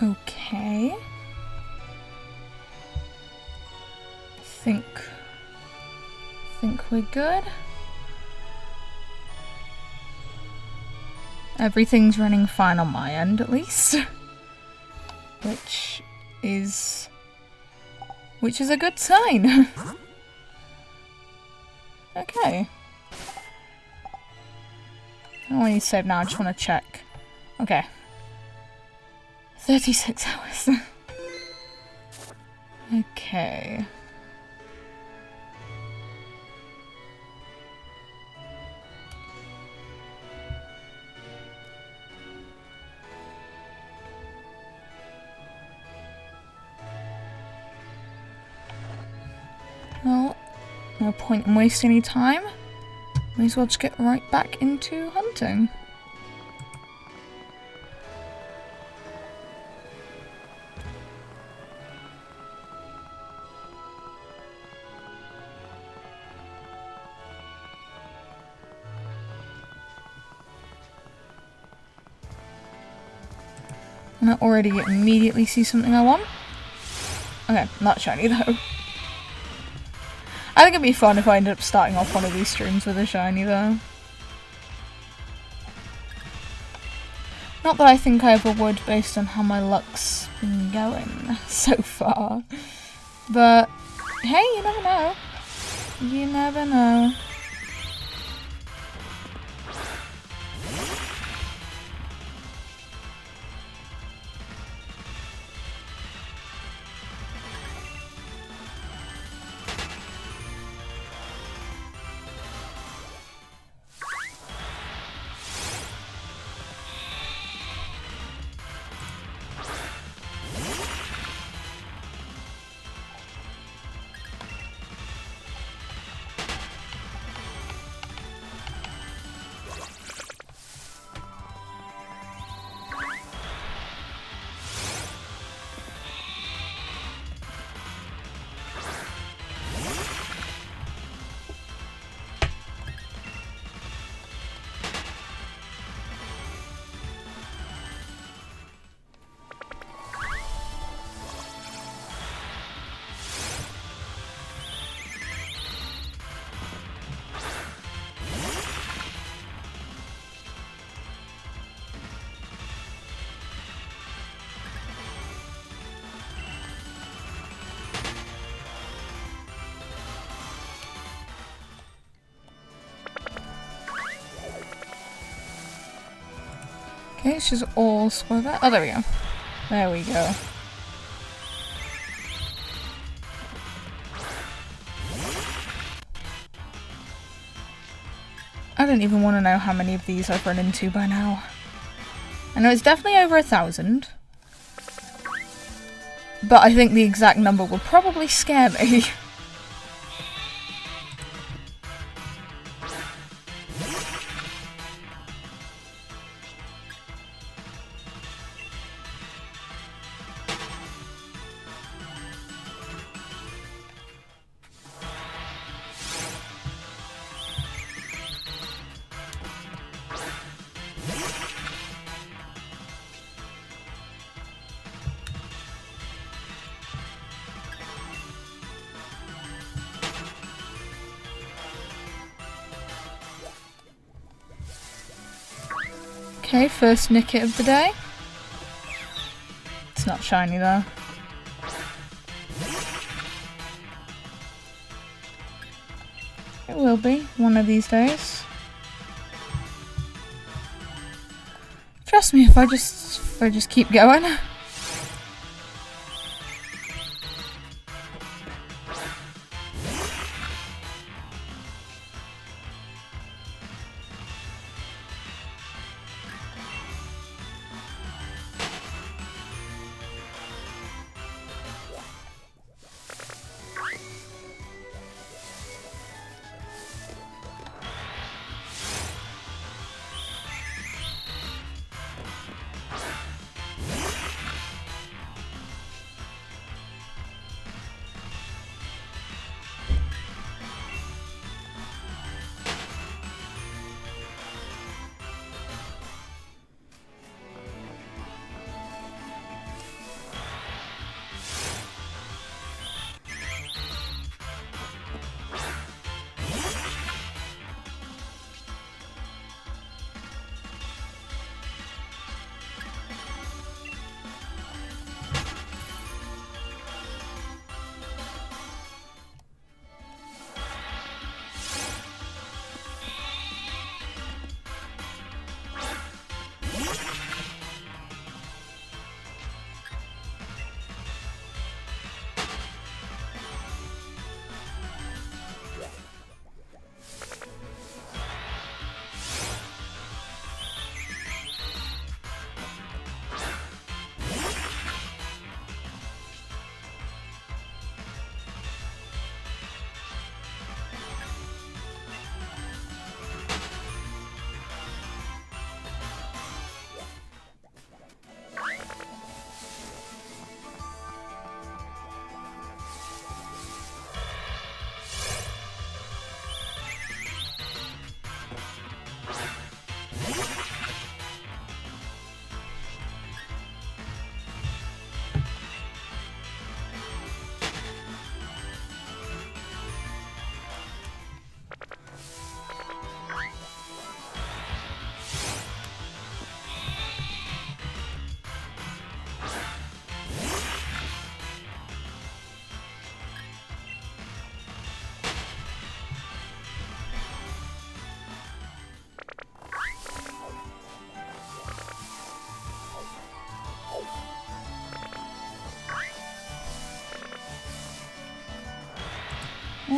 Okay. Think we're good. Everything's running fine on my end, at least. Which is a good sign. Okay. I don't want you to save now, I just want to check. Okay. 36 hours. Okay. Well, no point in wasting any time. May as well just get right back into hunting. And I already immediately see something I want. Okay, not shiny though. I think it'd be fun if I ended up starting off one of these streams with a shiny though. Not that I think I ever would based on how my luck's been going so far. But hey, you never know. You never know. Okay, she's all square. Oh, there we go. There we go. I don't even want to know how many of these I've run into by now. I know it's definitely over 1,000. But I think the exact number will probably scare me. Okay, first nicket of the day. It's not shiny though. It will be, one of these days. Trust me, if I just keep going.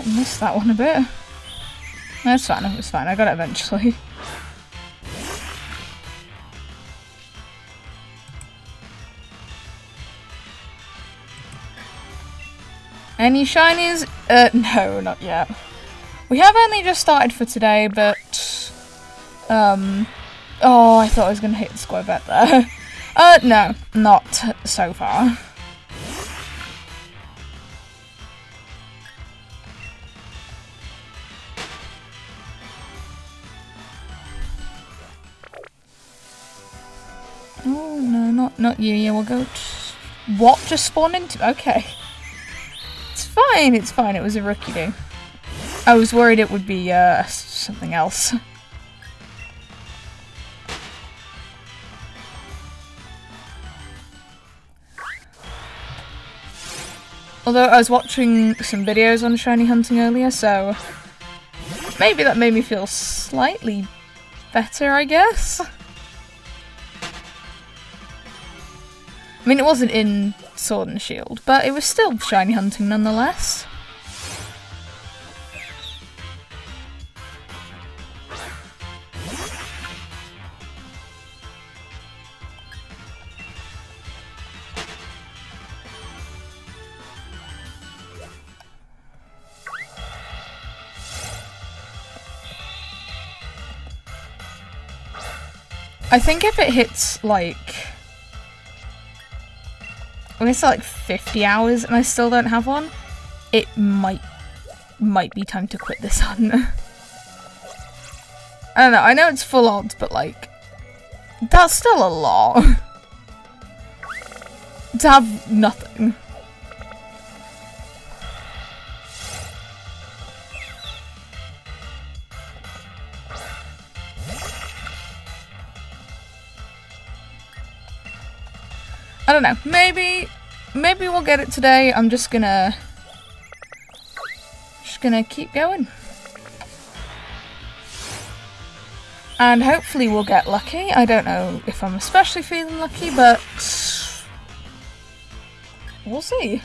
Oh, missed that one a bit. No, it's fine, it's fine. I got it eventually. Any shinies? No, not yet. We have only just started for today, but... Oh, I thought I was going to hit the square bet there. No, not so far. Oh, no, not you. Yeah, we'll go... What just spawned into... Okay. It's fine, it's fine. It was a rookie day. I was worried it would be, something else. Although I was watching some videos on shiny hunting earlier, so maybe that made me feel slightly better, I guess. I mean, it wasn't in Sword and Shield, but it was still shiny hunting nonetheless. I think if it hits, like... When it's like 50 hours and I still don't have one, it might be time to quit this on. I don't know, I know it's full odds, but like... That's still a lot. To have nothing. I don't know, maybe we'll get it today. I'm just gonna keep going. And hopefully we'll get lucky. I don't know if I'm especially feeling lucky, but we'll see.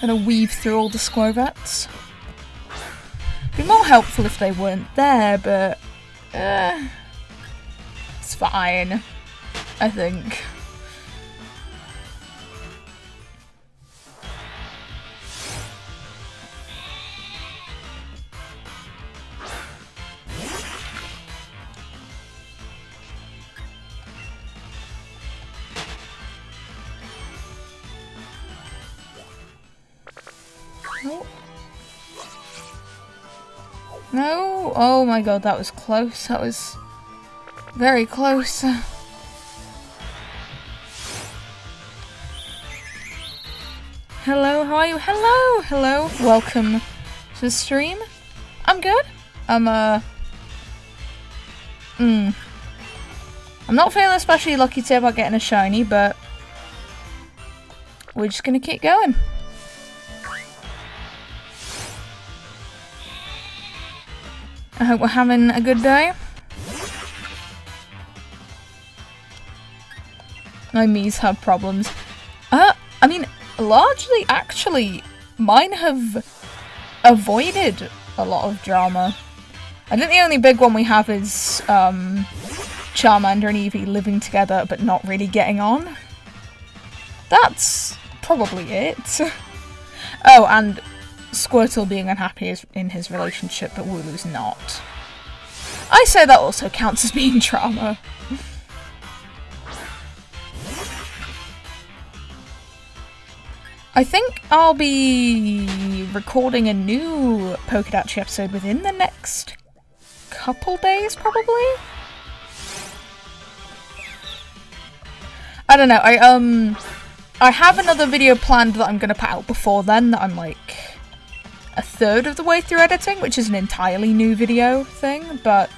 Gonna weave through all the Squirvets. Be more helpful if they weren't there, but it's fine, I think. Oh. No! Oh my god, that was close. That was very close. Hello, how are you? Hello! Hello! Welcome to the stream. I'm good. I'm not feeling especially lucky today about getting a shiny, but we're just gonna keep going. I hope we're having a good day. My Mii's have problems. I mean, largely, actually, mine have avoided a lot of drama. I think the only big one we have is Charmander and Eevee living together but not really getting on. That's probably it. Oh, and Squirtle being unhappy in his relationship, but Wooloo's not. I say that also counts as being drama. I think I'll be recording a new Pokédachi episode within the next couple days, probably? I don't know, I have another video planned that I'm going to put out before then that I'm like a third of the way through editing, which is an entirely new video thing, but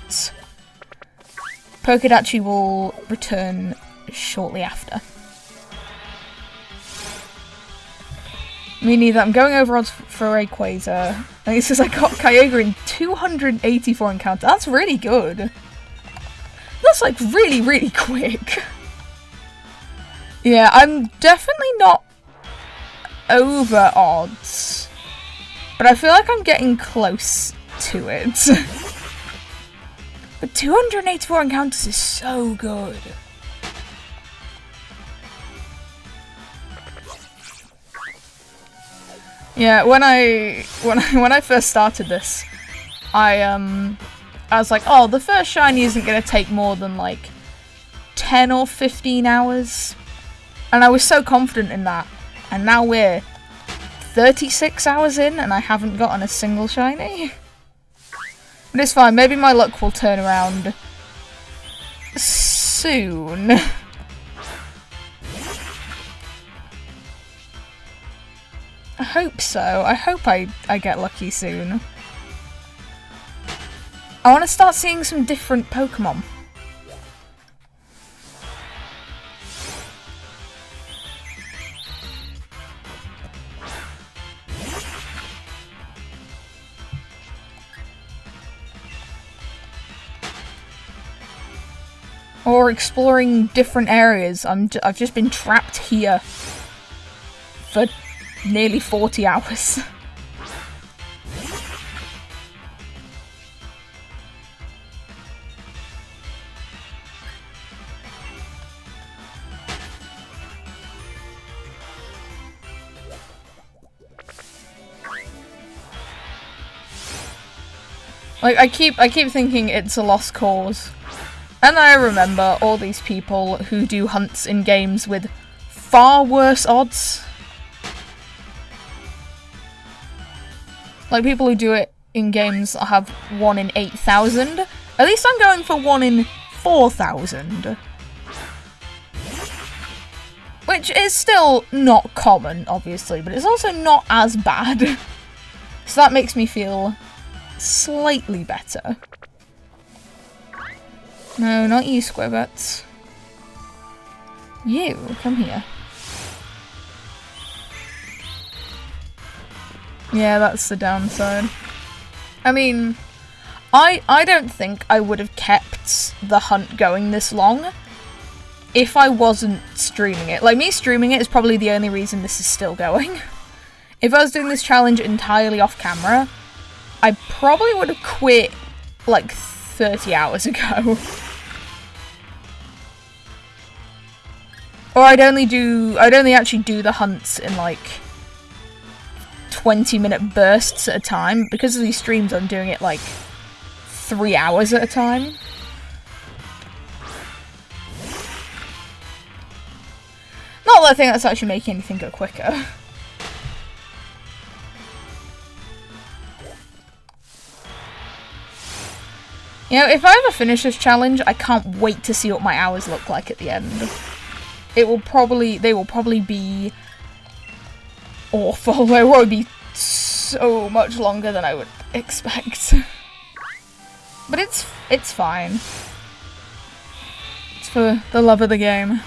Pokédachi will return shortly after. Me neither. I'm going over odds for Rayquaza. And it says I got Kyogre in 284 encounters. That's really good. That's like really, really quick. Yeah, I'm definitely not over odds. But I feel like I'm getting close to it. But 284 encounters is so good. Yeah, when I first started this, I was like, oh, the first shiny isn't gonna take more than like 10 or 15 hours. And I was so confident in that. And now we're 36 hours in and I haven't gotten a single shiny. But it's fine, maybe my luck will turn around soon. I hope so. I hope I get lucky soon. I want to start seeing some different Pokemon. Or exploring different areas. I've just been trapped here for nearly 40 hours. Like I keep thinking it's a lost cause. And I remember all these people who do hunts in games with far worse odds. Like people who do it in games that have 1 in 8,000. At least I'm going for 1 in 4,000. Which is still not common, obviously, but it's also not as bad. So that makes me feel slightly better. No, not you, Squirrets. You, come here. Yeah, that's the downside. I mean, I don't think I would have kept the hunt going this long if I wasn't streaming it. Like, me streaming it is probably the only reason this is still going. If I was doing this challenge entirely off camera, I probably would have quit like 30 hours ago. Or I'd only actually do the hunts in like 20-minute bursts at a time. Because of these streams, I'm doing it like 3 hours at a time. Not that I think that's actually making anything go quicker. You know, if I ever finish this challenge, I can't wait to see what my hours look like at the end. They will probably be awful. They will be so much longer than I would expect. But it's fine. It's for the love of the game.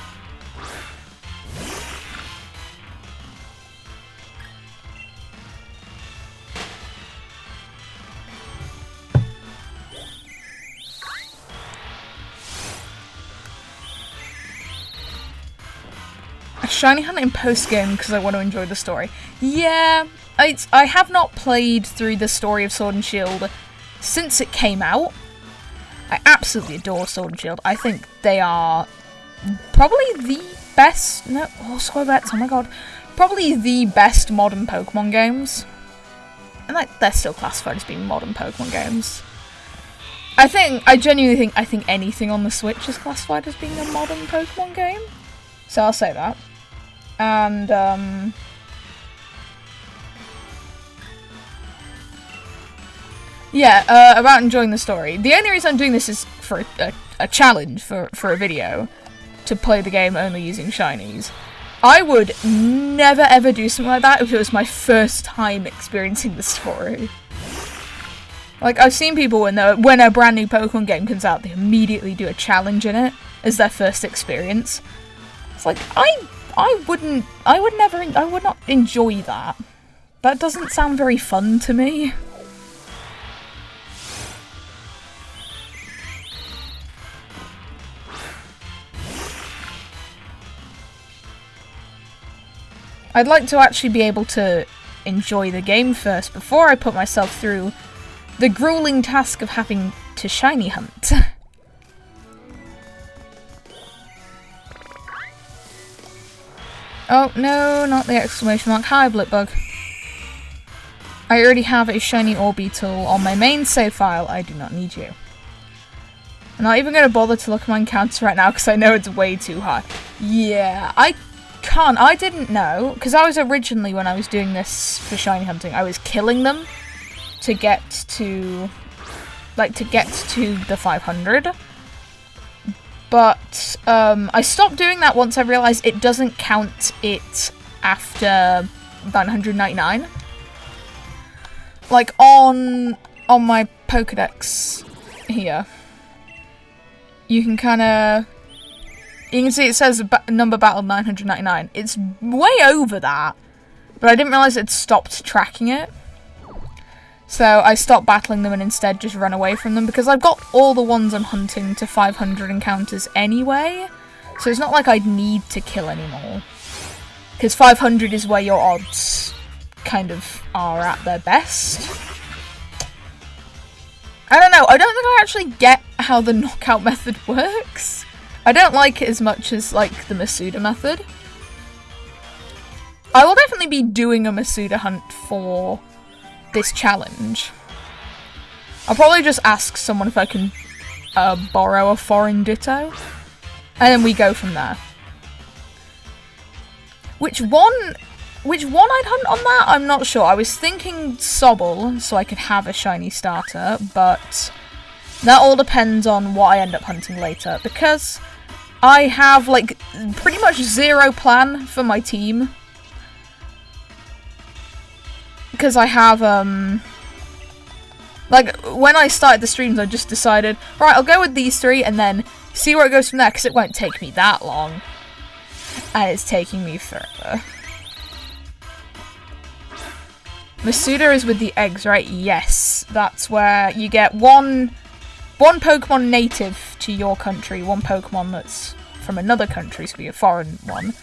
Shiny hunt in post-game because I want to enjoy the story. Yeah, I have not played through the story of Sword and Shield since it came out. I absolutely adore Sword and Shield. I think they are probably the best... No, oh, Squirrets, oh my god. Probably the best modern Pokemon games. And like, they're still classified as being modern Pokemon games. I genuinely think anything on the Switch is classified as being a modern Pokemon game. So I'll say that. And, yeah, about enjoying the story. The only reason I'm doing this is for a challenge for a video to play the game only using shinies. I would never ever do something like that if it was my first time experiencing the story. Like, I've seen people when a brand new Pokemon game comes out, they immediately do a challenge in it as their first experience. It's like, I would not enjoy that. That doesn't sound very fun to me. I'd like to actually be able to enjoy the game first before I put myself through the grueling task of having to shiny hunt. Oh, no, not the exclamation mark. Hi, Blipbug. I already have a shiny Orbeetle on my main save file. I do not need you. I'm not even going to bother to look at my encounters right now because I know it's way too high. Yeah, I can't. I didn't know, because I was originally, when I was doing this for shiny hunting, I was killing them to get to, like, the 500. But I stopped doing that once I realised it doesn't count it after 999. Like, on my Pokedex here, you can kind of... You can see it says number battled 999. It's way over that, but I didn't realise it stopped tracking it. So I stopped battling them and instead just run away from them, because I've got all the ones I'm hunting to 500 encounters anyway, so it's not like I'd need to kill anymore. Because 500 is where your odds kind of are at their best. I don't know, I don't think I actually get how the knockout method works. I don't like it as much as, like, the Masuda method. I will definitely be doing a Masuda hunt for this challenge. I'll probably just ask someone if I can borrow a foreign Ditto, and then we go from there. Which one I'd hunt on that? I'm not sure. I was thinking Sobble, so I could have a shiny starter, but that all depends on what I end up hunting later, because I have, like, pretty much zero plan for my team. Because I have, like, when I started the streams, I just decided, right, I'll go with these three, and then see where it goes from there, because it won't take me that long. And it's taking me forever. Masuda is with the eggs, right? Yes. That's where you get one Pokemon native to your country, one Pokemon that's from another country, so be a foreign one,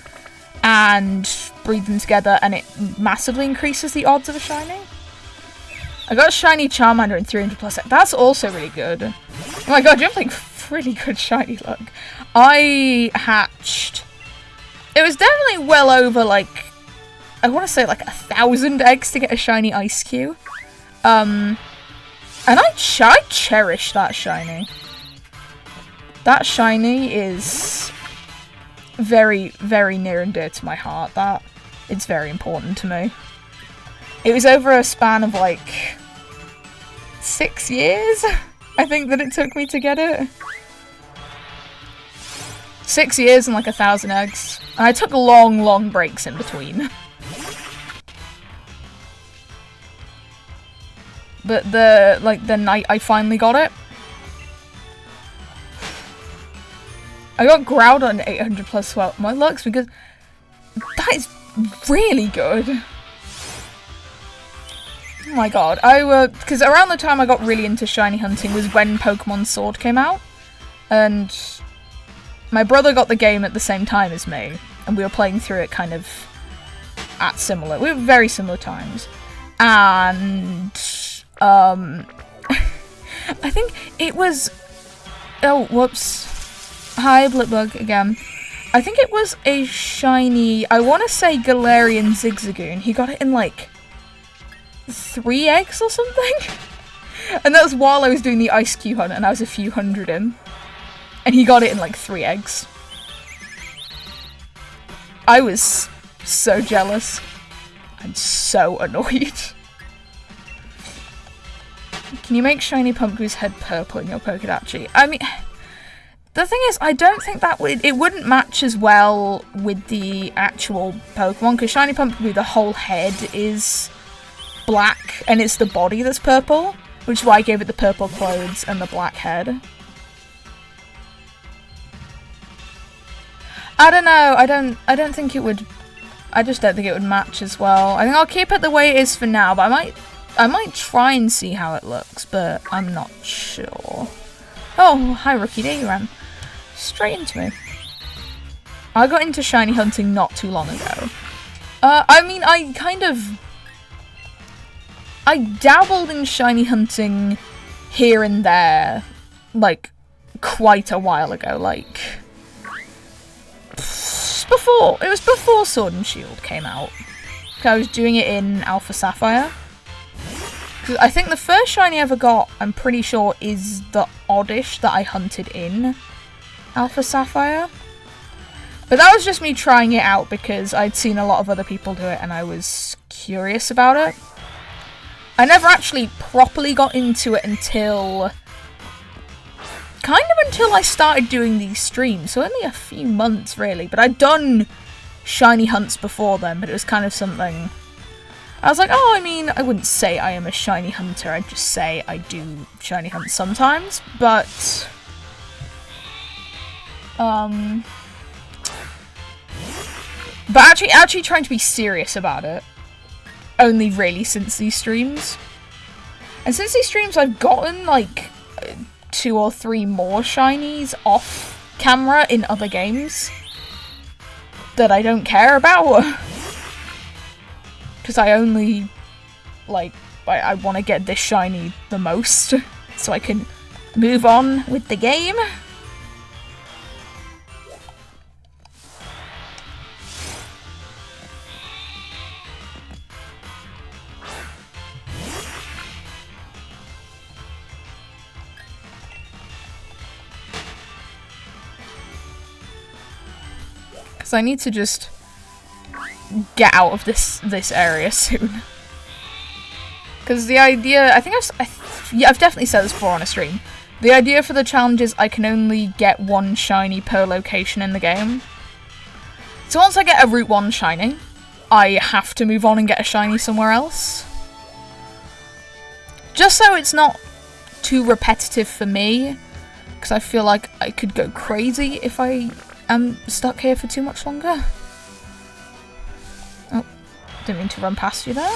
and breed them together, and it massively increases the odds of a shiny. I got a shiny Charmander in 300 plus. That's also really good. Oh my god, you have, like, really good shiny luck. I hatched... It was definitely well over, like, I want to say, like, 1,000 eggs to get a shiny Ice Cube. And I cherish that shiny. That shiny is very, very near and dear to my heart. It's very important to me. It was over a span of, like, 6 years, I think, that it took me to get it. 6 years and, like, 1,000 eggs. And I took long, long breaks in between. But the night I finally got it, I got growled on 800 plus my lucks, because that is really good. Oh my god, because around the time I got really into shiny hunting was when Pokémon Sword came out, and my brother got the game at the same time as me, and we were playing through it kind of we were very similar times, and I think it was, oh, whoops, hi Blipbug again. I think it was a shiny, I want to say Galarian Zigzagoon. He got it in, like, 3 eggs or something? And that was while I was doing the Ice Cube hunt, and I was a few hundred in. And he got it in, like, 3 eggs. I was so jealous. I'm so annoyed. Can you make shiny Pumpkoo's head purple in your Pokedachi? I mean, the thing is, I don't think that it wouldn't match as well with the actual Pokemon, because shiny Pumpkoo, the whole head is black, and it's the body that's purple, which is why I gave it the purple clothes and the black head. I don't know, I don't think it would... I just don't think it would match as well. I think I'll keep it the way it is for now, but I might try and see how it looks, but I'm not sure. Oh, hi Rookie, there you ran. Straight into me. I got into shiny hunting not too long ago. I mean, I dabbled in shiny hunting here and there, like, quite a while ago, like, it was before Sword and Shield came out. I was doing it in Alpha Sapphire. I think the first shiny I ever got, I'm pretty sure, is the Oddish that I hunted in Alpha Sapphire. But that was just me trying it out because I'd seen a lot of other people do it and I was curious about it. I never actually properly got into it until I started doing these streams, so only a few months really, but I'd done shiny hunts before then, but it was kind of something, I was like, oh, I mean, I wouldn't say I am a shiny hunter, I'd just say I do shiny hunts sometimes, but, actually trying to be serious about it, only really since these streams. And since these streams I've gotten, like, 2 or 3 more shinies off camera in other games that I don't care about. Because I only, like, I want to get this shiny the most so I can move on with the game. I need to just get out of this area soon. Because the idea, I think I've definitely said this before on a stream. The idea for the challenge is I can only get 1 shiny per location in the game. So once I get a Route 1 shiny, I have to move on and get a shiny somewhere else. Just so it's not too repetitive for me, because I feel like I could go crazy if I am stuck here for too much longer. Oh, didn't mean to run past you there.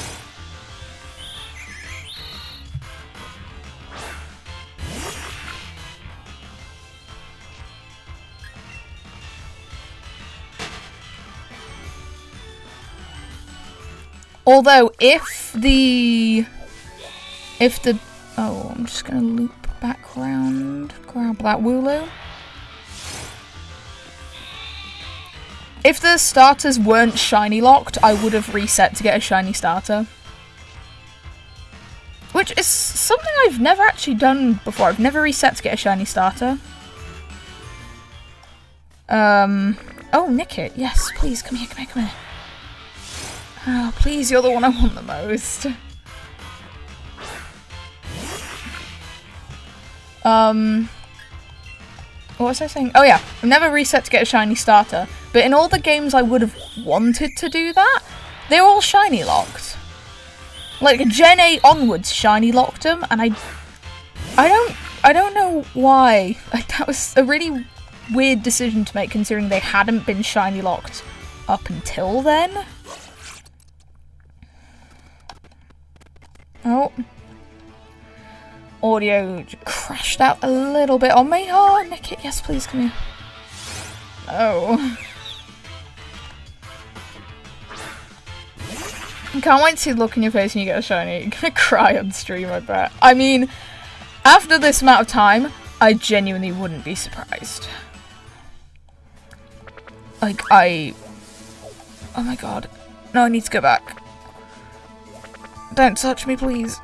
Although, if the... Oh, I'm just gonna loop back round, grab that Wooloo. If the starters weren't shiny locked, I would have reset to get a shiny starter. Which is something I've never actually done before. I've never reset to get a shiny starter. Oh, Nickit, yes, please, come here, come here, come here. Oh, please, you're the one I want the most. What was I saying? Oh yeah, I've never reset to get a shiny starter, but in all the games I would have wanted to do that, they're all shiny locked. Like, Gen 8 onwards shiny locked them, and I don't know why. Like, that was a really weird decision to make, considering they hadn't been shiny locked up until then. Oh. Audio crashed out a little bit on me. Oh, Nickit, yes, please, come here. Oh. I can't wait to see the look in your face when you get a shiny. You're gonna cry on stream, I bet. I mean, after this amount of time, I genuinely wouldn't be surprised. Like, oh my god. No, I need to go back. Don't touch me, please.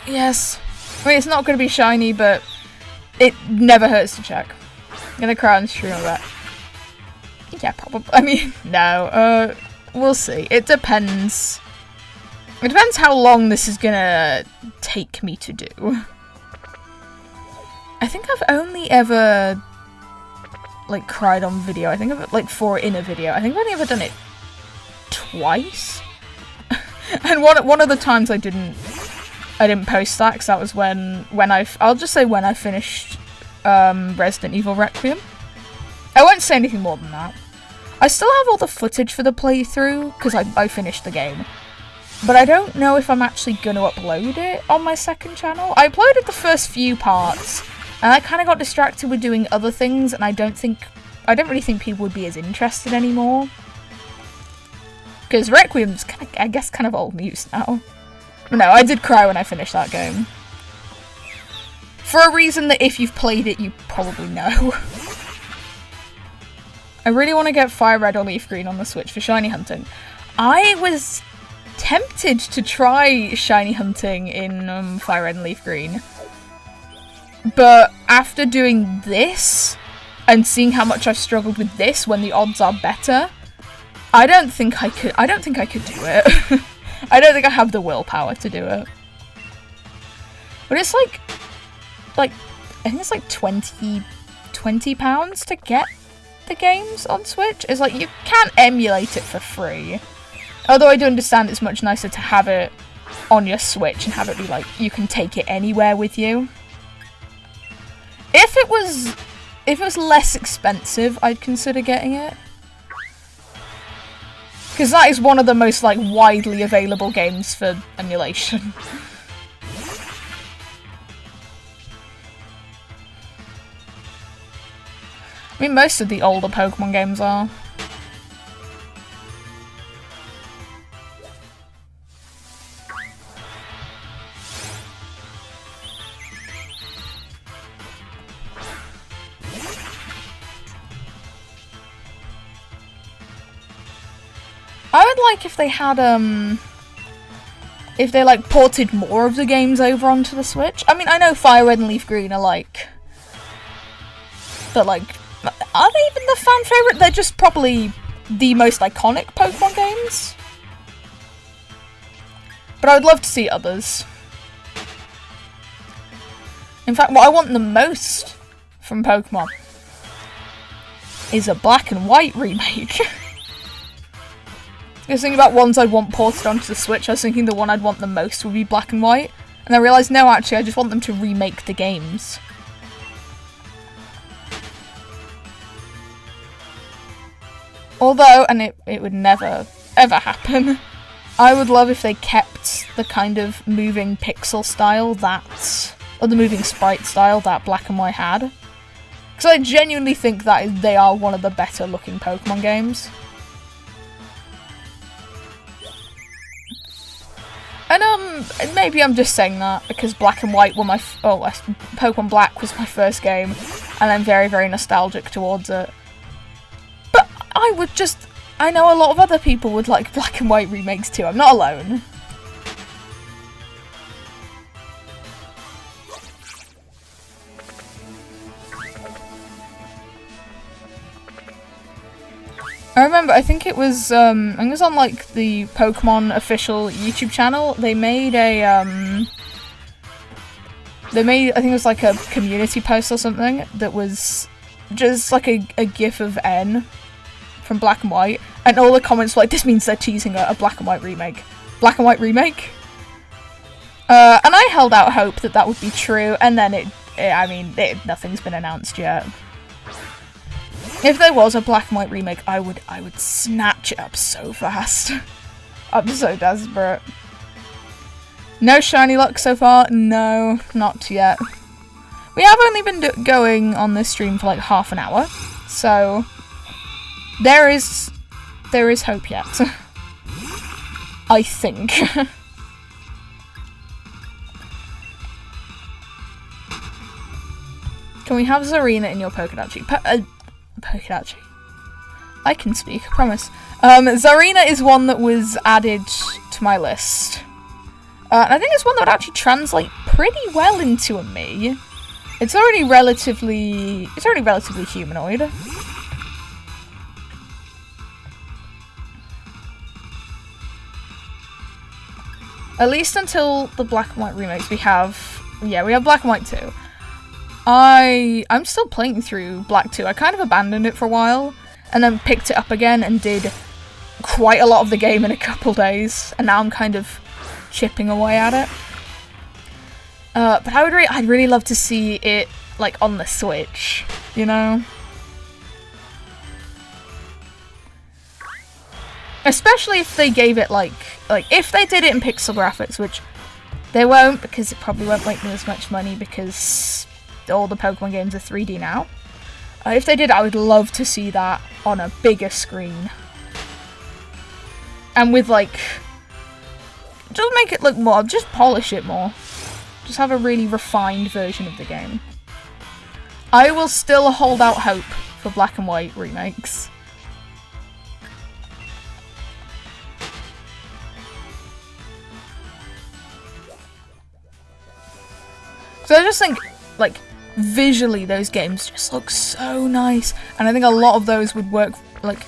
Yes. I mean, it's not going to be shiny, but it never hurts to check. I'm going to cry on stream on that. Yeah, probably. I mean, no. We'll see. It depends. It depends how long this is going to take me to do. I think I've only ever, like, cried on video. I think I've, like, in a video. I think I've only ever done it twice. And one of the times I didn't post that because that was when I'll just say when I finished Resident Evil Requiem. I won't say anything more than that. I still have all the footage for the playthrough, because I finished the game. But I don't know if I'm actually going to upload it on my second channel. I uploaded the first few parts, and I kind of got distracted with doing other things, and I don't really think people would be as interested anymore. Because Requiem's, I guess, kind of old news now. But no, I did cry when I finished that game. For a reason that if you've played it, you probably know. I really want to get Fire Red or Leaf Green on the Switch for shiny hunting. I was tempted to try shiny hunting in Fire Red and Leaf Green. But after doing this, and seeing how much I've struggled with this when the odds are better, I don't think I could do it. I don't think I have the willpower to do it. But it's like I think it's like £20 to get the games on Switch. It's like, you can't emulate it for free. Although I do understand it's much nicer to have it on your Switch and have it be like, you can take it anywhere with you. If it was less expensive, I'd consider getting it. Because that is one of the most, like, widely available games for emulation. I mean, most of the older Pokemon games are. I would like if they had, if they, like, ported more of the games over onto the Switch. I mean, I know Fire Red and Leaf Green are, like... But, like... Are they even the fan favourite? They're just probably the most iconic Pokemon games. But I would love to see others. In fact, what I want the most from Pokemon is a Black and White remake. I was thinking about ones I'd want ported onto the Switch. I was thinking the one I'd want the most would be Black and White. And I realised, no, actually, I just want them to remake the games. Although, and it would never, ever happen, I would love if they kept the kind of moving pixel style or the moving sprite style that Black and White had. Because I genuinely think that they are one of the better looking Pokemon games. And maybe I'm just saying that because Black and White were Pokemon Black was my first game, and I'm very, very nostalgic towards it. But I know a lot of other people would like Black and White remakes too. I'm not alone. I remember, I think it was on like the Pokemon official YouTube channel. They made I think it was like a community post or something that was just like a gif of N from Black and White, and all the comments were like, this means they're teasing a Black and White remake. Black and White remake? And I held out hope that would be true, and then nothing's been announced yet. If there was a Black and White remake, I would snatch it up so fast. I'm so desperate. No shiny luck so far? No, not yet. We have only been going on this stream for like half an hour, so there is hope yet. I think. Can we have Zarina in your Pokedachi? Pokedachi. I can speak, I promise. Zarina is one that was added to my list. And I think it's one that would actually translate pretty well into a me. It's already relatively humanoid. At least until the Black and White remakes, we have Black and White 2. I'm still playing through Black 2. I kind of abandoned it for a while, and then picked it up again and did quite a lot of the game in a couple days, and now I'm kind of chipping away at it. But I'd really love to see it, like, on the Switch, you know? Especially if they gave it like if they did it in pixel graphics, which they won't, because it probably won't make them as much money because all the Pokemon games are 3D now. If they did, I would love to see that on a bigger screen. And with like, just make it look more, just polish it more. Just have a really refined version of the game. I will still hold out hope for Black and White remakes. So I just think, like, visually those games just look so nice. And I think a lot of those would work, like,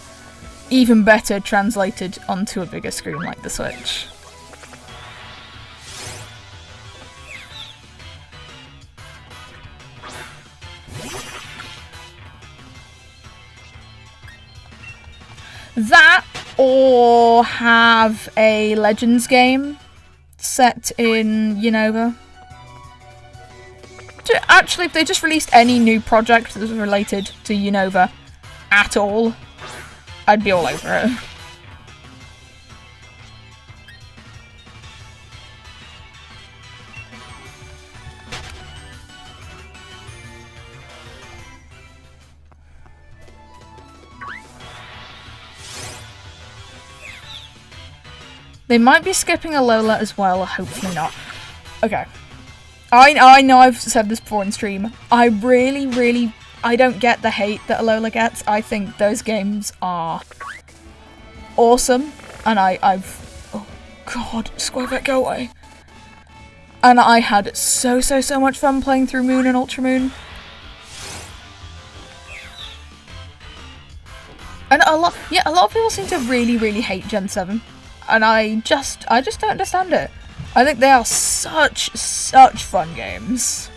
even better translated onto a bigger screen like the Switch. That, or have a Legends game set in Unova. Actually, if they just released any new project that was related to Unova at all, I'd be all over it. They might be skipping Alola as well, hopefully not. Okay. I know I've said this before in stream. I don't get the hate that Alola gets. I think those games are awesome. And oh god, Squirvet, go away. And I had so much fun playing through Moon and Ultra Moon. And a lot of people seem to really hate Gen 7. And I just don't understand it. I think they are such fun games.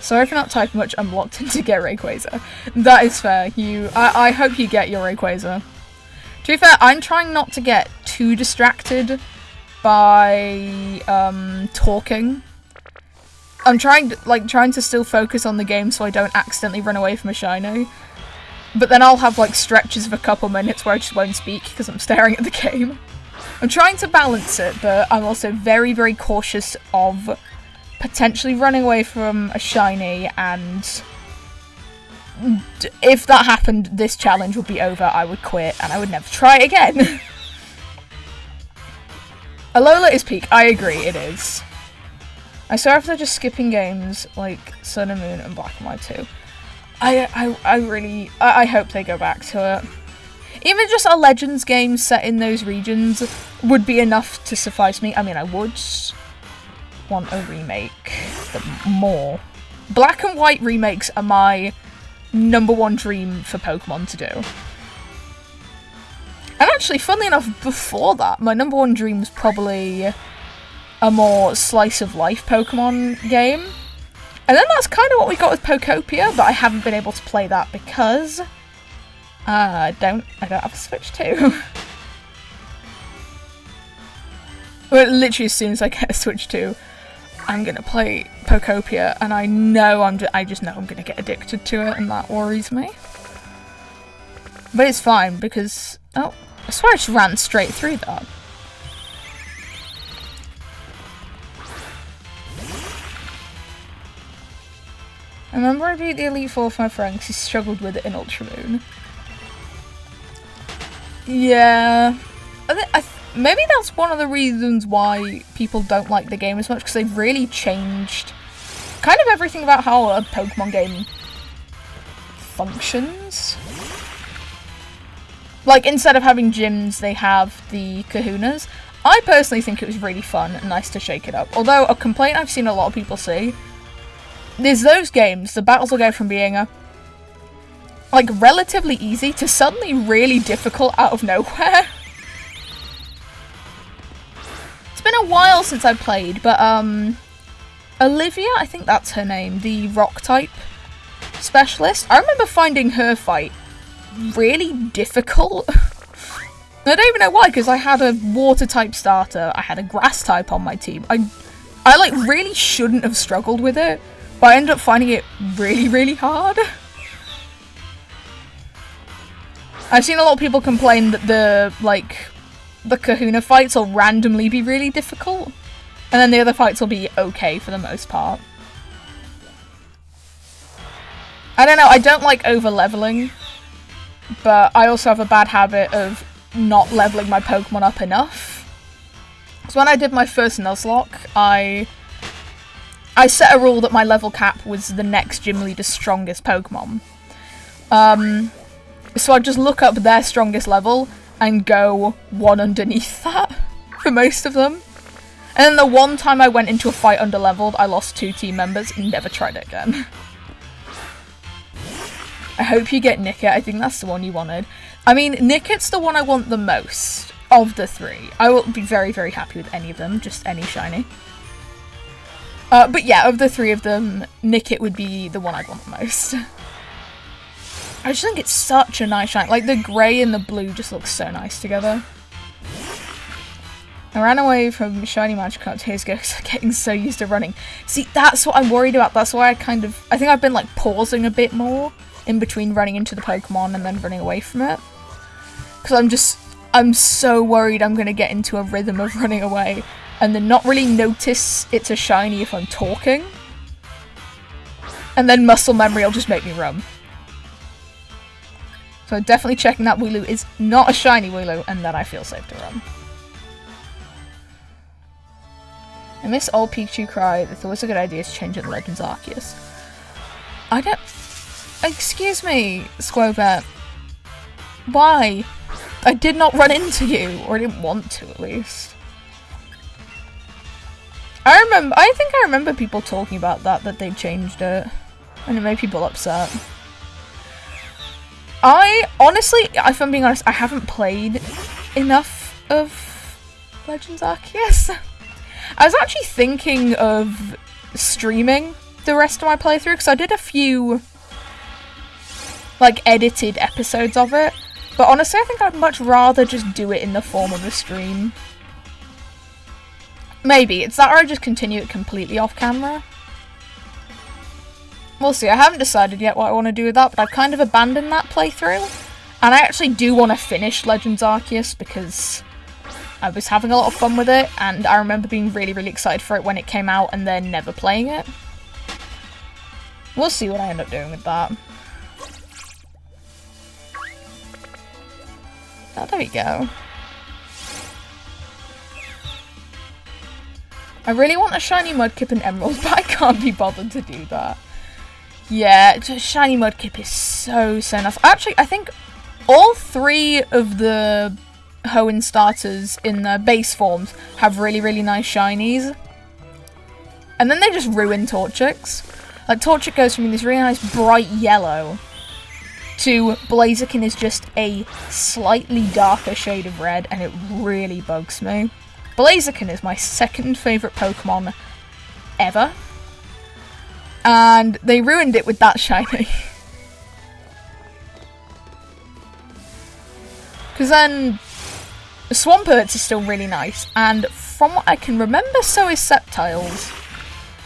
Sorry for not typing much, I'm locked in to get Rayquaza. That is fair. I hope you get your Rayquaza. To be fair, I'm trying not to get too distracted by talking. I'm trying to still focus on the game so I don't accidentally run away from a shiny. But then I'll have like stretches of a couple minutes where I just won't speak because I'm staring at the game. I'm trying to balance it, but I'm also very cautious of potentially running away from a shiny, and if that happened, this challenge would be over, I would quit, and I would never try it again. Alola is peak, I agree, it is. I swear if they're just skipping games like Sun and Moon and Black and White 2. I hope they go back to it. Even just a Legends game set in those regions would be enough to suffice me. I mean, I would want a remake, but more. Black and White remakes are my #1 dream for Pokemon to do. And actually, funnily enough, before that, my #1 dream was probably a more slice-of-life Pokemon game. And then that's kind of what we got with Pokopia, but I haven't been able to play that because I don't have a Switch 2. But literally as soon as I get a Switch 2, I'm gonna play Pokopia, and I know I just know I'm gonna get addicted to it, and that worries me. But it's fine because I swear I just ran straight through that. I remember I beat the Elite Four with my friend because he struggled with it in Ultra Moon. Yeah. Maybe that's one of the reasons why people don't like the game as much, because they've really changed kind of everything about how a Pokemon game functions. Like, instead of having gyms, they have the kahunas. I personally think it was really fun and nice to shake it up. Although, a complaint I've seen a lot of people say is those games, the battles will go from being like relatively easy to suddenly really difficult out of nowhere. It's been a while since I played, but Olivia, I think that's her name, the rock type specialist. I remember finding her fight really difficult. I don't even know why, because I had a water type starter, I had a grass type on my team. I like really shouldn't have struggled with it. But I ended up finding it really, really hard. I've seen a lot of people complain that the Kahuna fights will randomly be really difficult, and then the other fights will be okay for the most part. I don't know, I don't like over-leveling, but I also have a bad habit of not leveling my Pokemon up enough. So when I did my first Nuzlocke, I set a rule that my level cap was the next gym leader's strongest Pokemon. So I'd just look up their strongest level and go one underneath that for most of them. And then the one time I went into a fight under-leveled, I lost 2 team members and never tried it again. I hope you get Nickit. I think that's the one you wanted. I mean, Nickit's the one I want the most of the 3. I will be very, very happy with any of them, just any shiny. But yeah, of the 3 of them, Nickit would be the one I'd want the most. I just think it's such a nice shine. Like, the grey and the blue just look so nice together. I ran away from shiny Magikarp 2 years ago because I'm getting so used to running. See, that's what I'm worried about. That's why I think I've been, like, pausing a bit more in between running into the Pokemon and then running away from it. Because I'm so worried I'm going to get into a rhythm of running away and then not really notice it's a shiny if I'm talking. And then muscle memory will just make me run. So definitely checking that Wooloo is not a shiny Wooloo, and then I feel safe to run. I miss old Pikachu cry. They thought it was a good idea to change it to Legends Arceus. I don't... Excuse me, Squobet. Why? I did not run into you, or I didn't want to at least. I think I remember people talking about that they changed it, and it made people upset. Honestly, if I'm being honest, I haven't played enough of Legends Arceus. I was actually thinking of streaming the rest of my playthrough, because I did a few, like, edited episodes of it, but honestly I think I'd much rather just do it in the form of a stream. Maybe. It's that or I just continue it completely off camera. We'll see. I haven't decided yet what I want to do with that, but I've kind of abandoned that playthrough. And I actually do want to finish Legends Arceus because I was having a lot of fun with it, and I remember being really, really excited for it when it came out and then never playing it. We'll see what I end up doing with that. Oh, there we go. I really want a shiny Mudkip and Emerald, but I can't be bothered to do that. Yeah, shiny Mudkip is so nice. Actually, I think all 3 of the Hoenn starters in their base forms have really, really nice shinies. And then they just ruin Torchic's. Like, Torchic goes from this really nice bright yellow to Blaziken is just a slightly darker shade of red, and it really bugs me. Blaziken is my second favourite Pokemon ever. And they ruined it with that shiny. Because then Swampert is still really nice, and from what I can remember, so is Sceptiles.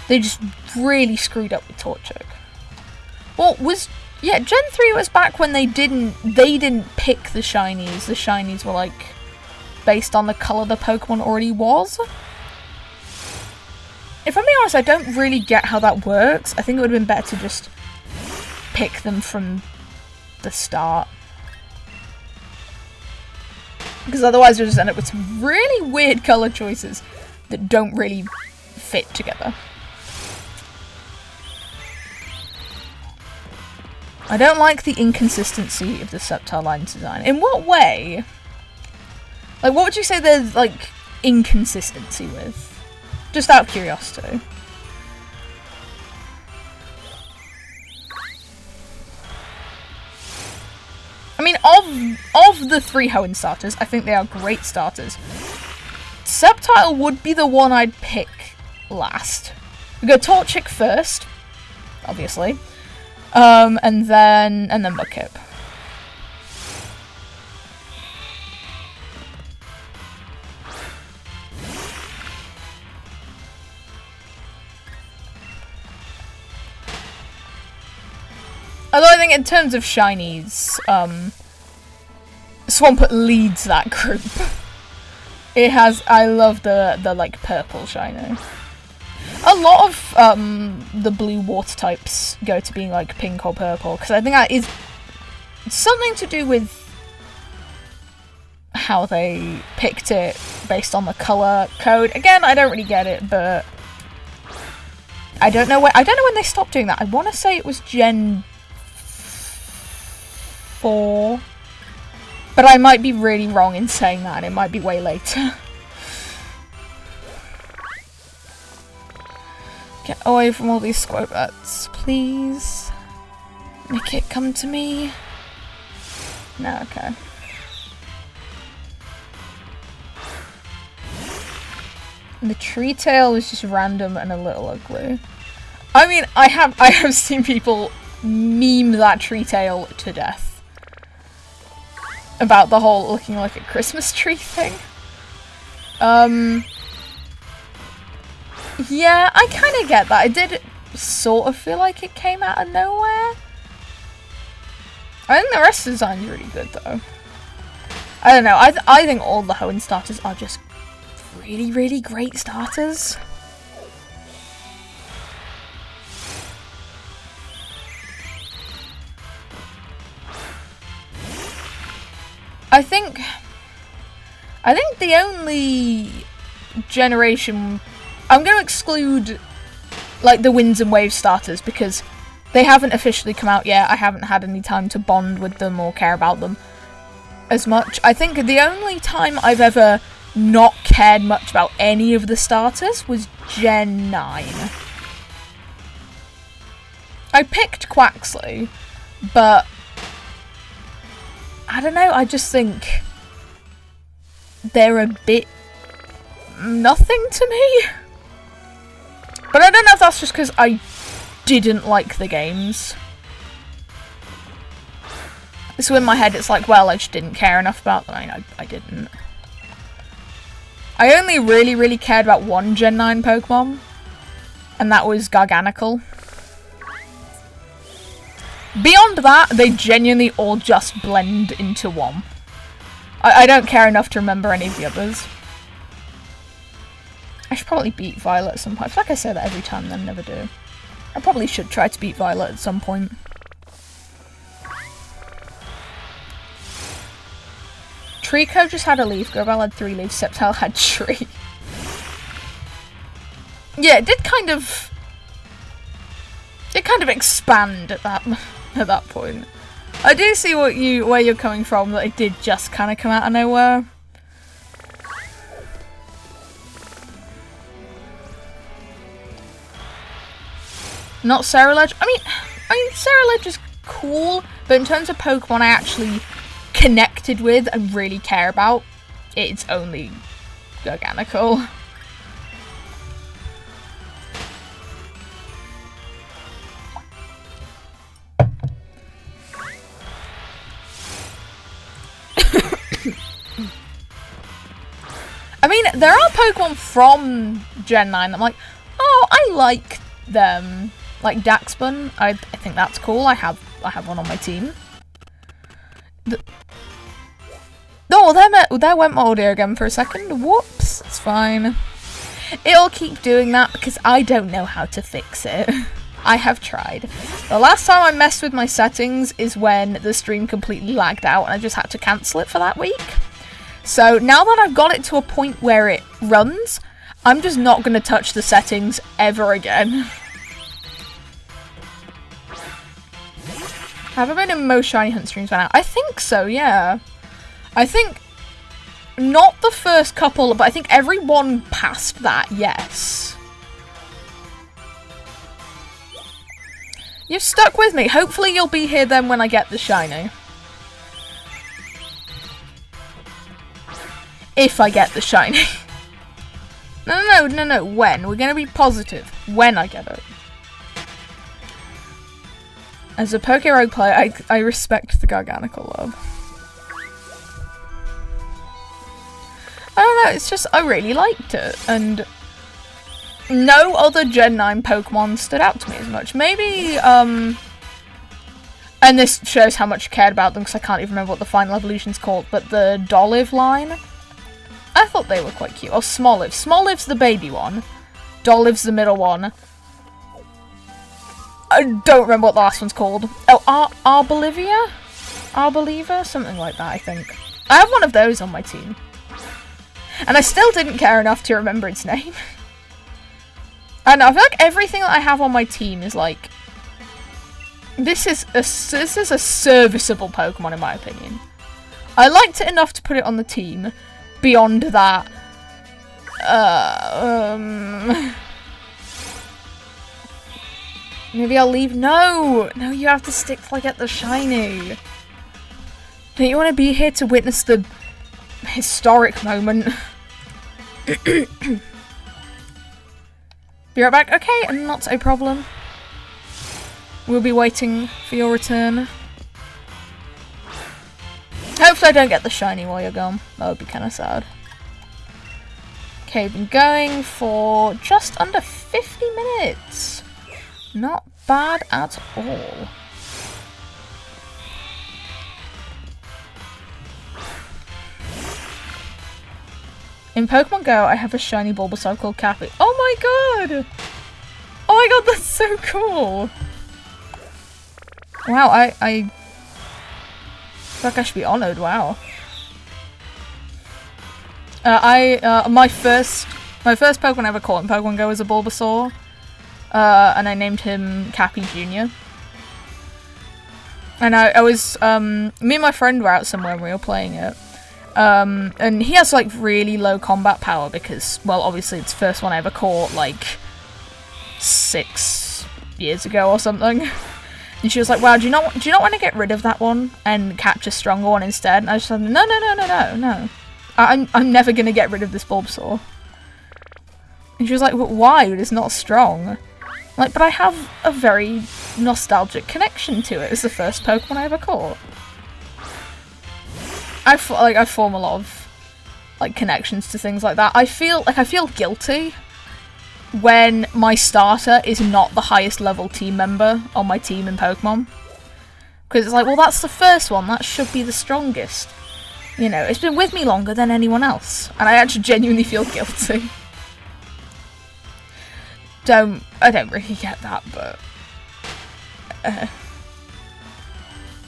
They just really screwed up with Torchic. Well, yeah, Gen 3 was back when they didn't pick the shinies. The shinies were like based on the colour the Pokemon already was. If I'm being honest, I don't really get how that works. I think it would have been better to just pick them from the start. Because otherwise you'll just end up with some really weird colour choices that don't really fit together. I don't like the inconsistency of the Sceptile line's design. In what way? Like, what would you say there's, like, inconsistency with? Just out of curiosity. I mean, of the 3 Hoenn starters, I think they are great starters. Sceptile would be the one I'd pick last. We go Torchic first, obviously. And then Mudkip. Although I think in terms of shinies, Swampert leads that group. It has, I love the like purple shiny. A lot of the blue water types go to being like pink or purple, because I think that is something to do with how they picked it based on the colour code. Again, I don't really get it, but I don't know when they stopped doing that. I want to say it was Gen 4, but I might be really wrong in saying that, and it might be way later. Get away from all these Squirtlets, please. Make it come to me. No, okay. And the tree tail was just random and a little ugly. I mean, I have seen people meme that tree tail to death. About the whole looking like a Christmas tree thing. Yeah, I kind of get that. I did sort of feel like it came out of nowhere. I think the rest of the design's really good, though. I don't know. I think all the Hoenn starters are just really, really great starters. I think the only generation, I'm going to exclude like the Winds and Waves starters because they haven't officially come out yet. I haven't had any time to bond with them or care about them as much. I think the only time I've ever not cared much about any of the starters was Gen 9. I picked Quaxley, but I don't know, I just think they're a bit nothing to me. But I don't know if that's just because I didn't like the games. So in my head it's like, well, I just didn't care enough about them. I mean, I didn't. I only really cared about one Gen 9 Pokemon, and that was Garganical. Beyond that, they genuinely all just blend into one. I don't care enough to remember any of the others. I should probably beat Violet at some point. I feel like I say that every time, then never do. I probably should try to beat Violet at some point. Trico just had a leaf, Grovyle had 3 leaves, Sceptile had tree. Yeah, it did kind of expand at that point. I do see where you're coming from, that it did just kind of come out of nowhere. Not Ceruledge. I mean Ceruledge is cool, but in terms of Pokemon I actually connected with and really care about, it's only Garganical. I mean, there are Pokemon from Gen 9 that I'm like, oh, I like them. Like Daxbun, I think that's cool. I have one on my team. Oh, there went my audio again for a second. Whoops, it's fine. It'll keep doing that because I don't know how to fix it. I have tried. The last time I messed with my settings is when the stream completely lagged out and I just had to cancel it for that week. So now that I've got it to a point where it runs, I'm just not going to touch the settings ever again. Have I been in most Shiny Hunt streams by now? I think so, yeah. I think not the first couple, but I think every one past that, yes. You've stuck with me. Hopefully you'll be here then when I get the shiny. If I get the shiny. No, when? We're going to be positive. When I get it. As a Poké-Rogue player, I respect the Garganical love. I don't know, it's just, I really liked it, and no other Gen 9 Pokemon stood out to me as much. Maybe, And this shows how much I cared about them, because I can't even remember what the final evolution's called, but the Dolive line, I thought they were quite cute. Oh, Smoliv. Smoliv's the baby one. Dolive's the middle one. I don't remember what the last one's called. Oh, Arbolivia? Arboliva? Something like that, I think. I have one of those on my team. And I still didn't care enough to remember its name. I don't know, I feel like everything that I have on my team is like... This is a serviceable Pokemon in my opinion. I liked it enough to put it on the team. Beyond that... Maybe I'll leave. No! No, you have to stick till I get the shiny. Don't you want to be here to witness the historic moment? Be right back. Okay, not a problem. We'll be waiting for your return. Hopefully I don't get the shiny while you're gone. That would be kind of sad. Okay, been going for just under 50 minutes. Not bad at all. In Pokemon Go, I have a shiny Bulbasaur called Cappy. Oh my god! Oh my god, that's so cool! Wow, I feel like I should be honoured, wow. My first Pokemon I ever caught in Pokemon Go was a Bulbasaur. And I named him Cappy Jr. And I was, me and my friend were out somewhere and we were playing it. And he has, like, really low combat power because, well, obviously it's the first one I ever caught, like, 6 years ago or something. And she was like, wow, do you not want to get rid of that one and catch a stronger one instead? And I was just like, no. I'm never going to get rid of this Bulbasaur. And she was like, well, why? It's not strong. Like, but I have a very nostalgic connection to it. It's the first Pokemon I ever caught. I form a lot of, like, connections to things like that. I feel guilty when my starter is not the highest level team member on my team in Pokemon. Because it's like, well, that's the first one. That should be the strongest. You know, it's been with me longer than anyone else. And I actually genuinely feel guilty. I don't really get that, but...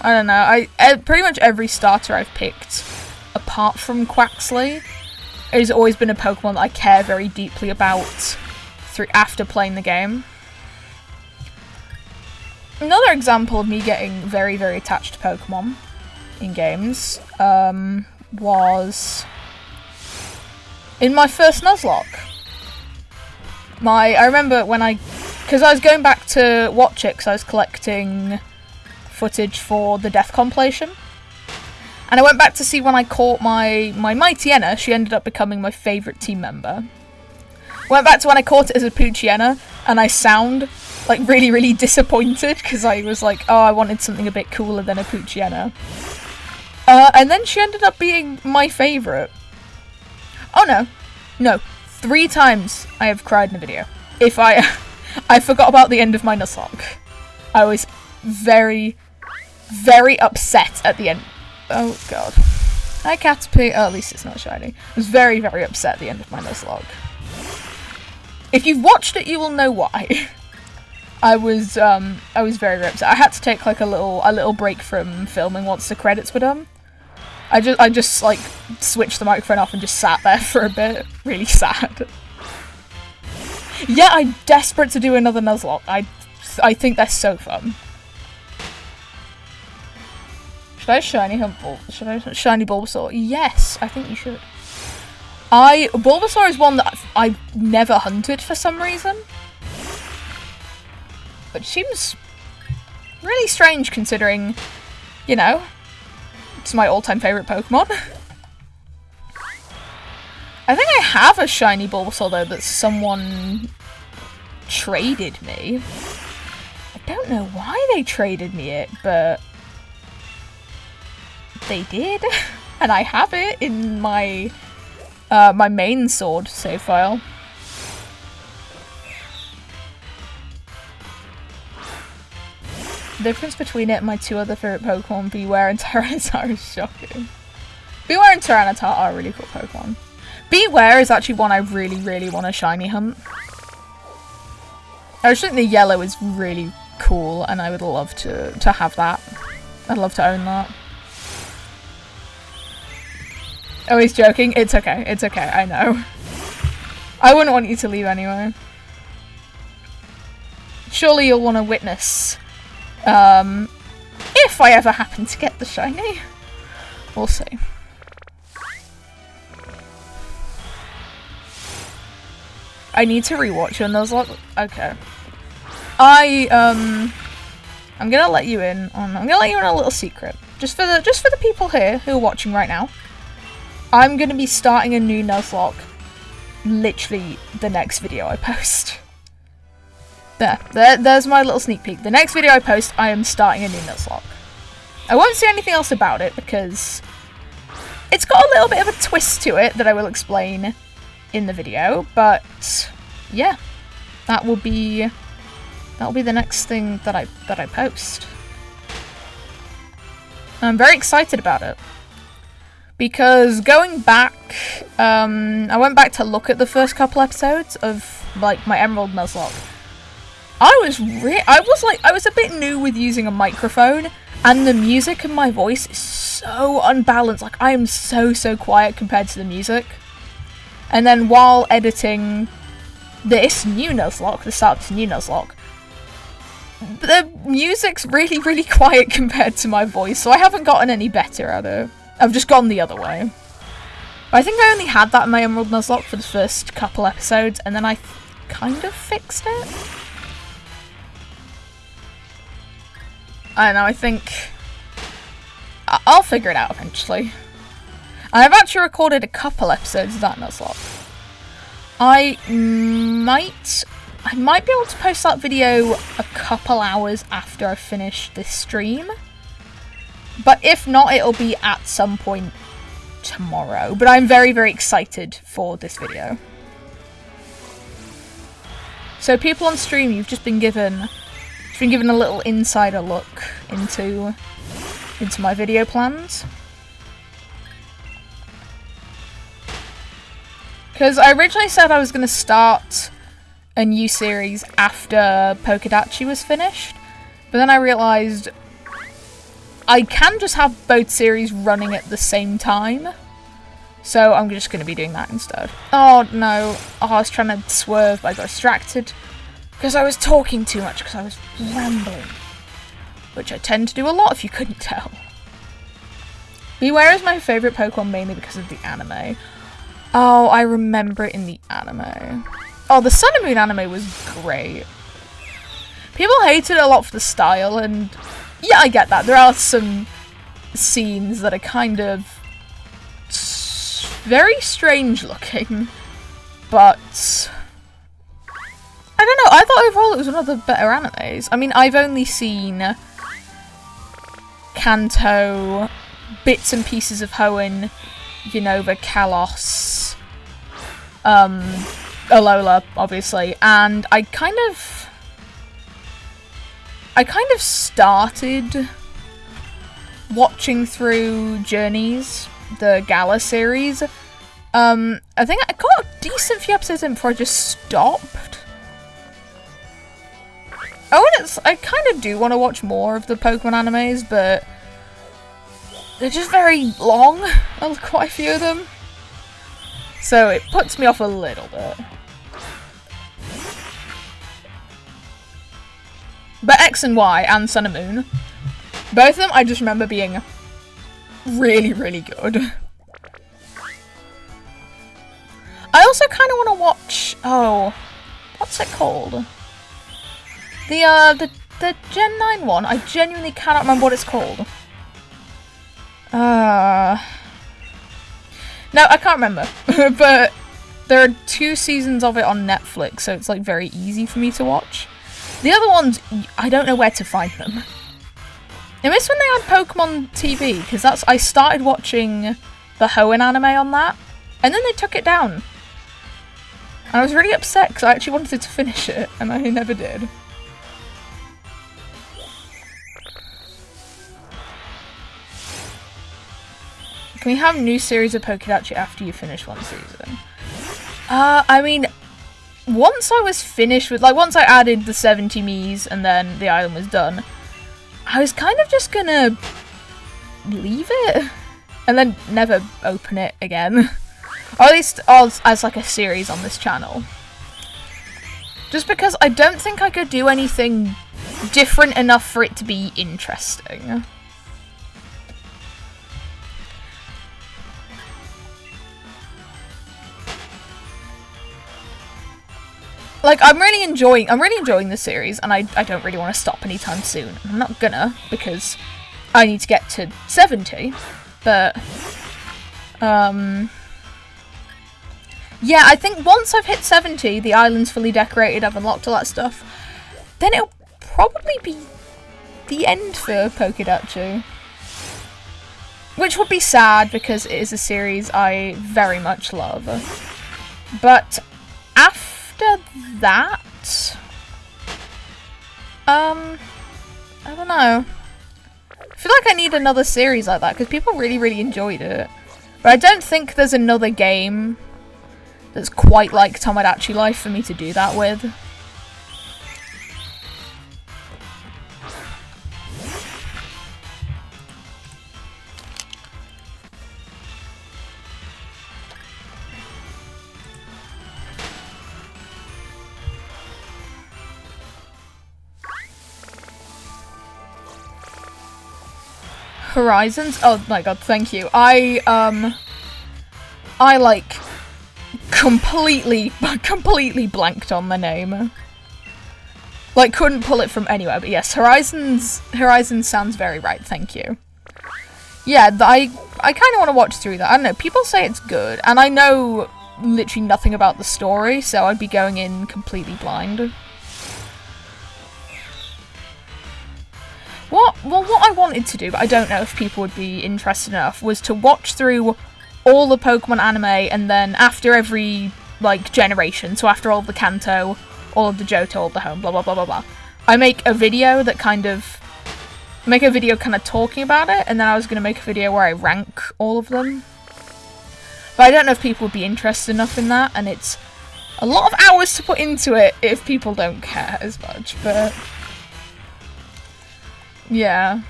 I don't know, pretty much every starter I've picked, apart from Quaxley, has always been a Pokemon that I care very deeply about after playing the game. Another example of me getting very, very attached to Pokemon in games was in my first Nuzlocke. I remember when because I was going back to watch it because I was collecting footage for the Death compilation. And I went back to see when I caught my Mightyena. She ended up becoming my favourite team member. Went back to when I caught it as a Poochyena, and I sound like really, really disappointed because I was like, oh, I wanted something a bit cooler than a Poochyena. And then she ended up being my favourite. Oh no. 3 times I have cried in a video. I forgot about the end of my Nuzlocke. I was very, very upset at the end. Oh god. Hi Caterpie. Oh, at least it's not shiny. I was very, very upset at the end of my Nuzlocke. If you've watched it, you will know why. I was very, very upset. I had to take like a little break from filming once the credits were done. I just like switched the microphone off and just sat there for a bit. Really sad. Yeah, I'm desperate to do another Nuzlocke. I think they're so fun. Should I shiny Bulbasaur? Yes, I think you should. Bulbasaur is one that I've never hunted for some reason. But it seems really strange considering, you know, it's my all-time favourite Pokemon. I think I have a shiny Bulbasaur though that someone traded me. I don't know why they traded me it, but they did. And I have it in my my main sword save file. The difference between it and my two other favourite Pokemon, Beware and Tyranitar, is shocking. Beware and Tyranitar are really cool Pokemon. Beware is actually one I really, really want to shiny hunt. I just think the yellow is really cool and I would love to have that. I'd love to own that. Oh, he's joking. It's okay. It's okay. I know. I wouldn't want you to leave anyway. Surely you'll want to witness. If I ever happen to get the shiny. We'll see. I need to rewatch it and there's like... Okay. I'm gonna let you in on... I'm gonna let you in on a little secret. Just for the people here who are watching right now. I'm gonna be starting a new Nuzlocke literally the next video I post. There's my little sneak peek. The next video I post, I am starting a new Nuzlocke. I won't say anything else about it because it's got a little bit of a twist to it that I will explain in the video, but yeah, that will be the next thing that I post. I'm very excited about it because going back, I went back to look at the first couple episodes of like my Emerald Nuzlocke. I was a bit new with using a microphone, and the music in my voice is so unbalanced. Like I am so quiet compared to the music. And then while editing this new Nuzlocke, the start of this new Nuzlocke, the music's really quiet compared to my voice, so I haven't gotten any better at it. I've just gone the other way. I think I only had that in my Emerald Nuzlocke for the first couple episodes, and then I kind of fixed it. I don't know, I think... I'll figure it out eventually. I've actually recorded a couple episodes of that Nuzlocke. I might be able to post that video a couple hours after I finish this stream. But if not, it'll be at some point tomorrow. But I'm very excited for this video. So people on stream, you've just been given a little insider look into my video plans. Because I originally said I was going to start a new series after Pokedachi was finished, but then I realised I can just have both series running at the same time, so I'm just going to be doing that instead. Oh no, I was trying to swerve but I got distracted because I was talking too much because I was rambling, which I tend to do a lot if you couldn't tell. Beware is my favourite Pokemon mainly because of the anime. Oh, I remember it in the anime. Oh, the Sun and Moon anime was great. People hated it a lot for the style, and yeah, I get that. There are some scenes that are kind of very strange looking, but I don't know. I thought overall it was one of the better animes. I mean, I've only seen Kanto, bits and pieces of Hoenn, Unova, Kalos, Alola, obviously, and I kind of started watching through Journeys, the Gala series. I think I got a decent few episodes in before I just stopped. Oh, and I kind of do want to watch more of the Pokemon animes, but they're just very long, quite a few of them. So it puts me off a little bit. But X and Y and Sun and Moon, both of them I just remember being really good. I also kind of want to watch, oh, what's it called? The Gen 9 one, I genuinely cannot remember what it's called. No, I can't remember. But there are 2 seasons of it on Netflix, so it's like very easy for me to watch. The other ones, I don't know where to find them. I miss when they had Pokemon TV, because I started watching the Hoenn anime on that, and then they took it down. And I was really upset, because I actually wanted to finish it, and I never did. Can we have a new series of Pokédachi after you finish one season? I mean, once I was finished with, like, once I added the 70 Miis and then the island was done, I was kind of just gonna leave it and then never open it again. Or at least as like a series on this channel. Just because I don't think I could do anything different enough for it to be interesting. Like, I'm really enjoying this series, and I don't really want to stop anytime soon. I'm not gonna, because I need to get to 70, but, yeah, I think once I've hit 70, the island's fully decorated, I've unlocked all that stuff, then it'll probably be the end for Pokédachi. Which would be sad, because it is a series I very much love. But after that, I don't know. I feel like I need another series like that, because people really, really enjoyed it. But I don't think there's another game that's quite like Tomodachi Life for me to do that with. Horizons? Oh my god, thank you. I like completely blanked on the name. Like, couldn't pull it from anywhere, but yes, Horizons sounds very right, thank you. Yeah, I kind of want to watch through that. I don't know, people say it's good, and I know literally nothing about the story, so I'd be going in completely blind. What I wanted to do, but I don't know if people would be interested enough, was to watch through all the Pokemon anime, and then after every, like, generation, so after all of the Kanto, all of the Johto, all of the Home, blah blah blah blah blah, I make a video that kind of talking about it, and then I was going to make a video where I rank all of them. But I don't know if people would be interested enough in that, and it's a lot of hours to put into it if people don't care as much, but yeah.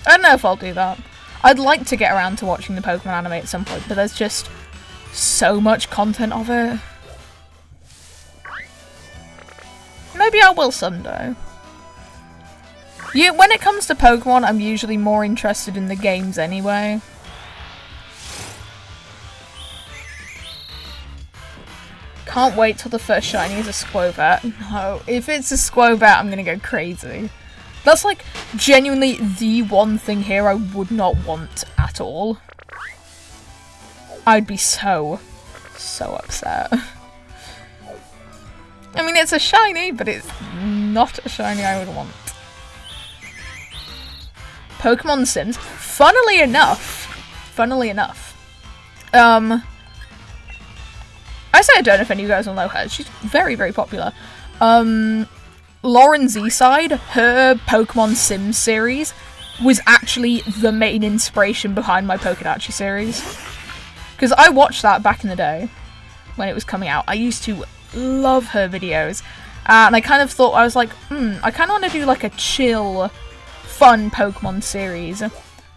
I don't know if I'll do that. I'd like to get around to watching the Pokemon anime at some point, but there's just so much content of it. Maybe I will someday. When it comes to Pokemon, I'm usually more interested in the games anyway. Can't wait till the first shiny is a Squobat. No, if it's a Squobat, I'm gonna go crazy. That's, like, genuinely the one thing here I would not want at all. I'd be so upset. I mean, it's a shiny, but it's not a shiny I would want. Pokemon Sims. Funnily enough, I say I don't know if any of you guys will know her. She's very, very popular. Lauren Z-Side, her Pokemon Sims series was actually the main inspiration behind my Pokédachi series. Because I watched that back in the day, when it was coming out. I used to love her videos. And I kind of thought, I was like, I kind of want to do like a chill, fun Pokemon series. And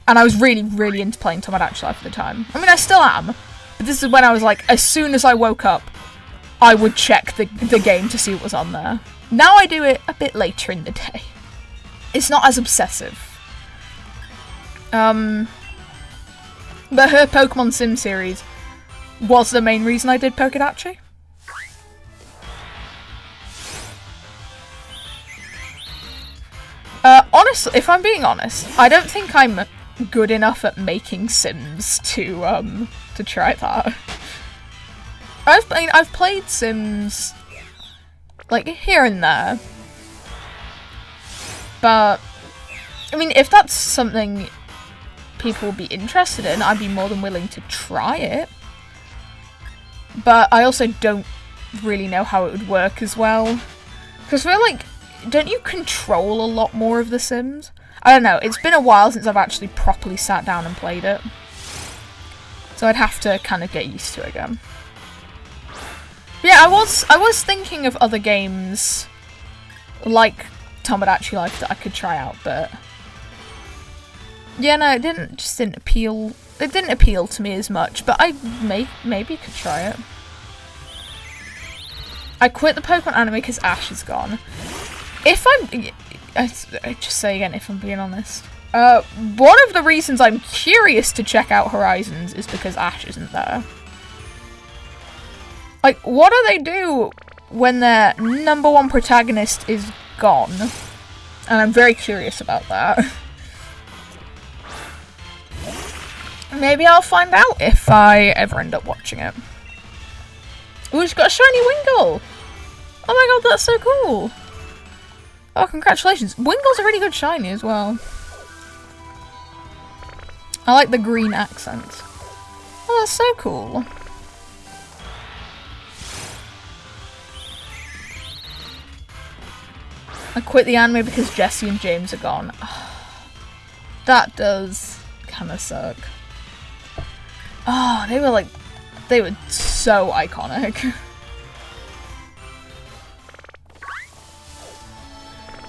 I was really, really into playing Tomodachi Life at the time. I mean, I still am. But this is when I was like, as soon as I woke up, I would check the game to see what was on there. Now I do it a bit later in the day. It's not as obsessive. But her Pokemon Sim series was the main reason I did Pokédachi. Honestly, if I'm being honest, I don't think I'm good enough at making Sims to try that. I've played Sims, like, here and there. But, I mean, if that's something people would be interested in, I'd be more than willing to try it. But I also don't really know how it would work as well. Because I feel like, don't you control a lot more of The Sims? I don't know, it's been a while since I've actually properly sat down and played it. So I'd have to kind of get used to it again. But yeah, I was thinking of other games like Tomodachi Life that I could try out, but yeah, no, it didn't appeal. It didn't appeal to me as much, but I maybe could try it. I quit the Pokemon anime because Ash is gone. I just say again, if I'm being honest, one of the reasons I'm curious to check out Horizons is because Ash isn't there. Like, what do they do when their #1 protagonist is gone? And I'm very curious about that. Maybe I'll find out if I ever end up watching it. Ooh, she's got a shiny Wingull! Oh my god, that's so cool! Oh, congratulations. Wingull's a really good shiny as well. I like the green accent. Oh, that's so cool. I quit the anime because Jesse and James are gone. That does kind of suck. Oh, they were so iconic.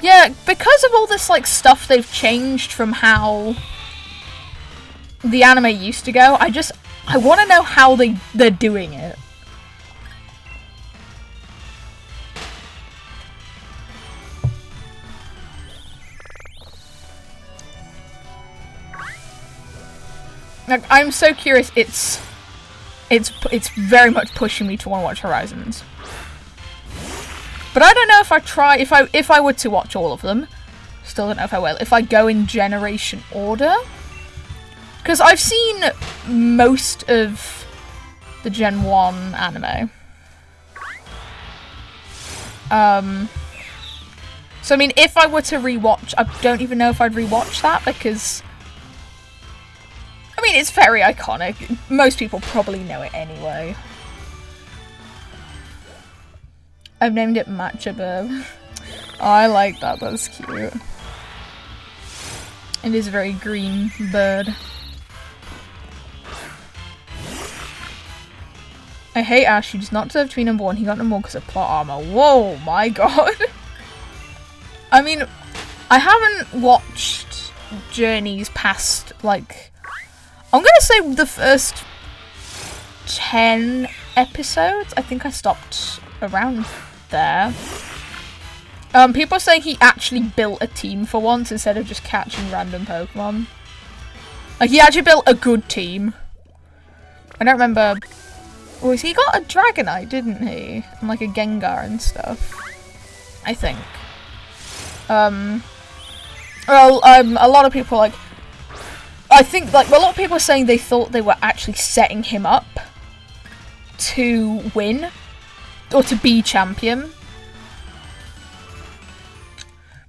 Yeah, because of all this, like, stuff they've changed from how the anime used to go, I want to know how they're doing it. Like, I'm so curious. It's very much pushing me to want to watch Horizons. But I don't know if I were to watch all of them. Still don't know if I will. If I go in generation order, because I've seen most of the Gen 1 anime. So I mean, if I were to rewatch, I don't even know if I'd rewatch that because, I mean, it's very iconic. Most people probably know it anyway. I've named it Matcha Bird. Oh, I like that. That's cute. It is a very green bird. I hate Ash. He does not deserve to be #1. He got #1 because of plot armor. Whoa, my god. I mean, I haven't watched Journeys past, like, I'm gonna say the first 10 episodes. I think I stopped around there. People are saying he actually built a team for once instead of just catching random Pokemon. Like, he actually built a good team. I don't remember. Oh, he got a Dragonite, didn't he? And like a Gengar and stuff. I think. Well, a lot of people, like, I think, like, a lot of people are saying they thought they were actually setting him up to win. Or to be champion.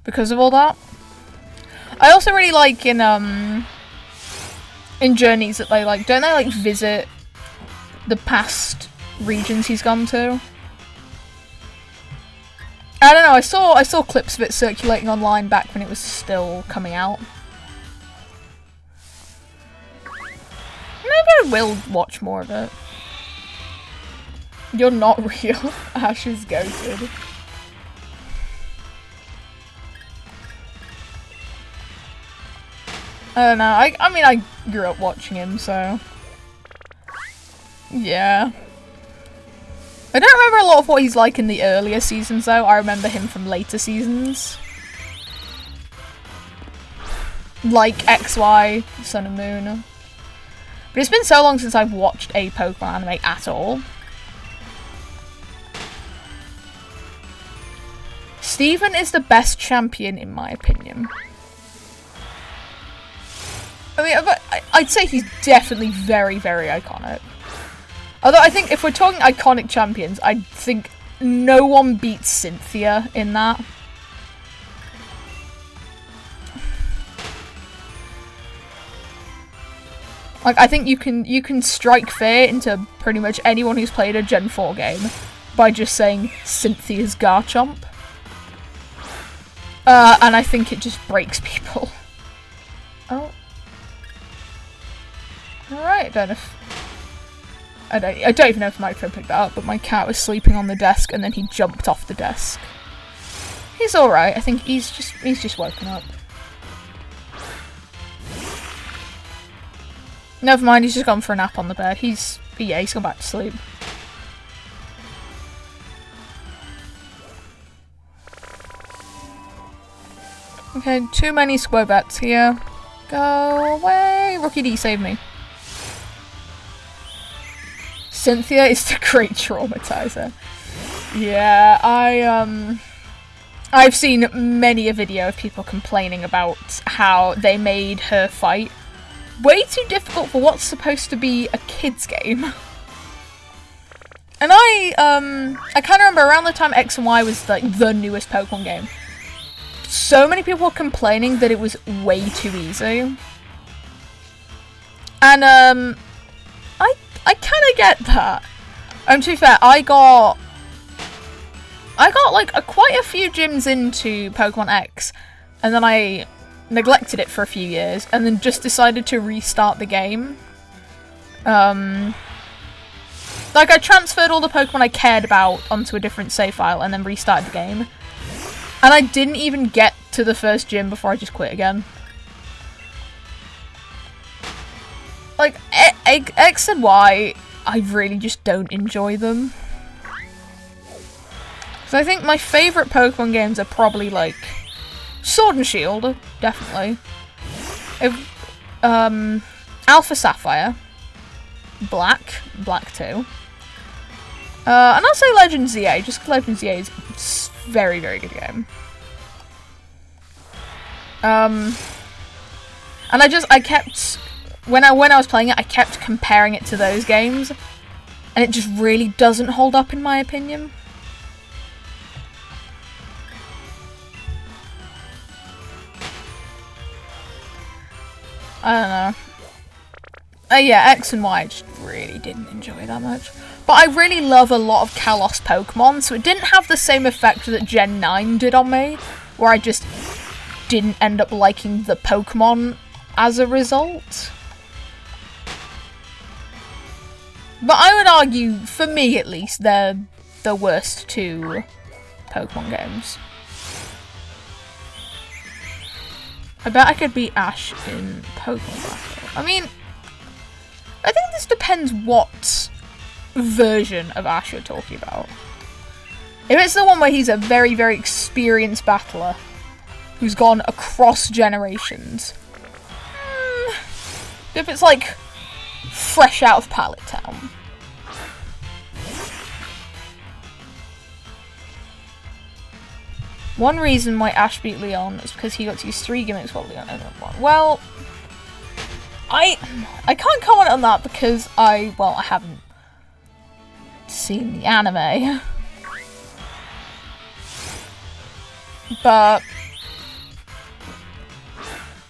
Because of all that. I also really like in Journeys that they, like, don't they, like, visit the past regions he's gone to? I don't know, I saw clips of it circulating online back when it was still coming out. Maybe I will watch more of it. You're not real. Ash is goated. I don't know. I mean, I grew up watching him, so yeah. I don't remember a lot of what he's like in the earlier seasons, though. I remember him from later seasons. Like XY, Sun and Moon. But it's been so long since I've watched a Pokemon anime at all. Steven is the best champion, in my opinion. I mean, I'd say he's definitely very, very iconic. Although I think if we're talking iconic champions, I think no one beats Cynthia in that. Like, I think you can strike fear into pretty much anyone who's played a Gen 4 game by just saying Cynthia's Garchomp. And I think it just breaks people. Oh. Alright, then. I don't even know if my microphone picked that up, but my cat was sleeping on the desk and then he jumped off the desk. He's alright, I think he's just woken up. Never mind, he's just gone for a nap on the bed. He's gone back to sleep. Okay, too many square bets here. Go away! Rookie D, save me. Cynthia is the great traumatizer. Yeah, I've seen many a video of people complaining about how they made her fight way too difficult for what's supposed to be a kid's game. And I kind of remember around the time X and Y was like the newest Pokemon game, so many people were complaining that it was way too easy. And I kind of get that. To be fair, I got like quite a few gyms into Pokemon X, and then I neglected it for a few years, and then just decided to restart the game. Like I transferred all the Pokemon I cared about onto a different save file, and then restarted the game. And I didn't even get to the first gym before I just quit again. Like, X and Y, I really just don't enjoy them. So I think my favourite Pokemon games are probably, like, Sword and Shield, definitely. Alpha Sapphire. Black 2. And I'll say Legend ZA, just because Legend ZA is a very, very good game. And I kept... When I was playing it, I kept comparing it to those games, and it just really doesn't hold up in my opinion. I don't know. Yeah, X and Y I just really didn't enjoy that much. But I really love a lot of Kalos Pokemon, so it didn't have the same effect that Gen 9 did on me, where I just didn't end up liking the Pokemon as a result. But I would argue, for me at least, they're the worst two Pokemon games. I bet I could beat Ash in Pokemon Battle. I mean, I think this depends what version of Ash you're talking about. If it's the one where he's a very, very experienced battler who's gone across generations. If it's like fresh out of Pallet Town. One reason why Ash beat Leon is because he got to use 3 gimmicks while Leon only had 1. Well, I can't comment on that because I haven't seen the anime. But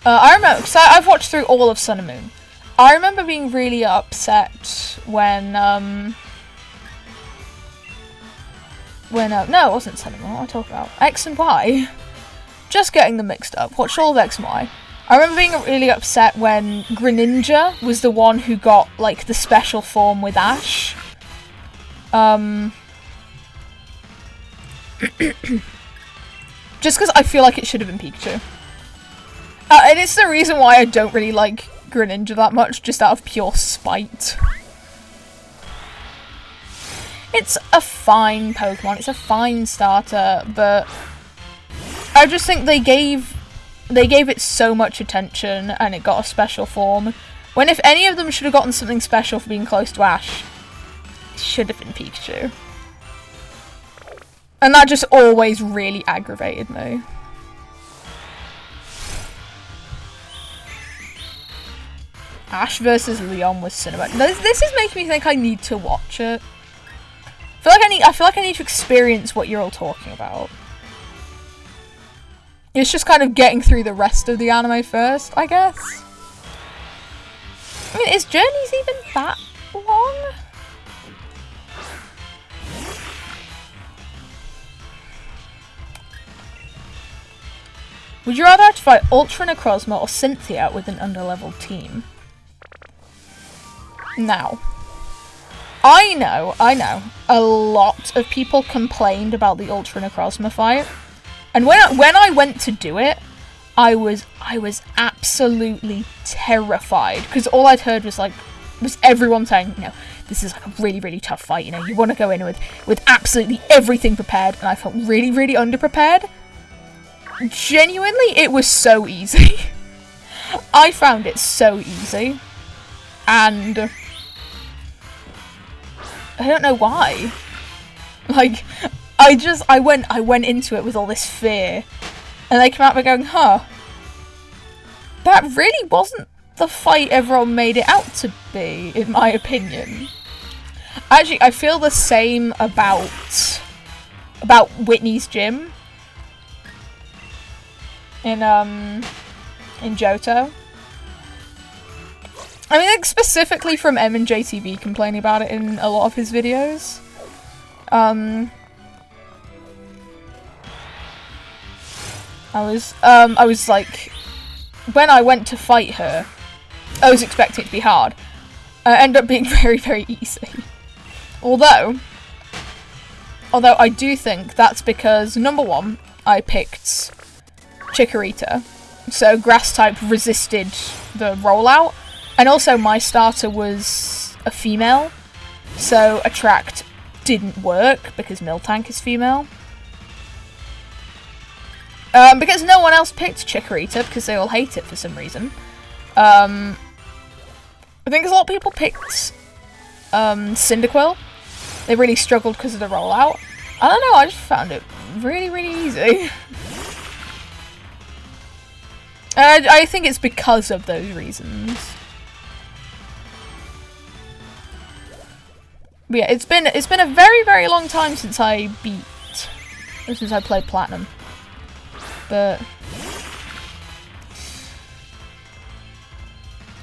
I remember, because I've watched through all of Sun and Moon. I remember being really upset when no, it wasn't Sun and Moon, what am I talking about? X and Y. Just getting them mixed up. Watched all of X and Y. I remember being really upset when Greninja was the one who got, like, the special form with Ash. Just because I feel like it should have been Pikachu. And it's the reason why I don't really like Greninja that much, just out of pure spite. It's a fine Pokemon, it's a fine starter, but I just think they gave it so much attention and it got a special form, when if any of them should have gotten something special for being close to Ash, it should have been Pikachu. And that just always really aggravated me. Ash versus Leon with Cinnabar. This is making me think I need to watch it. I feel like I need to experience what you're all talking about. It's just kind of getting through the rest of the anime first, I guess. I mean, is Journeys even that long? Would you rather have to fight Ultra Necrozma or Cynthia with an underleveled team? Now, I know, a lot of people complained about the Ultra Necrozma fight, and when I went to do it, I was absolutely terrified, because all I'd heard was everyone saying, you know, this is like a really, really tough fight, you know, you want to go in with absolutely everything prepared, and I felt really, really underprepared. Genuinely, it was so easy. I found it so easy, and I don't know why. Like, I went into it with all this fear, and I came out by going, huh, that really wasn't the fight everyone made it out to be, in my opinion. Actually, I feel the same about Whitney's gym in Johto. I mean, like, specifically from MNJTV complaining about it in a lot of his videos. I was like, when I went to fight her, I was expecting it to be hard. It ended up being very, very easy. Although I do think that's because, number one, I picked Chikorita, so grass type resisted the rollout, and also my starter was a female, so Attract didn't work because Miltank is female. Because no one else picked Chikorita because they all hate it for some reason. I think a lot of people picked Cyndaquil. They really struggled because of the rollout. I don't know, I just found it really, really easy. I think it's because of those reasons. But yeah, it's been a very, very long time since I played Platinum. But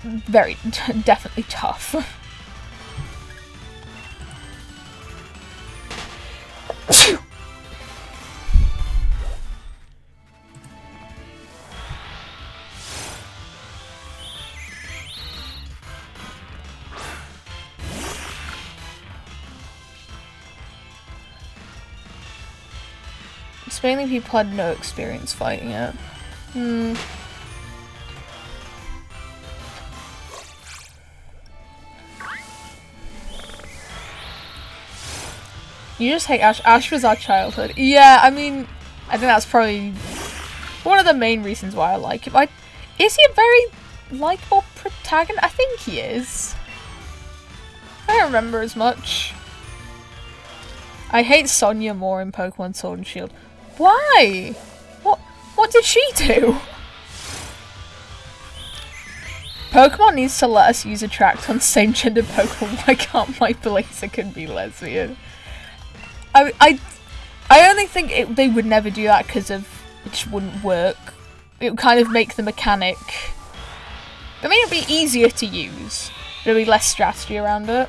very, definitely tough. Mainly people had no experience fighting it. You just hate Ash. Ash was our childhood. Yeah, I mean, I think that's probably one of the main reasons why I like him. Is he a very likable protagonist? I think he is. I don't remember as much. I hate Sonya more in Pokemon Sword and Shield. Why? What did she do? Pokemon needs to let us use Attract on same-gendered Pokemon. Why can't my Blaziken be lesbian? I only think they would never do that because it just wouldn't work. It would kind of make the mechanic... I mean, it'd be easier to use. There'd be less strategy around it.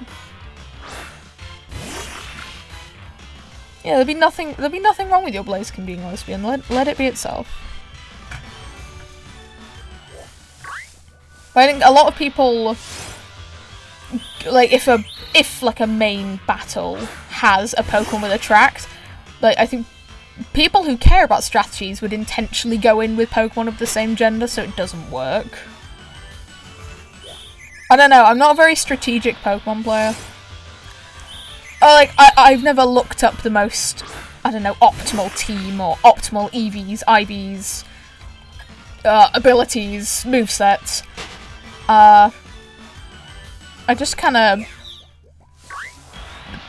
Yeah, there'd be nothing wrong with your Blaziken being lesbian. Let it be itself. But I think a lot of people, like, if like a main battle has a Pokemon with Attract, like, I think people who care about strategies would intentionally go in with Pokemon of the same gender so it doesn't work. I don't know, I'm not a very strategic Pokemon player. Like, I've never looked up the most, I don't know, optimal team or optimal EVs, IVs, abilities, movesets. I just kind of...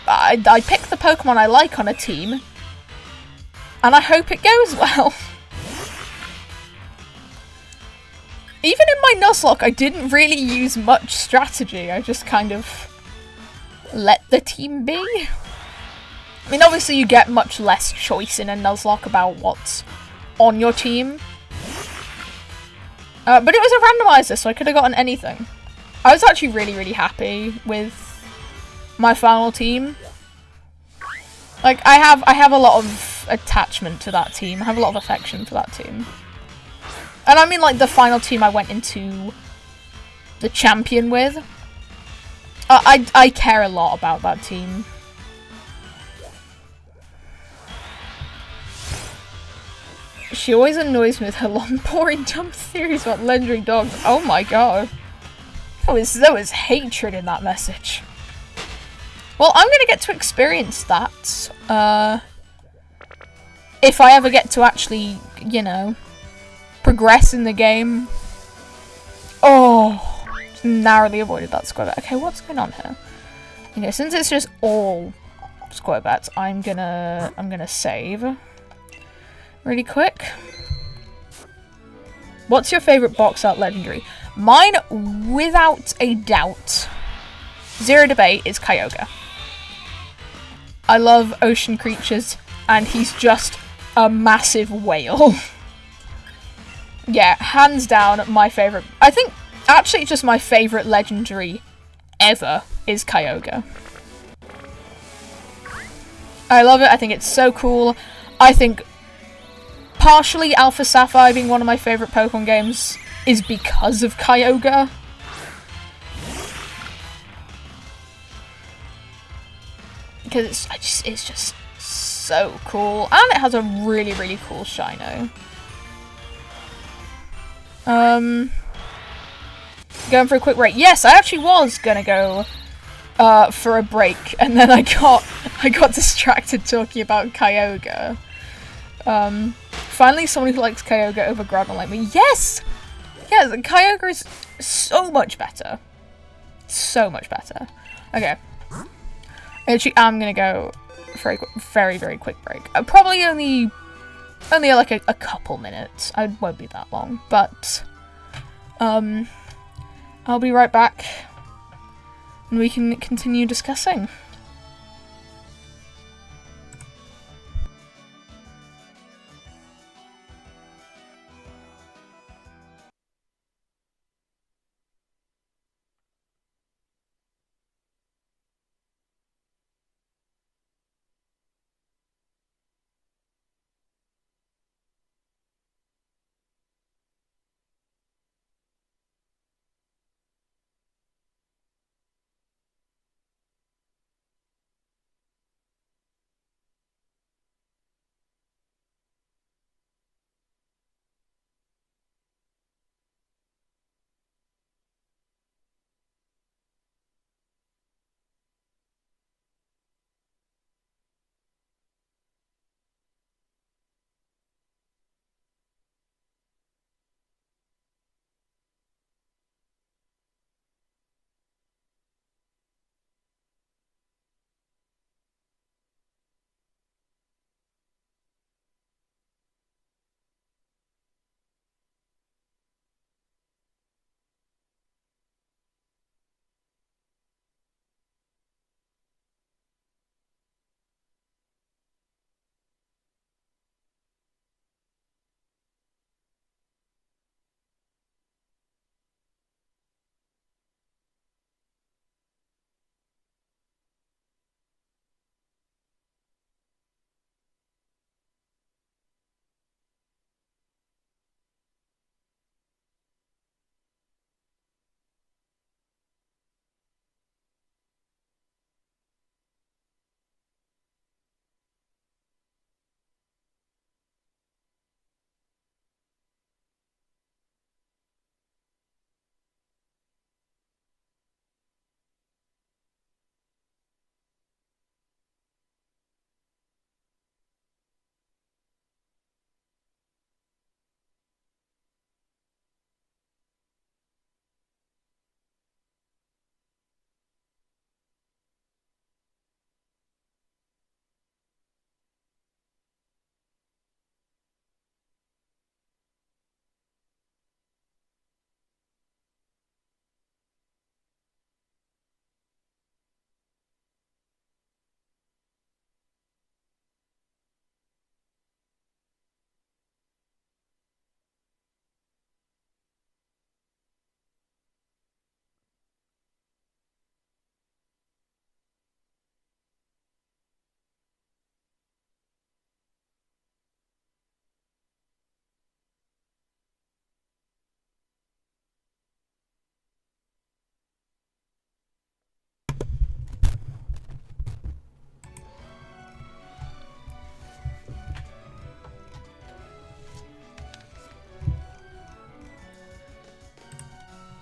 I pick the Pokemon I like on a team, and I hope it goes well. Even in my Nuzlocke, I didn't really use much strategy. I just kind of let the team be. I mean, obviously you get much less choice in a Nuzlocke about what's on your team. But it was a randomizer, so I could have gotten anything. I was actually really, really happy with my final team. Like, I have a lot of attachment to that team. I have a lot of affection for that team. And I mean, like, the final team I went into the champion with. I care a lot about that team. She always annoys me with her long, boring jump theories about legendary dogs. Oh my god. There was hatred in that message. Well, I'm gonna get to experience that. If I ever get to actually, you know, progress in the game. Oh, just narrowly avoided that square bet. Okay, what's going on here? Okay, since it's just all square bets, I'm gonna save really quick. What's your favorite box art legendary? Mine, without a doubt, zero debate, is Kyogre. I love ocean creatures, and he's just a massive whale. Yeah, hands down, my favorite. I think, actually, just my favorite legendary ever is Kyogre. I love it. I think it's so cool. I think partially Alpha Sapphire being one of my favorite Pokemon games is because of Kyogre. Because it's just so cool. And it has a really, really cool Shino. Going for a quick break. Yes, I actually was gonna go for a break, and then I got distracted talking about Kyogre. Finally someone who likes Kyogre over Groudon like me. Yes! Yes, Kyogre is so much better. So much better. Okay. Actually, I'm gonna go for a very, very quick break. Probably only like a couple minutes. I won't be that long, but I'll be right back and we can continue discussing.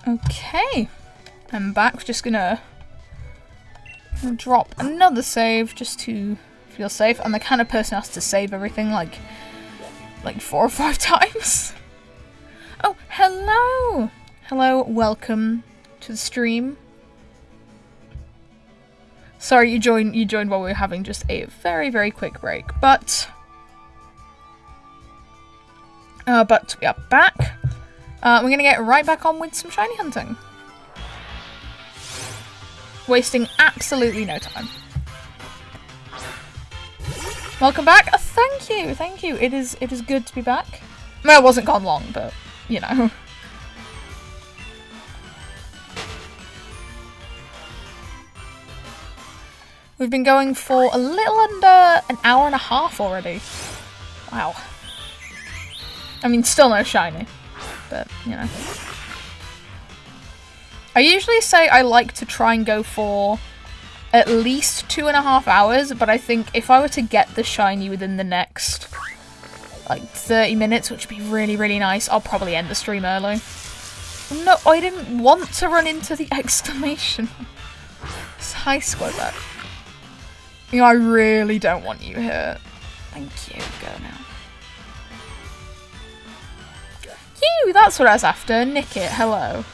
Okay, I'm back. Just gonna drop another save just to feel safe. I'm the kind of person who has to save everything like 4 or 5 times. Oh, hello! Hello, welcome to the stream. Sorry, you joined while we were having just a very, very quick break, but we are back. We're gonna get right back on with some shiny hunting. Wasting absolutely no time. Welcome back. Thank you. It is good to be back. I mean, I wasn't gone long, but you know. We've been going for a little under an hour and a half already. Wow. I mean, still no shiny, but you know. I usually say I like to try and go for at least 2.5 hours, but I think if I were to get the shiny within the next, like, 30 minutes, which would be really, really nice, I'll probably end the stream early. No, I didn't want to run into the exclamation. Hi, Squadback. You know, I really don't want you here. Thank you. Go now. You! That's what I was after. Nick it. Hello.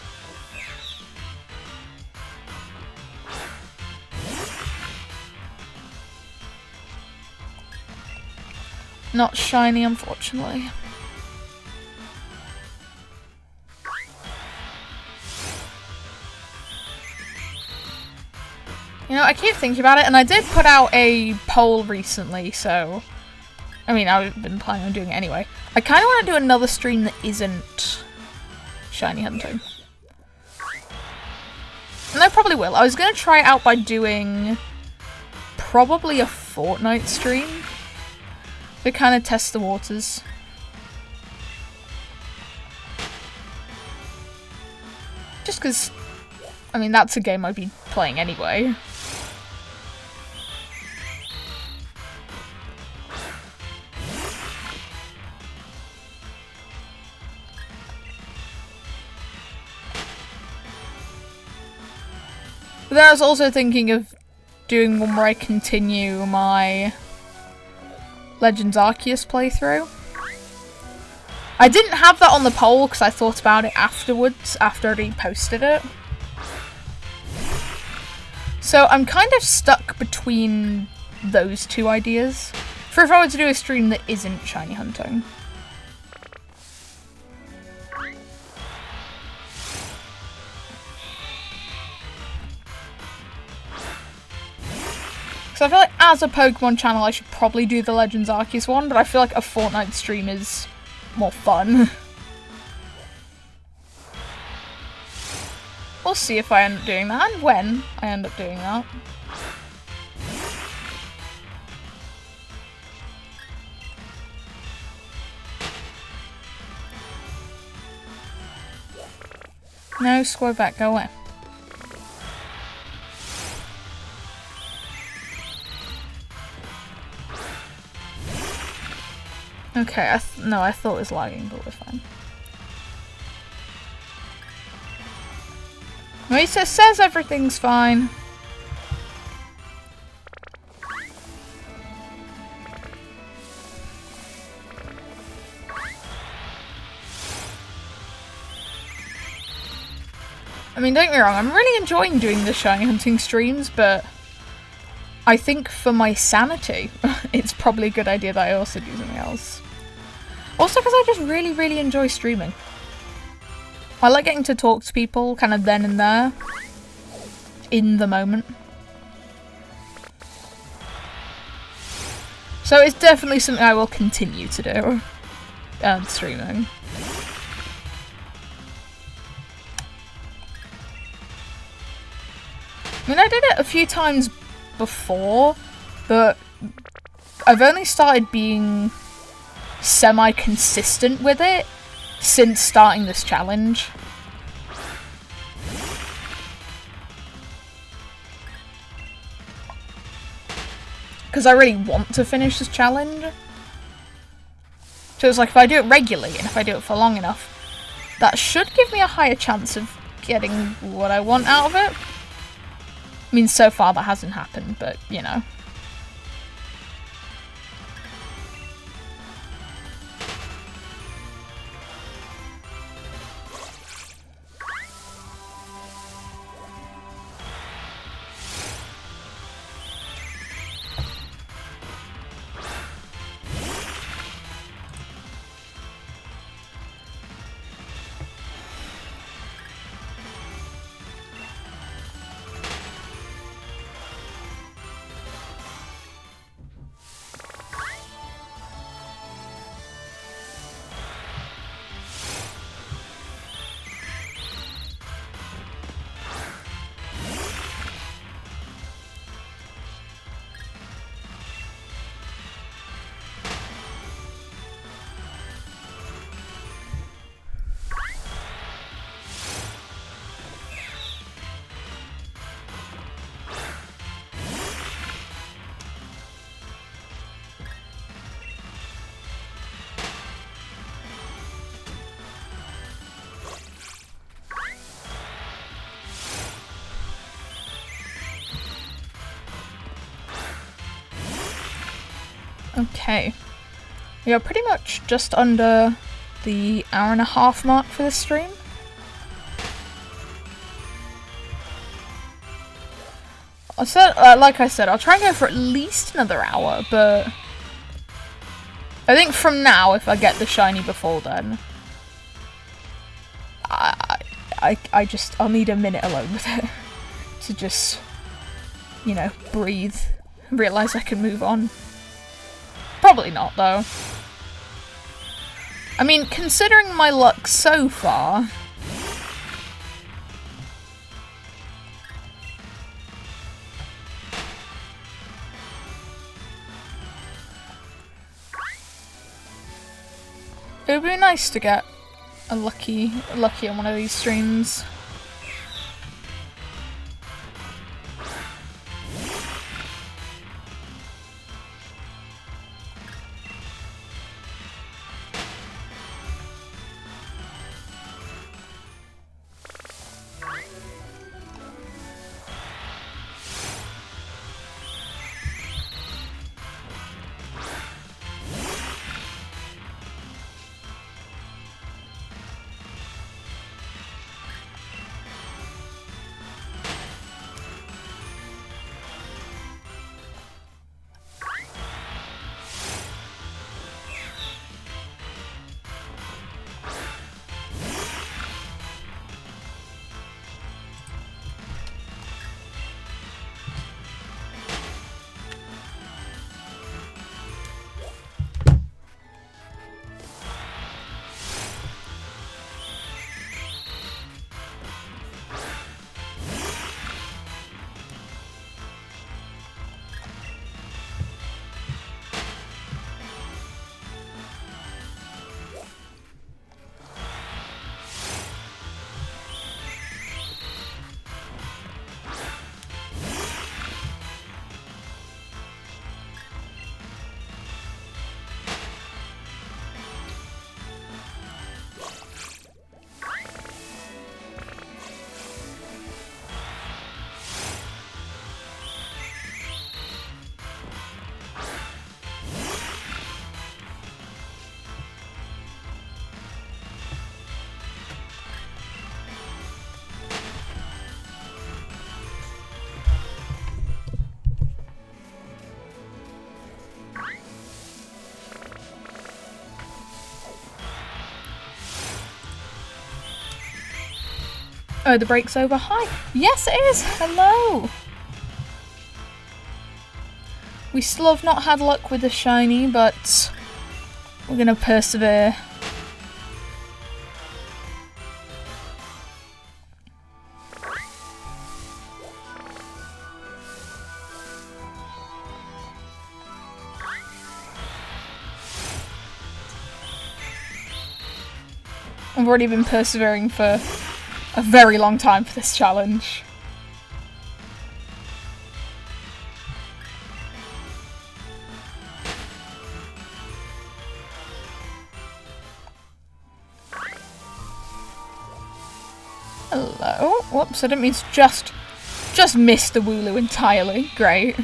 Not shiny, unfortunately. You know, I keep thinking about it, and I did put out a poll recently, so... I mean, I've been planning on doing it anyway. I kind of want to do another stream that isn't shiny hunting. And I probably will. I was going to try it out by doing probably a Fortnite stream to kind of test the waters. Just because, I mean, that's a game I'd be playing anyway. But then I was also thinking of doing one where I continue my Legends Arceus playthrough. I didn't have that on the poll because I thought about it afterwards, after I posted it. So I'm kind of stuck between those two ideas. For if I were to do a stream that isn't shiny hunting. So I feel like as a Pokemon channel I should probably do the Legends Arceus one, but I feel like a Fortnite stream is more fun. We'll see if I end up doing that, and when I end up doing that. No, Squirback, go away. Okay, I thought it was lagging, but we're fine. Marisa says everything's fine. I mean, don't get me wrong, I'm really enjoying doing the shiny hunting streams, but I think for my sanity, it's probably a good idea that I also do something else. Also because I just really, really enjoy streaming. I like getting to talk to people kind of then and there. In the moment. So it's definitely something I will continue to do. Streaming. I mean, I did it a few times before, but I've only started being semi-consistent with it since starting this challenge. Because I really want to finish this challenge. So it's like if I do it regularly and if I do it for long enough, that should give me a higher chance of getting what I want out of it. I mean, so far that hasn't happened, but, you know. Okay, we are pretty much just under the hour-and-a-half mark for this stream. Like I said, I'll try and go for at least another hour, but I think from now, if I get the shiny before then, I'll need a minute alone with it to just, you know, breathe, realise I can move on. Probably not, though. I mean, considering my luck so far... It would be nice to get a lucky on one of these streams. Oh, the break's over. Hi. Yes, it is. Hello. We still have not had luck with the shiny, but we're going to persevere. I've already been persevering for a very long time for this challenge. Hello. Whoops, I didn't mean to just miss the Wooloo entirely. Great.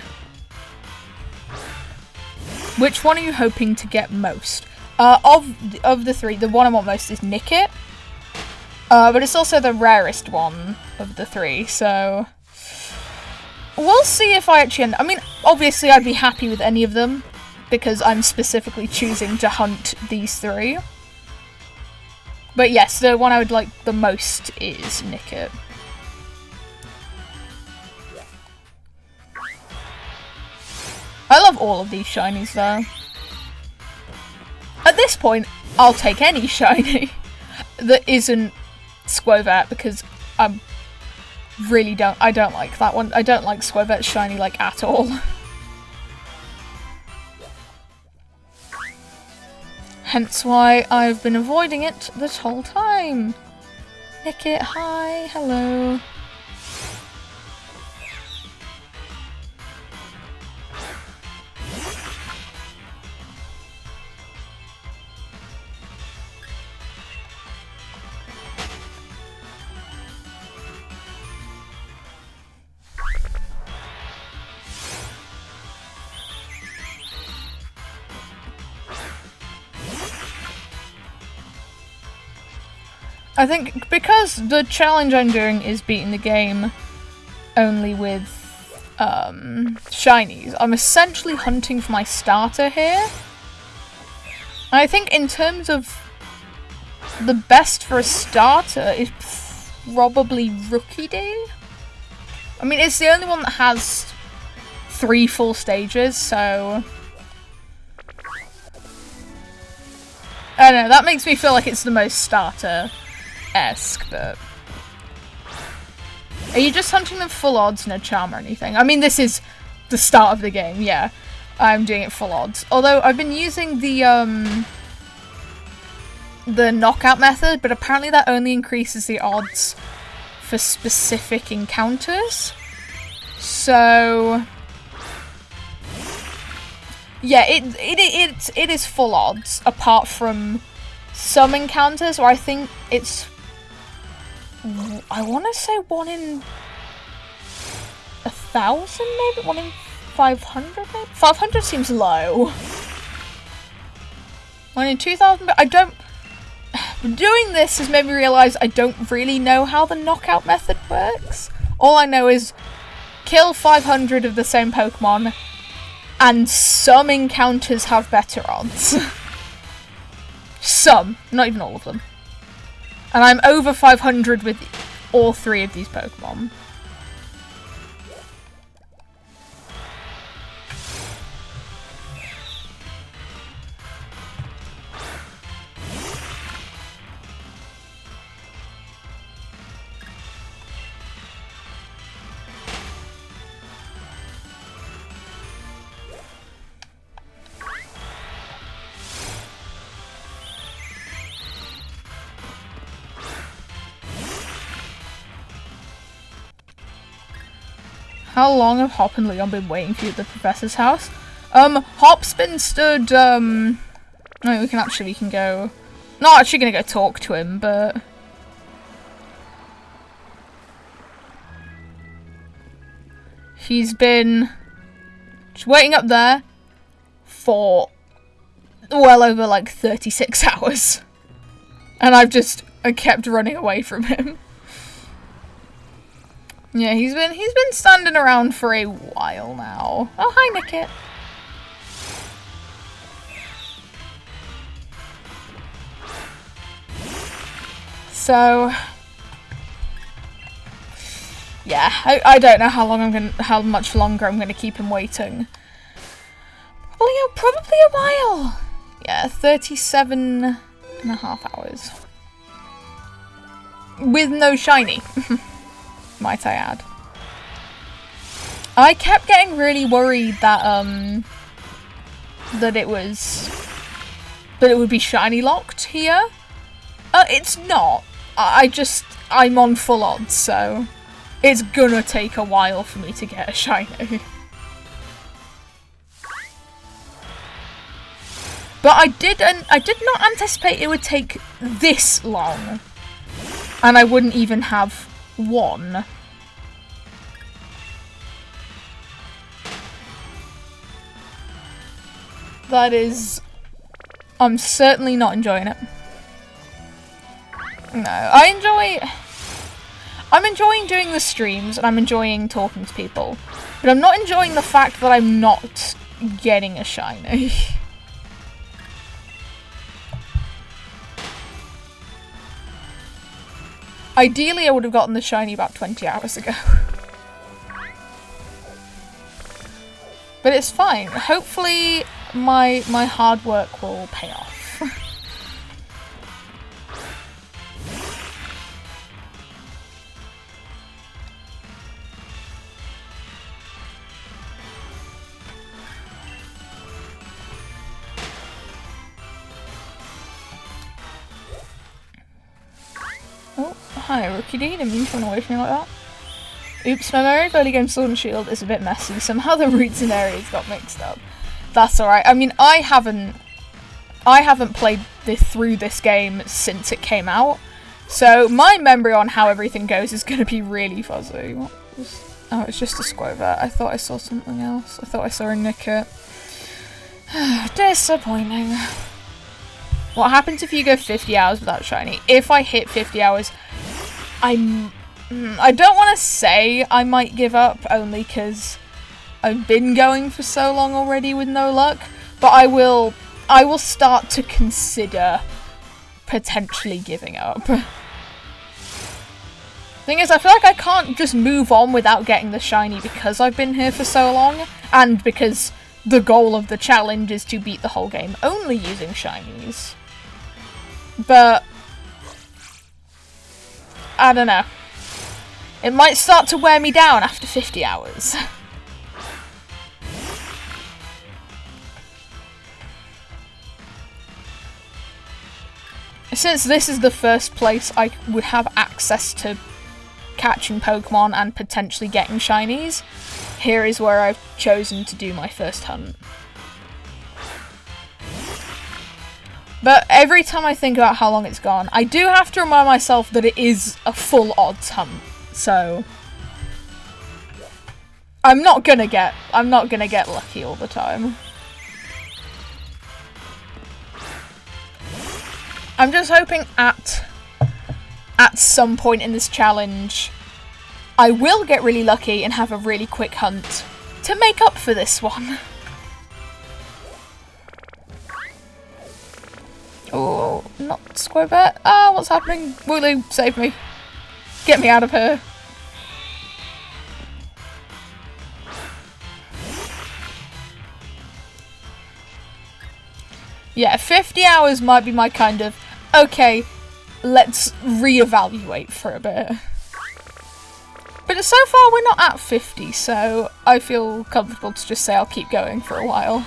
Which one are you hoping to get most? Of the three, the one I want most is Nickit. But it's also the rarest one of the three, so... We'll see if I actually end... I mean, obviously I'd be happy with any of them, because I'm specifically choosing to hunt these three. But yes, the one I would like the most is Nickit. I love all of these shinies though. At this point, I'll take any shiny that isn't Squovet, because I don't like that one. I don't like Squovet's shiny like at all. Hence why I've been avoiding it this whole time. Nickit, hi, hello. I think because the challenge I'm doing is beating the game only with shinies, I'm essentially hunting for my starter here. And I think in terms of the best for a starter is probably Rookie Day. I mean, it's the only one that has 3 full stages, so... I don't know, that makes me feel like it's the most starter-esque, but... Are you just hunting them full odds, no charm or anything? I mean, this is the start of the game, yeah. I'm doing it full odds. Although, I've been using the knockout method, but apparently that only increases the odds for specific encounters. So... yeah, it is full odds, apart from some encounters where I think it's... I want to say 1 in 1,000, maybe? 1 in 500, maybe? 500 seems low. 1 in 2,000, but I don't... Doing this has made me realise I don't really know how the knockout method works. All I know is kill 500 of the same Pokemon, and some encounters have better odds. Some, not even all of them. And I'm over 500 with all 3 of these Pokemon. How long have Hop and Leon been waiting for you at the professor's house? Hop's been stood, no, we can go... Not actually gonna go talk to him, but... He's been... just waiting up there for well over, like, 36 hours. And I kept running away from him. Yeah, he's been standing around for a while now. Oh, hi, Nickit. So, yeah, I don't know how much longer I'm gonna keep him waiting. Probably a while. Yeah, 37.5 hours. With no shiny. Might I add. I kept getting really worried that that it would be shiny locked here. It's not. I'm on full odds, so it's gonna take a while for me to get a shiny. But I did not anticipate it would take this long. And I wouldn't even have one. That is... I'm certainly not enjoying it. No, I'm enjoying doing the streams, and I'm enjoying talking to people. But I'm not enjoying the fact that I'm not getting a shiny. Ideally, I would have gotten the shiny about 20 hours ago. But it's fine. Hopefully, my hard work will pay off. Oh, hi, Rookie D. Didn't mean to run away from me like that. Oops, my memory of early game Sword and Shield is a bit messy. Somehow the routes and areas got mixed up. That's alright. I mean, I haven't played through this game since it came out. So my memory on how everything goes is going to be really fuzzy. Oh, it's just a Squover. I thought I saw something else. I thought I saw a Nickit. Disappointing. What happens if you go 50 hours without shiny? If I hit 50 hours, I don't want to say I might give up, only because I've been going for so long already with no luck, but I will start to consider potentially giving up. Thing is, I feel like I can't just move on without getting the shiny because I've been here for so long, and because the goal of the challenge is to beat the whole game only using shinies. But I don't know. It might start to wear me down after 50 hours. Since this is the first place I would have access to catching Pokemon and potentially getting shinies, here is where I've chosen to do my first hunt. But every time I think about how long it's gone, I do have to remind myself that it is a full odds hunt. So I'm not gonna get lucky all the time. I'm just hoping at some point in this challenge I will get really lucky and have a really quick hunt to make up for this one. Oh, not Squirvet. Ah, what's happening? Wooloo, save me. Get me out of here. Yeah, 50 hours might be my kind of, okay, let's reevaluate for a bit. But so far we're not at 50, so I feel comfortable to just say I'll keep going for a while.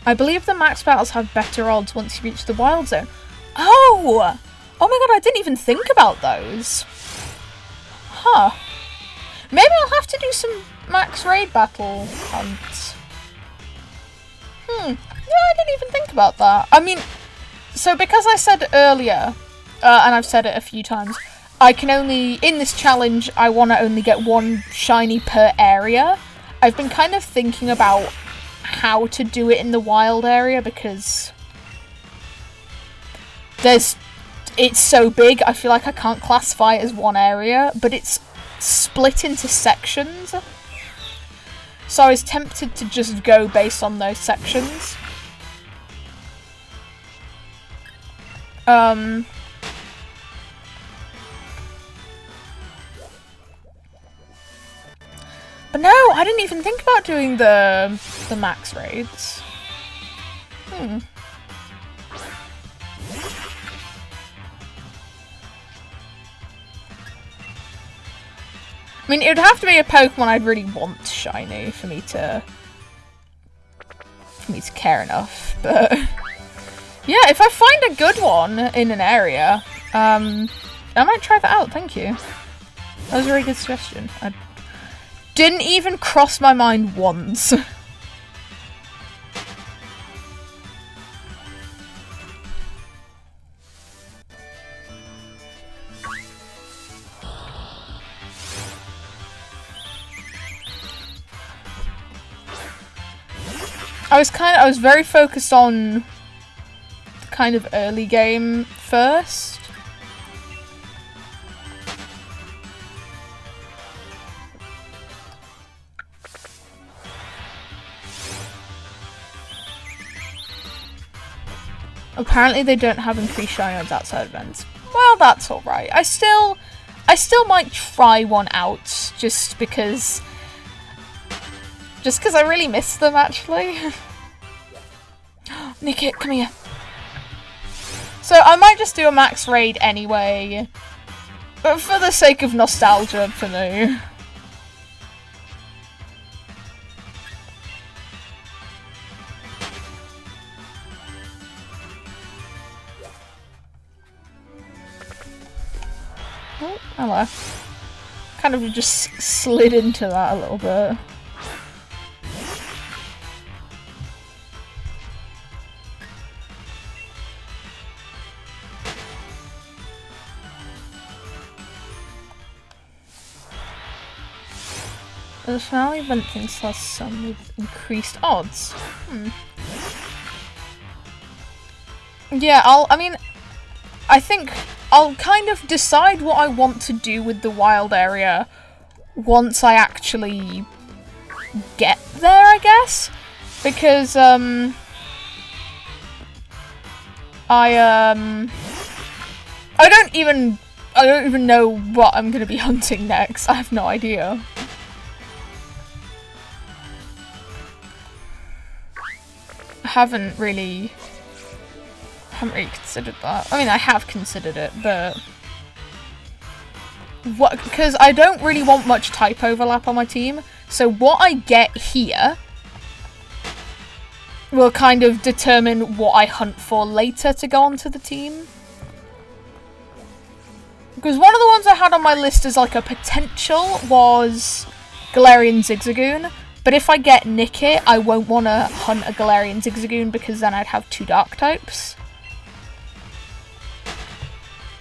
I believe the max battles have better odds once you reach the wild zone. Oh! Oh my god, I didn't even think about those. Huh. Maybe I'll have to do some max raid battle hunts. Yeah, I didn't even think about that. I mean, so because I said earlier, and I've said it a few times, I can only, in this challenge, I want to only get one shiny per area. I've been kind of thinking about how to do it in the wild area because it's so big, I feel like I can't classify it as one area, but it's split into sections. So I was tempted to just go based on those sections. But no, I didn't even think about doing the max raids. I mean, it would have to be a Pokemon I'd really want shiny for me to care enough. But yeah, if I find a good one in an area, I might try that out. Thank you. That was a very good suggestion. Didn't even cross my mind once. I was very focused on the kind of early game first. Apparently they don't have increased shiny odds outside events. Well, that's alright. I still might try one out just because I really miss them, actually. Nick it, come here. So I might just do a max raid anyway, but for the sake of nostalgia for me. Oh, hello. Kind of just slid into that a little bit. The finale event thinks has some with increased odds. Yeah, I think I'll kind of decide what I want to do with the wild area once I actually get there, I guess. Because, I don't even know what I'm gonna be hunting next. I have no idea. I haven't really considered that. I mean, I have considered it, but because I don't really want much type overlap on my team, so what I get here will kind of determine what I hunt for later to go onto the team. Because one of the ones I had on my list as like a potential was Galarian Zigzagoon. But if I get Nickit, I won't want to hunt a Galarian Zigzagoon because then I'd have 2 dark types.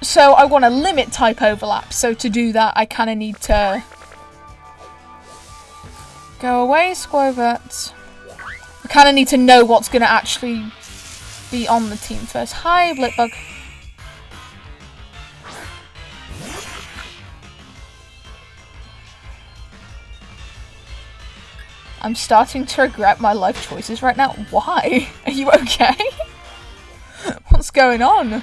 So I want to limit type overlap. So to do that, I kind of need to go away, Squirvet. I kind of need to know what's going to actually be on the team first. Hi, Blitbug. I'm starting to regret my life choices right now. Why? Are you okay? What's going on?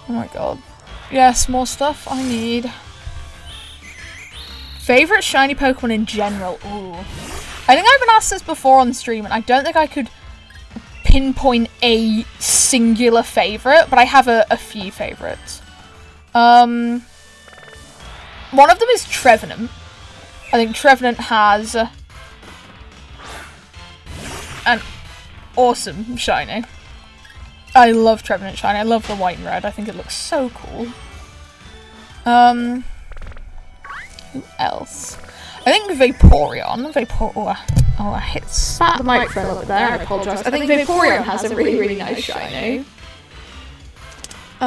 Oh my god. Yes, more stuff I need. Favourite shiny Pokemon in general? Ooh. I think I've been asked this before on stream, and I don't think I could pinpoint a singular favourite, but I have a few favourites. One of them is Trevenant. I think Trevenant has an awesome shiny. I love Trevenant shiny. I love the white and red. I think it looks so cool. Who else? I think Vaporeon. Oh, I hit the microphone a little bit there. I apologise. I think Vaporeon has a really, really nice shiny. Who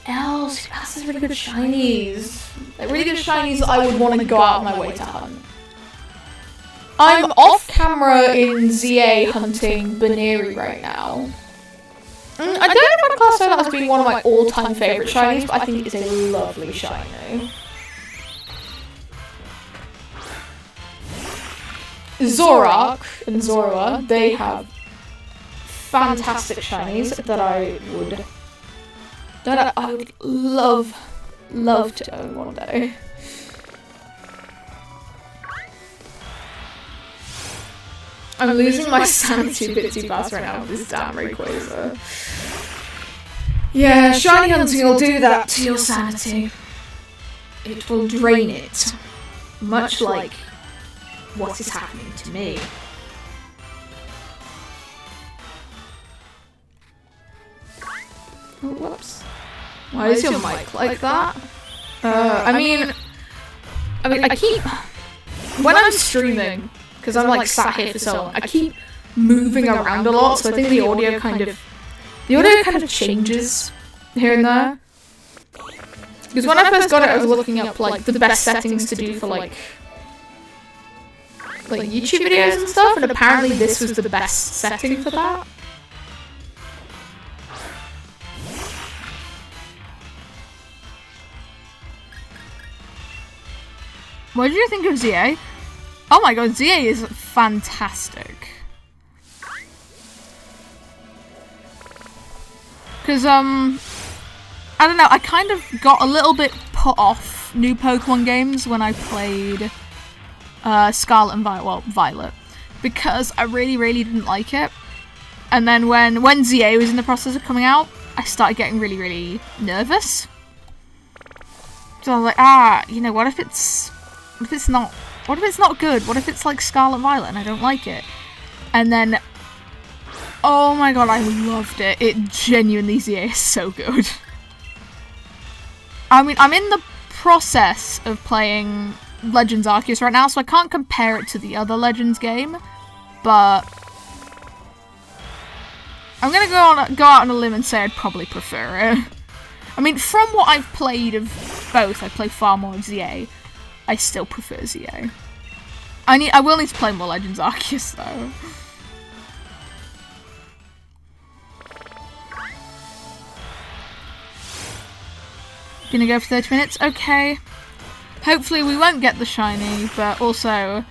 else? Who else has really good shinies? Like, really good shinies I would want to go out of my way to hunt. I'm off camera in ZA hunting Baneri right now. I don't know if I'd class that as being one of my all-time favourite shinies, but I think it is a lovely shiny. Zorak and Zorua, they have fantastic shinies that I would love to own one day. I'm losing my sanity a bit too fast right now with this damn Rayquaza. Yeah, shiny hunting will do that to your sanity. It will drain it. Much like what is happening to me. Oh, whoops. Why is your mic like that? I mean, I keep... When I'm streaming, because I'm like sat here for so long, I keep moving around a lot, so I think the audio kind of changes here and there. Because when I first got it, I was looking up like the best settings to do for like YouTube videos and stuff, and apparently this was the best setting for that. What did you think of ZA? Oh my god, ZA is fantastic. Because, I don't know, I kind of got a little bit put off new Pokemon games when I played Scarlet and Violet. Because I really, really didn't like it. And then when ZA was in the process of coming out, I started getting really, really nervous. So I was like, you know, what if it's not good? What if it's like Scarlet and Violet and I don't like it? And then, oh my god, I loved it. It genuinely, ZA is so good. I mean, I'm in the process of playing Legends Arceus right now, so I can't compare it to the other Legends game, but I'm gonna go out on a limb and say I'd probably prefer it. I mean, from what I've played of both, I play far more of ZA. I still prefer ZA. I will need to play more Legends Arceus though. Gonna go for 30 minutes? Okay. Hopefully we won't get the shiny, but also,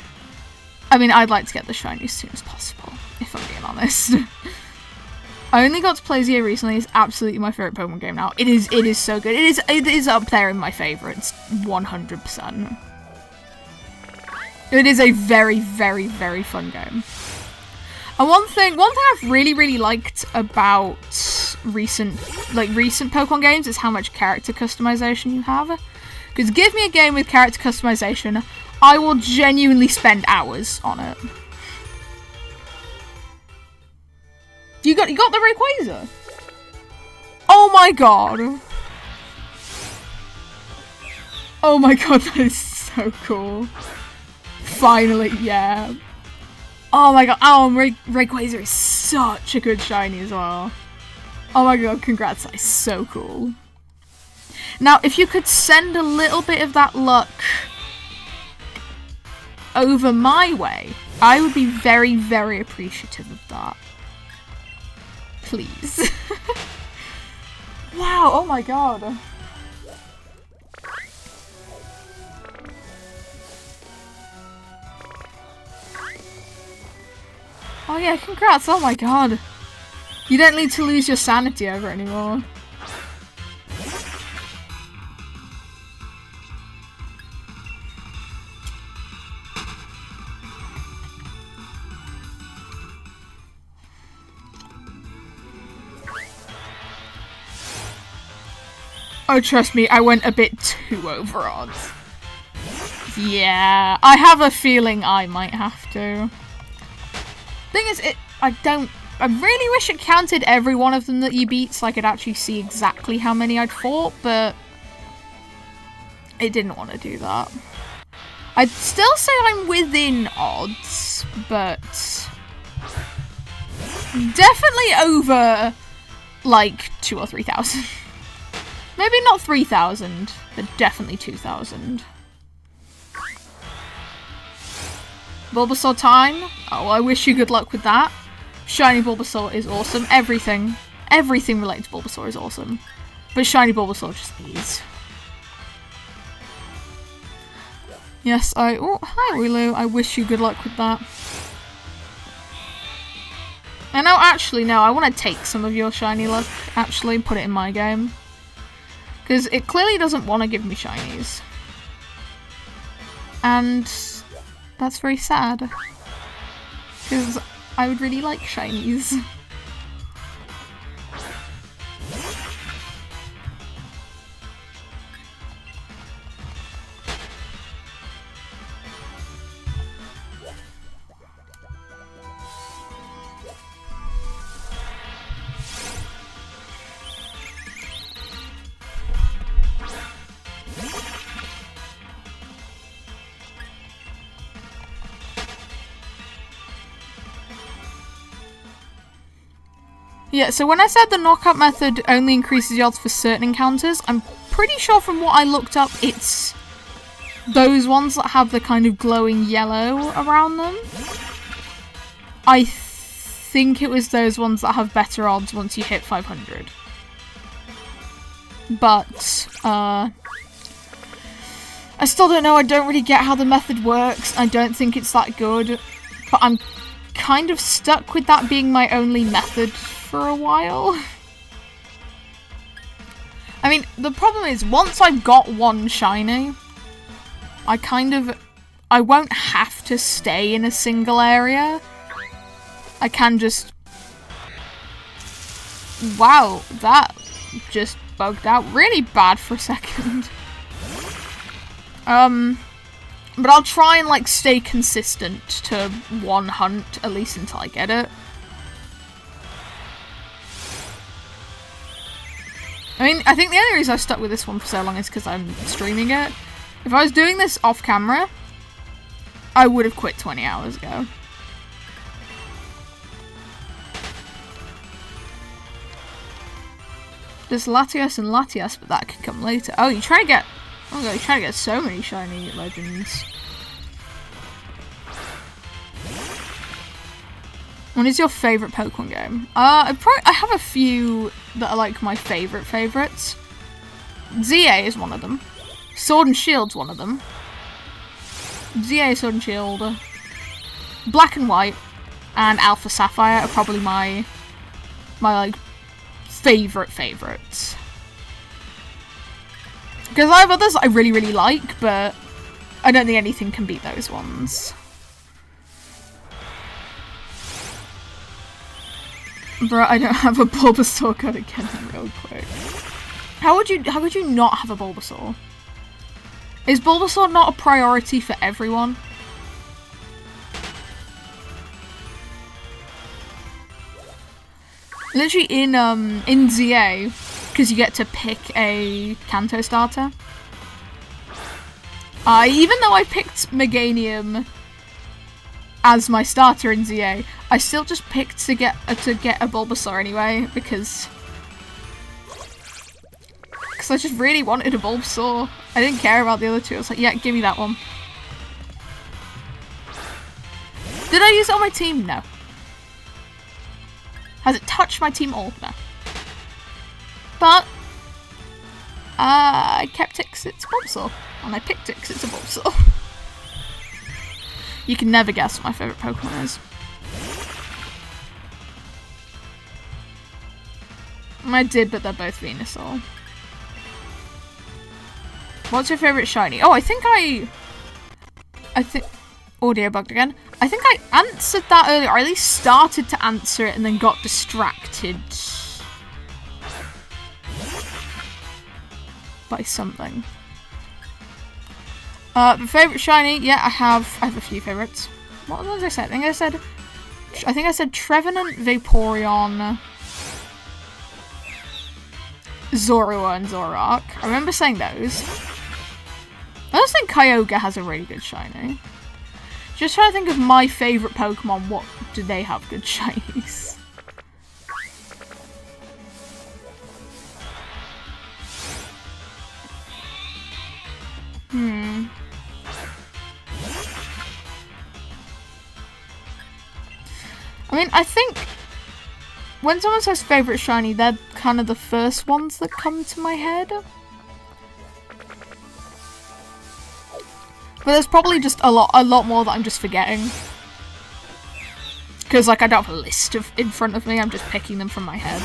I mean, I'd like to get the shiny as soon as possible, if I'm being honest. I only got to play ZA recently. It's absolutely my favourite Pokemon game now. It is so good. It is up there in my favourites, 100%. It is a very, very, very fun game. And one thing I've really, really liked about recent Pokemon games is how much character customization you have. Because give me a game with character customization, I will genuinely spend hours on it. You got the Rayquaza? Oh my god. Oh my god, that is so cool. Finally, yeah. Oh my god, Rayquaza is such a good shiny as well. Oh my god, congrats, that is so cool. Now, if you could send a little bit of that luck over my way, I would be very, very appreciative of that. Please. Wow, oh my god. Oh yeah, congrats, oh my god. You don't need to lose your sanity over it anymore. Oh, trust me, I went a bit too over odds. Yeah, I have a feeling I might have to. Thing is, I really wish it counted every one of them that you beat so I could actually see exactly how many I'd fought, but it didn't want to do that. I'd still say I'm within odds, but definitely over, like, 2,000 or 3,000. Maybe not 3,000, but definitely 2,000. Bulbasaur time. Oh, I wish you good luck with that. Shiny Bulbasaur is awesome. Everything related to Bulbasaur is awesome. But Shiny Bulbasaur just is. Yes, oh, hi Wulu. I wish you good luck with that. And no, actually, no, I want to take some of your shiny luck, actually, put it in my game. Because it clearly doesn't want to give me shinies. And that's very sad. Because I would really like shinies. Yeah, so when I said the knockout method only increases the odds for certain encounters, I'm pretty sure from what I looked up, it's those ones that have the kind of glowing yellow around them. I think it was those ones that have better odds once you hit 500. But, I still don't know, I don't really get how the method works. I don't think it's that good. But I'm kind of stuck with that being my only method for a while. I mean, the problem is, once I've got one shiny, I won't have to stay in a single area. I can just... Wow, that just bugged out really bad for a second. But I'll try and, like, stay consistent to one hunt, at least until I get it. I mean, I think the only reason I've stuck with this one for so long is because I'm streaming it. If I was doing this off camera, I would have quit 20 hours ago. There's Latios and Latias, but that could come later. Oh, you're trying to get... Oh my god, you're trying to get so many shiny legends. What is your favourite Pokemon game? I have a few that are like my favourites. ZA is one of them. Sword and Shield's one of them. ZA, Sword and Shield. Black and White and Alpha Sapphire are probably my like favourites. Because I have others I really like, but I don't think anything can beat those ones. Bruh, I don't have a Bulbasaur, gotta get him real quick. How would you not have a Bulbasaur? Is Bulbasaur not a priority for everyone? Literally in ZA, because you get to pick a Kanto starter. Even though I picked Meganium as my starter in ZA, I still just picked to get a Bulbasaur anyway, because I just really wanted a Bulbasaur. I didn't care about the other two. I was like, yeah, give me that one. Did I use it on my team? No. Has it touched my team all? No. But I kept it because it's a Bulbasaur, and I picked it because it's a Bulbasaur. You can never guess what my favourite Pokemon is. I did, but they're both Venusaur. What's your favourite shiny? Oh, I think audio bugged again. I think I answered that earlier, or at least started to answer it and then got distracted by something. Favourite shiny? Yeah, I have a few favourites. What was I say? I think I said Trevenant, Vaporeon, Zorua, and Zoroark. I remember saying those. I also think Kyogre has a really good shiny. Just trying to think of my favourite Pokemon. What do they have good shinies? I mean, I think when someone says favourite shiny, they're kind of the first ones that come to my head. But there's probably just a lot more that I'm just forgetting. Because, like, I don't have a list in front of me, I'm just picking them from my head.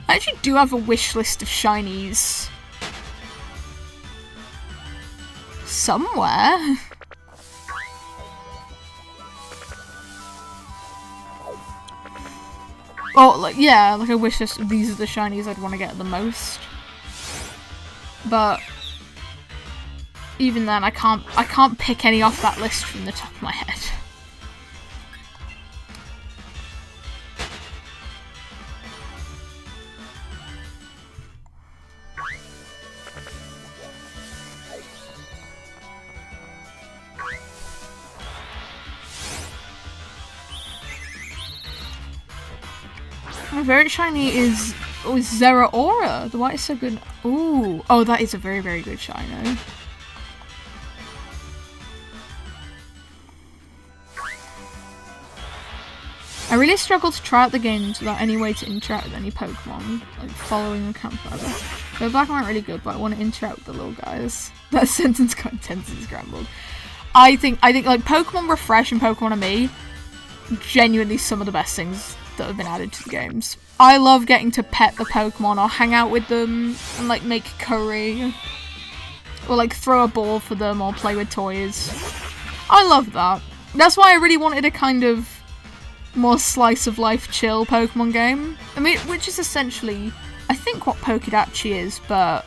I actually do have a wish list of shinies somewhere. Oh, like, yeah, like a wish list of these are the shinies I'd want to get the most. But even then, I can't pick any off that list from the top of my head. My favourite shiny is Zeraora. The white is so good. Ooh. Oh, that is a very, very good shiny. I really struggle to try out the games without any way to interact with any Pokemon, like following a campfire. The black and white are really good, but I want to interact with the little guys. That sentence got tense and scrambled. I think like Pokemon Refresh and Pokemon Me, genuinely some of the best things that have been added to the games. I love getting to pet the Pokemon or hang out with them and like make curry or like throw a ball for them or play with toys. I love that. That's why I really wanted a kind of more slice of life chill Pokemon game. I mean, which is essentially, I think, what Pokedachi is, but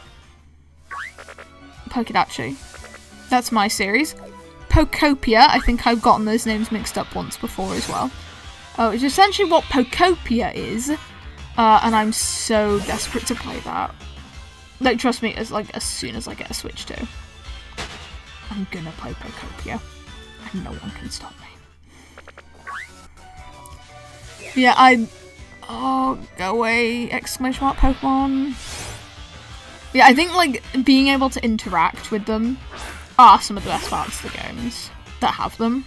Pokedachi. That's my series. Pokopia, I think I've gotten those names mixed up once before as well. Oh, it's essentially what Pokopia is, and I'm so desperate to play that. Like, trust me, as soon as I get a Switch 2, I'm gonna play Pokopia, and no one can stop me. Yeah, oh, go away, exclamation mark Pokemon. Yeah, I think, like, being able to interact with them are some of the best parts of the games that have them.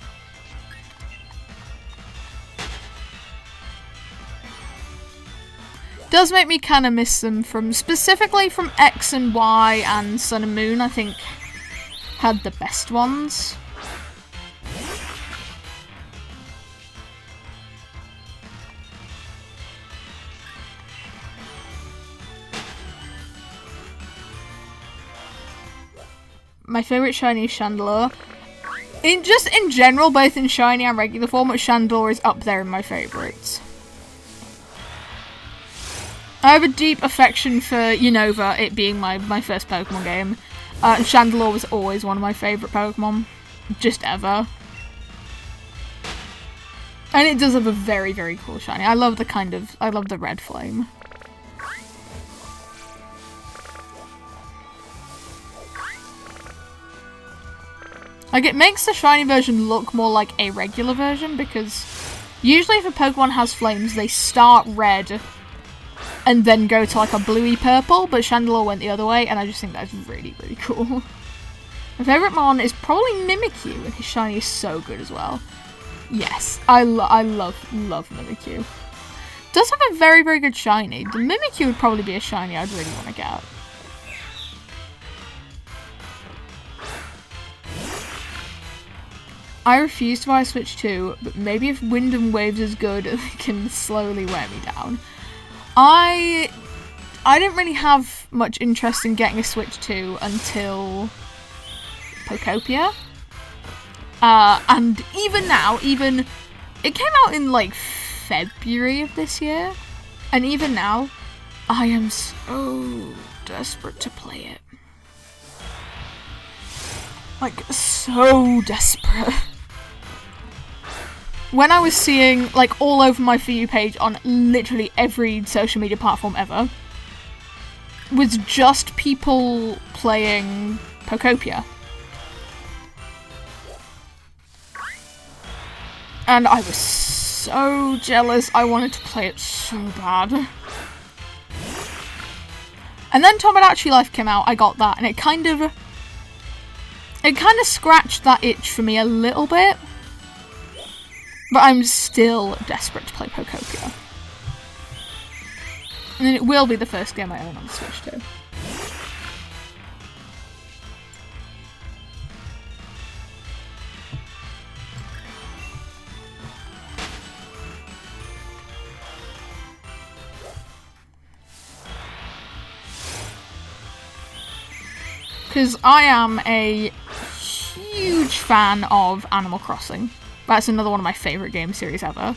Does make me kind of miss them specifically from X and Y and Sun and Moon, I think, had the best ones. My favourite shiny is Chandelure. In general, both in shiny and regular form, Chandelure is up there in my favourites. I have a deep affection for Unova, it being my first Pokemon game. Chandelure was always one of my favourite Pokemon. Just ever. And it does have a very, very cool shiny. I love the red flame. Like, it makes the shiny version look more like a regular version, because usually if a Pokemon has flames, they start red and then go to like a bluey purple, but Chandelure went the other way, and I just think that's really, really cool. My favourite Mon is probably Mimikyu, and his shiny is so good as well. Yes, I love Mimikyu. Does have a very, very good shiny. The Mimikyu would probably be a shiny I'd really want to get. I refuse to buy a Switch 2, but maybe if Wind and Waves is good, it can slowly wear me down. I didn't really have much interest in getting a Switch 2 until Pokopia. And even now, it came out in like February of this year, and even now, I am so desperate to play it. Like, so desperate. When I was seeing, like, all over my For You page on literally every social media platform ever, was just people playing Pokopia. And I was so jealous. I wanted to play it so bad. And then Tomodachi Life came out, I got that, and it kind of scratched that itch for me a little bit. But I'm still desperate to play Pokopia. And it will be the first game I own on the Switch too. Because I am a huge fan of Animal Crossing. That's another one of my favourite game series ever.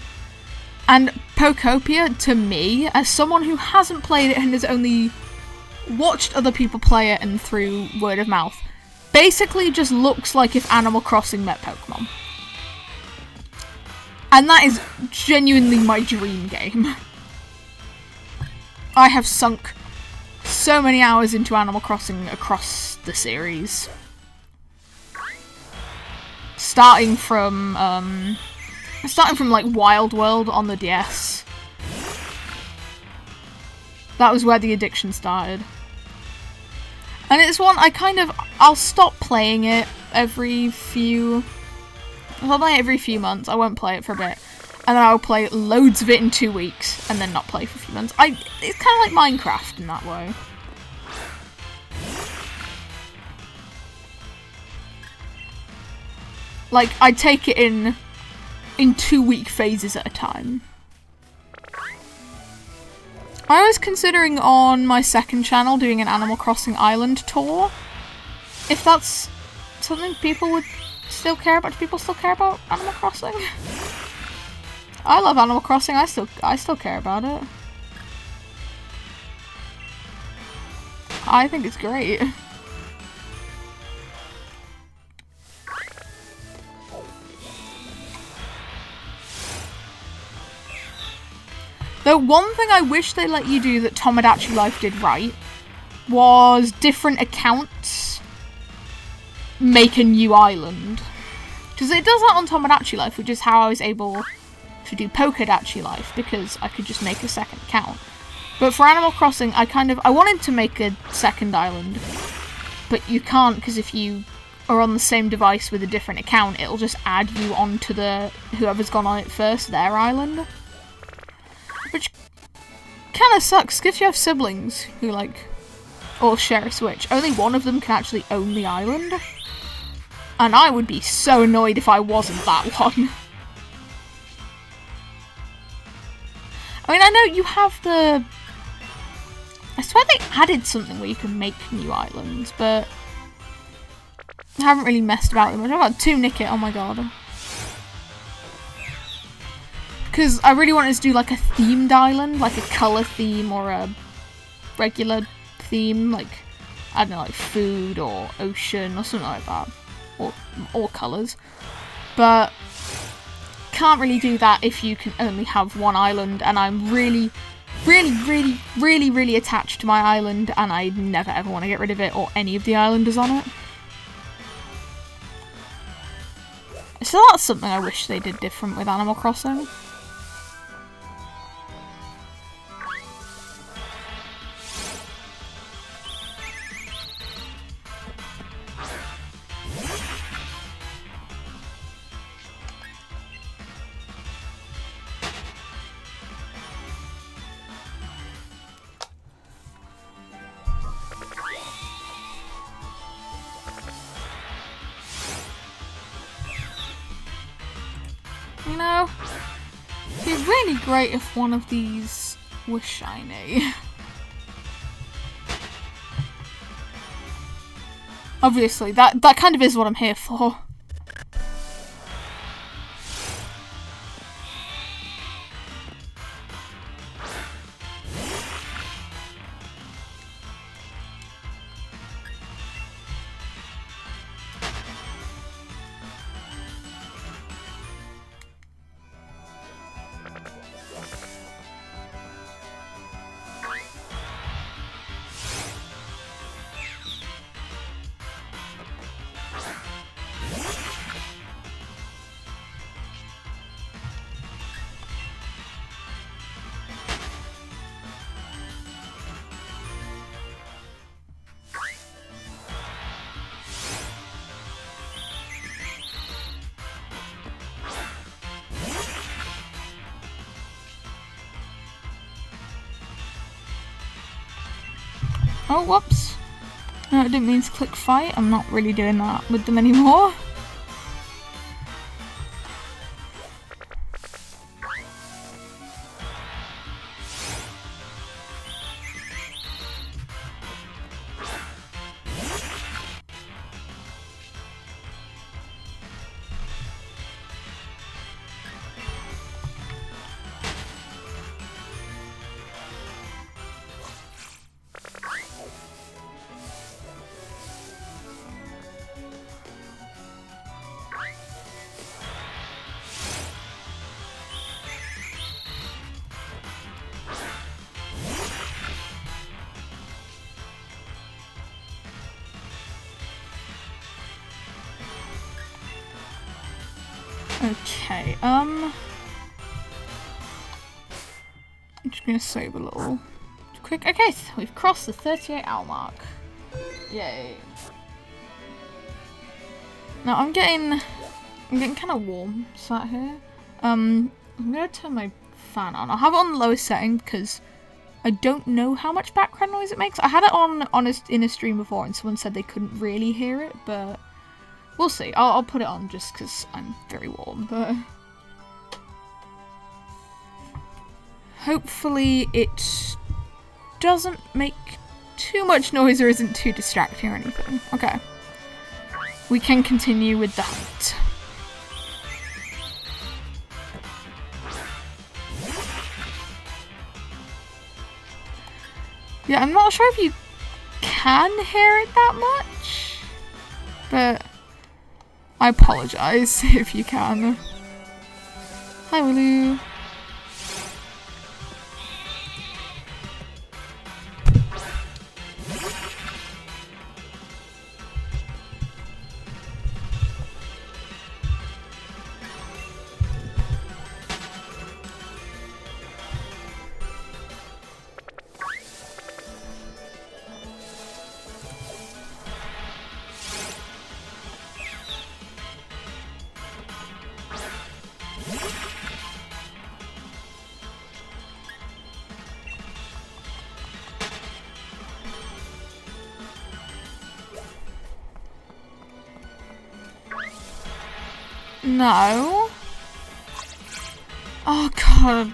And Pokopia, to me, as someone who hasn't played it and has only watched other people play it and through word of mouth, basically just looks like if Animal Crossing met Pokemon. And that is genuinely my dream game. I have sunk so many hours into Animal Crossing across the series. Starting from like Wild World on the DS, That was where the addiction started. And it's one I'll stop playing it every few months. I won't play it for a bit. And then I'll play loads of it in 2 weeks and then not play for a few months. It's kind of like Minecraft in that way. Like, I take it in 2-week phases at a time. I was considering on my second channel doing an Animal Crossing Island tour. If that's something people would still care about. Do people still care about Animal Crossing? I love Animal Crossing. I still care about it. I think it's great. Though one thing I wish they let you do that Tomodachi Life did right was different accounts make a new island. Because it does that on Tomodachi Life, which is how I was able to do Pokédachi Life, because I could just make a second account. But for Animal Crossing, I wanted to make a second island, but you can't, because if you are on the same device with a different account, it'll just add you onto whoever's gone on it first, their island. Which kind of sucks, because if you have siblings who, all share a Switch, only one of them can actually own the island. And I would be so annoyed if I wasn't that one. I mean, I know you have I swear they added something where you can make new islands, but I haven't really messed about them much. I've got 2 Nickit, oh my god. Because I really wanted to do, a themed island, like a colour theme or a regular theme, I don't know, food or ocean or something like that. Or colours. But can't really do that if you can only have one island, and I'm really attached to my island, and I never ever want to get rid of it or any of the islanders on it. So that's something I wish they did different with Animal Crossing. You know, it'd be really great if one of these was shiny. Obviously, that kind of is what I'm here for. Oh, whoops. No, I didn't mean to click fight. I'm not really doing that with them anymore. Okay, I'm just gonna save a little quick. Okay, so we've crossed the 38-hour mark. Yay. Now I'm getting kind of warm sat here. I'm gonna turn my fan on. I'll have it on the lowest setting because I don't know how much background noise it makes. I had it on in a stream before and someone said they couldn't really hear it, but we'll see. I'll put it on just because I'm very warm, but hopefully it doesn't make too much noise or isn't too distracting or anything. Okay. We can continue with the hunt. Yeah, I'm not sure if you can hear it that much, but I apologize if you can. Hi, Wooloo. No. Oh god.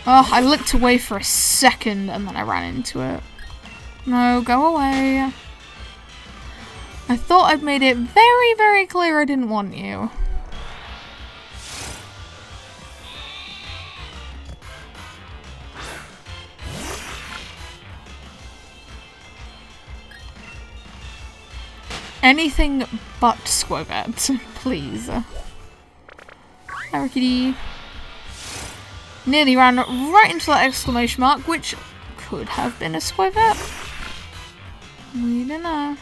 Oh, I looked away for a second and then I ran into it. No, go away. I thought I'd made it very, very clear I didn't want you. Anything but Squirvet, please. Hi, Rickety. Nearly ran right into that exclamation mark, which could have been a Squirvet. We don't know.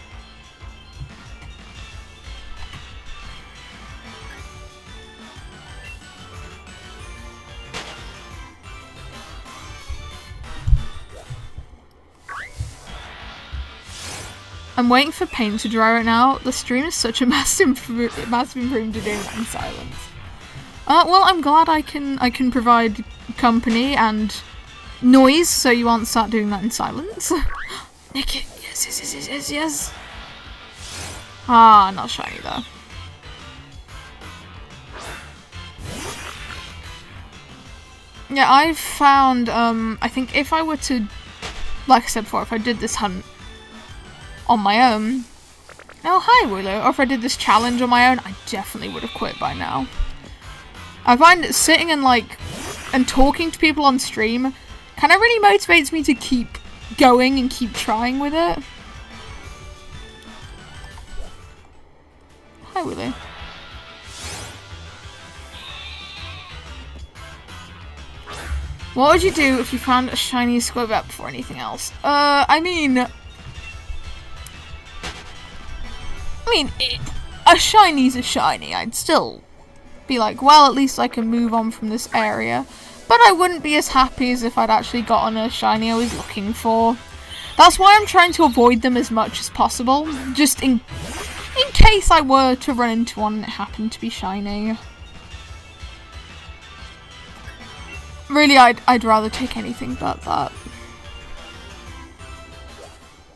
I'm waiting for paint to dry right now. The stream is such a massive improvement to doing that in silence. Well, I'm glad I can provide company and noise, so you won't start doing that in silence. Nick, yes. Ah, not shiny though. Yeah, I've found, I think if I were to, like I said before, if I did this hunt on my own. Oh, hi, Wooloo. Or if I did this challenge on my own, I definitely would have quit by now. I find sitting and talking to people on stream kind of really motivates me to keep going and keep trying with it. Hi, Wooloo. What would you do if you found a shiny Squirvet before anything else? I mean, a shiny's a shiny. I'd still be like, well, at least I can move on from this area. But I wouldn't be as happy as if I'd actually gotten a shiny I was looking for. That's why I'm trying to avoid them as much as possible. Just in case I were to run into one and it happened to be shiny. Really, I'd rather take anything but that.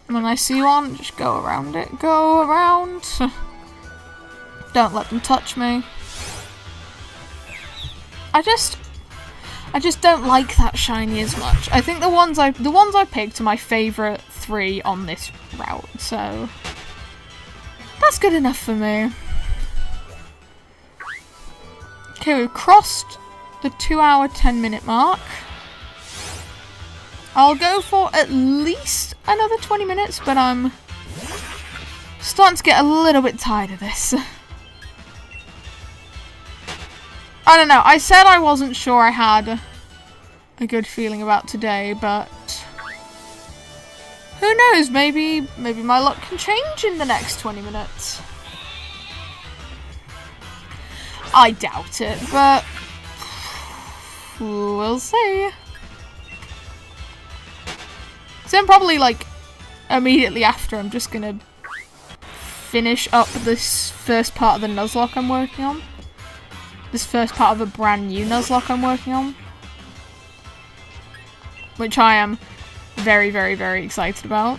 When I see one, just go around it. Go around. Don't let them touch me. I just don't like that shiny as much. I think the ones I picked are my favourite 3 on this route, so that's good enough for me. Okay, we've crossed the 2-hour 10-minute mark. I'll go for at least another 20 minutes, but I'm starting to get a little bit tired of this. I don't know, I said I wasn't sure I had a good feeling about today, but who knows, maybe my luck can change in the next 20 minutes. I doubt it, but we'll see. So then probably, like, immediately after, I'm just gonna finish up this first part of the Nuzlocke I'm working on. This first part of a brand new Nuzlocke I'm working on. Which I am very, very, very excited about.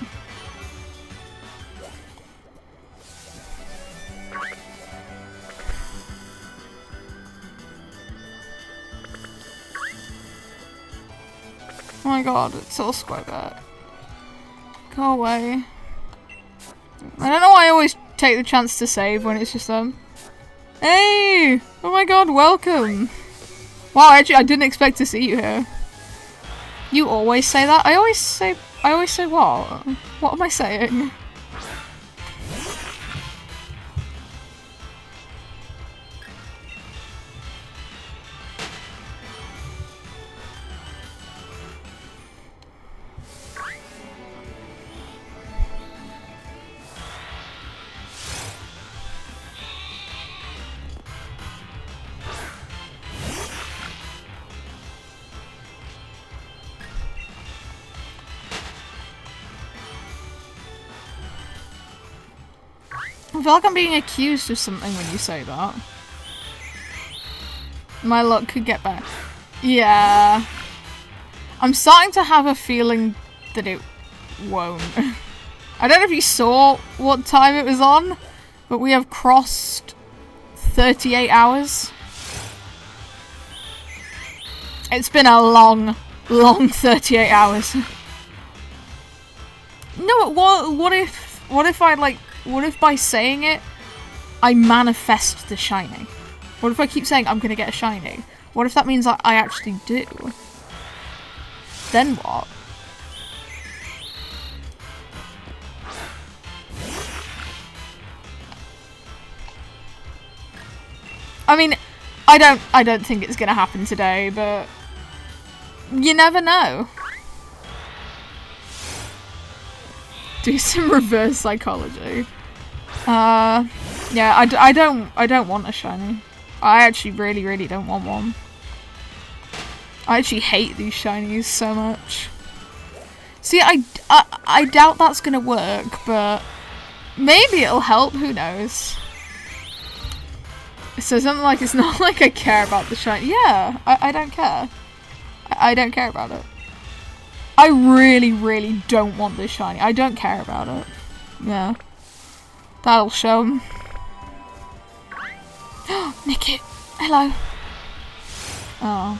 Oh my god, it's all square back. Go away. I don't know why I always take the chance to save when it's just them. Hey! Oh my god, welcome! Wow, actually, I didn't expect to see you here. You always say that? I always say what? What am I saying? I feel like I'm being accused of something when you say that. My luck could get better. Yeah. I'm starting to have a feeling that it won't. I don't know if you saw what time it was on, but we have crossed 38 hours. It's been a long, long 38 hours. No, what if I, like, what if by saying it, I manifest the shiny? What if I keep saying I'm gonna get a shiny? What if that means I actually do? Then what? I mean, I don't think it's gonna happen today, but you never know. Do some reverse psychology. Yeah, I don't want a shiny. I actually really don't want one. I actually hate these shinies so much. See, I doubt that's gonna work, but maybe it'll help, who knows. So something like, it's not like I care about the shiny. Yeah, I don't care. I don't care about it. I really don't want this shiny. I don't care about it. Yeah. That'll show him. Nick it. Hello. Oh.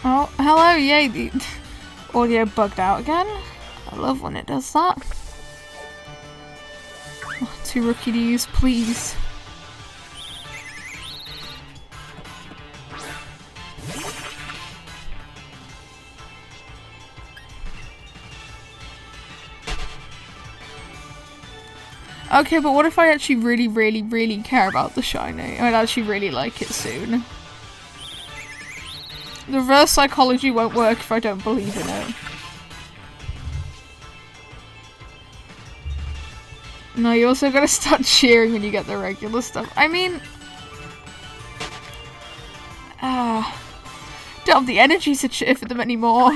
Oh, hello. Yay. The audio bugged out again. I love when it does that. Oh, 2 rookie Ds, please. Okay, but what if I actually really care about the shiny? I'd actually really like it soon. The reverse psychology won't work if I don't believe in it. No, you also gotta start cheering when you get the regular stuff. I mean... don't have the energy to cheer for them anymore.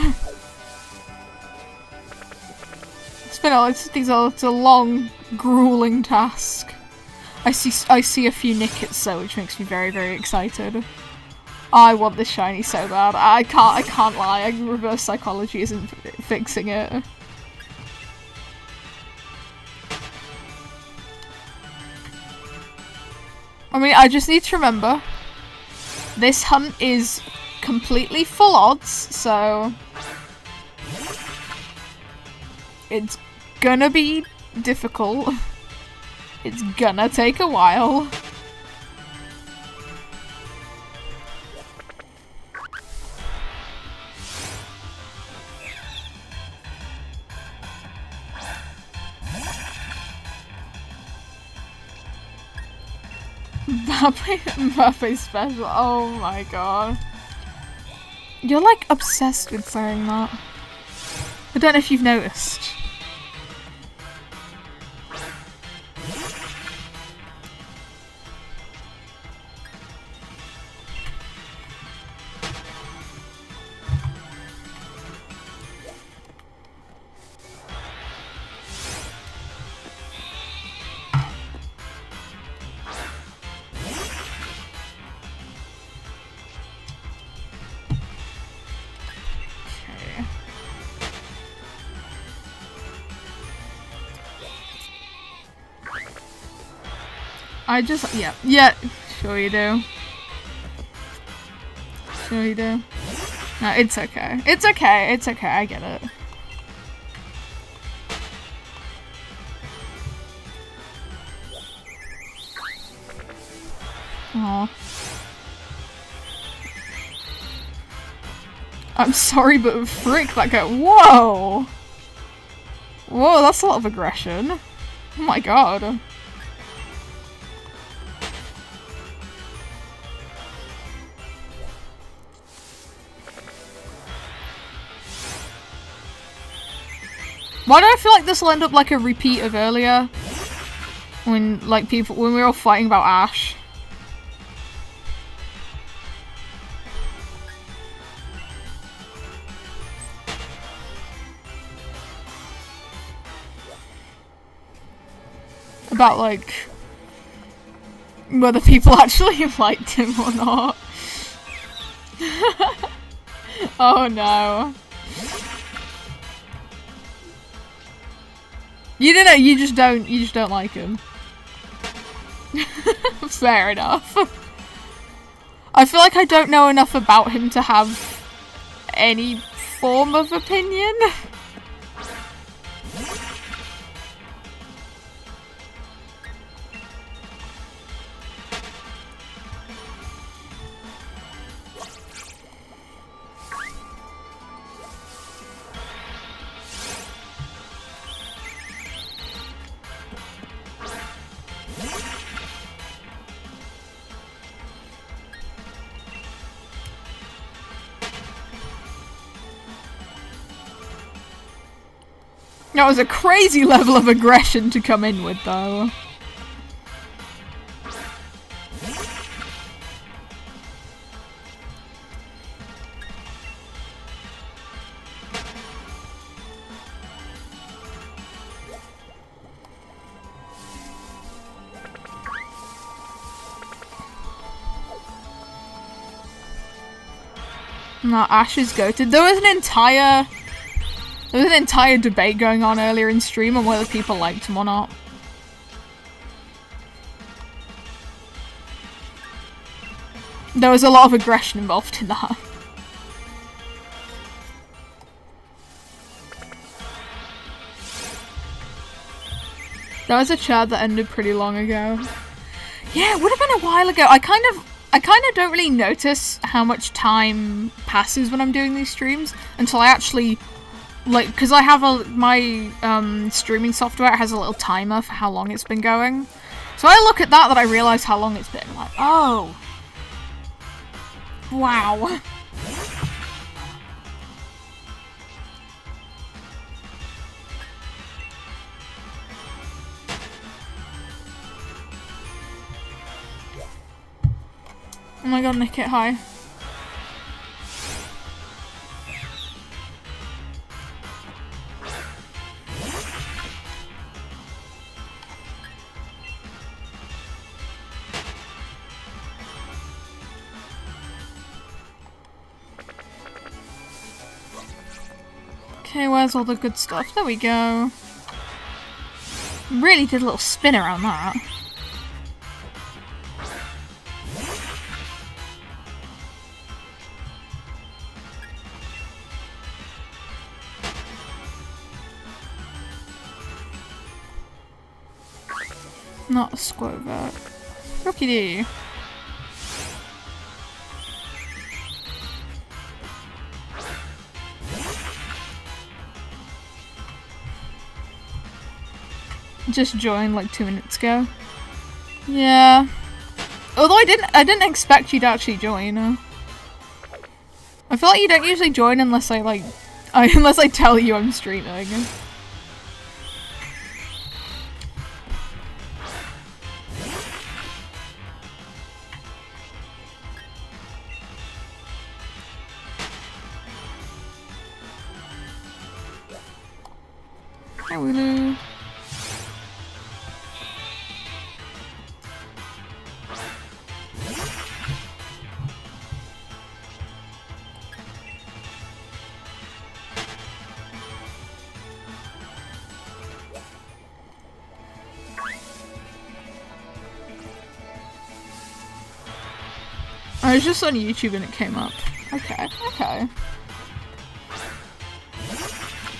It's a long, grueling task. I see a few Nickets though, which makes me very excited. I want this shiny so bad. I can't lie. Reverse psychology isn't fixing it. I mean, I just need to remember, this hunt is completely full odds, so it's gonna be difficult. It's gonna take a while. Mbappe special. Oh my god. You're like obsessed with saying that. I don't know if you've noticed. Yeah, sure you do. Sure you do. No, it's okay. It's okay, it's okay, I get it. Aw. I'm sorry, but frick that guy. Whoa! Whoa, that's a lot of aggression. Oh my god. Why do I feel like this will end up like a repeat of earlier? When, like, when we were all fighting about Ash. About, like, whether people actually liked him or not. Oh no. You just don't like him. Fair enough. I feel like I don't know enough about him to have any form of opinion. That was a crazy level of aggression to come in with, though. No, Ash is goated. There was an entire debate going on earlier in stream on whether people liked him or not. There was a lot of aggression involved in that. That was a chat that ended pretty long ago. Yeah, it would have been a while ago. I kind of don't really notice how much time passes when I'm doing these streams until I actually, like, because I have my streaming software has a little timer for how long it's been going. So I look at that I realise how long it's been. I'm like, oh. Wow. Oh my god, Nick, hit high. Okay, where's all the good stuff? There we go. Really did a little spin around that. Not a Squirvet. Rookie-doo. Just joined like 2 minutes ago. Yeah. Although I didn't expect you to actually join. I feel like you don't usually join unless I unless I tell you I'm streaming. Hi, Wooloo. I was just on YouTube and it came up. Okay, okay.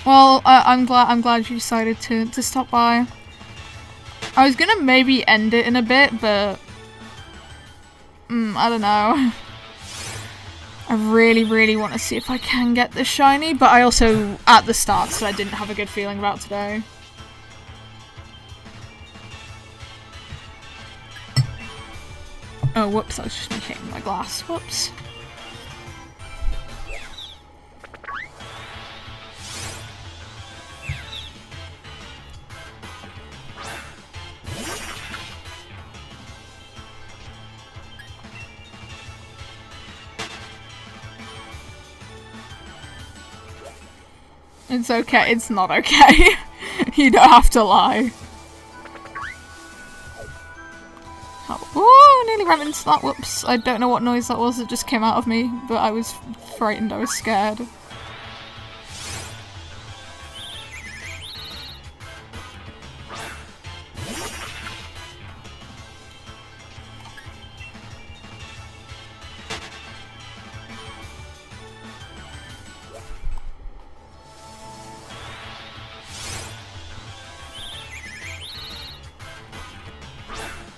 Well, I'm glad you decided to stop by. I was gonna maybe end it in a bit, but I don't know. I really want to see if I can get this shiny, but I also, at the start, said I didn't have a good feeling about today. Oh, whoops, I was just hitting my glass. Whoops. It's okay, it's not okay. You don't have to lie. Oh, nearly ran into that. Whoops. I don't know what noise that was that just came out of me, but I was frightened, I was scared.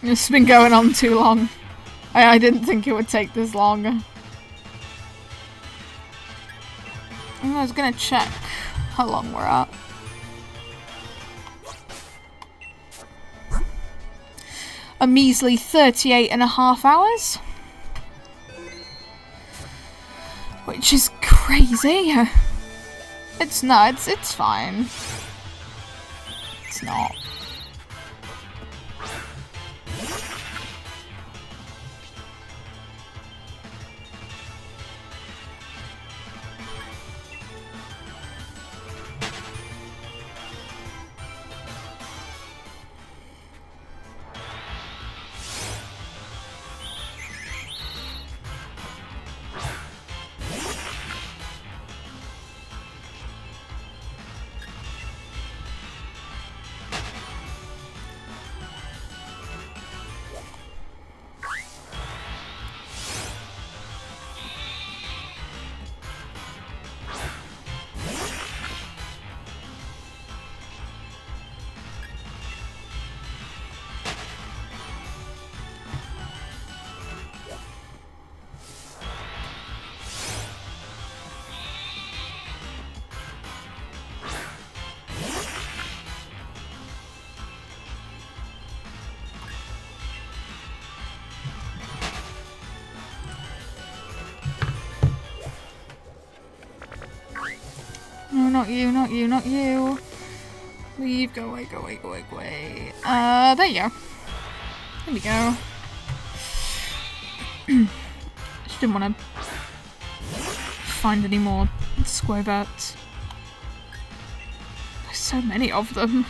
This has been going on too long. I didn't think it would take this long. I was gonna check how long we're at. A measly 38.5 hours. Which is crazy. It's nuts, it's fine. It's not. No, not you, not you, not you. Leave, go away, go away, go away, go away. There you go. There we go. Just didn't want to find any more squirverts. There's so many of them.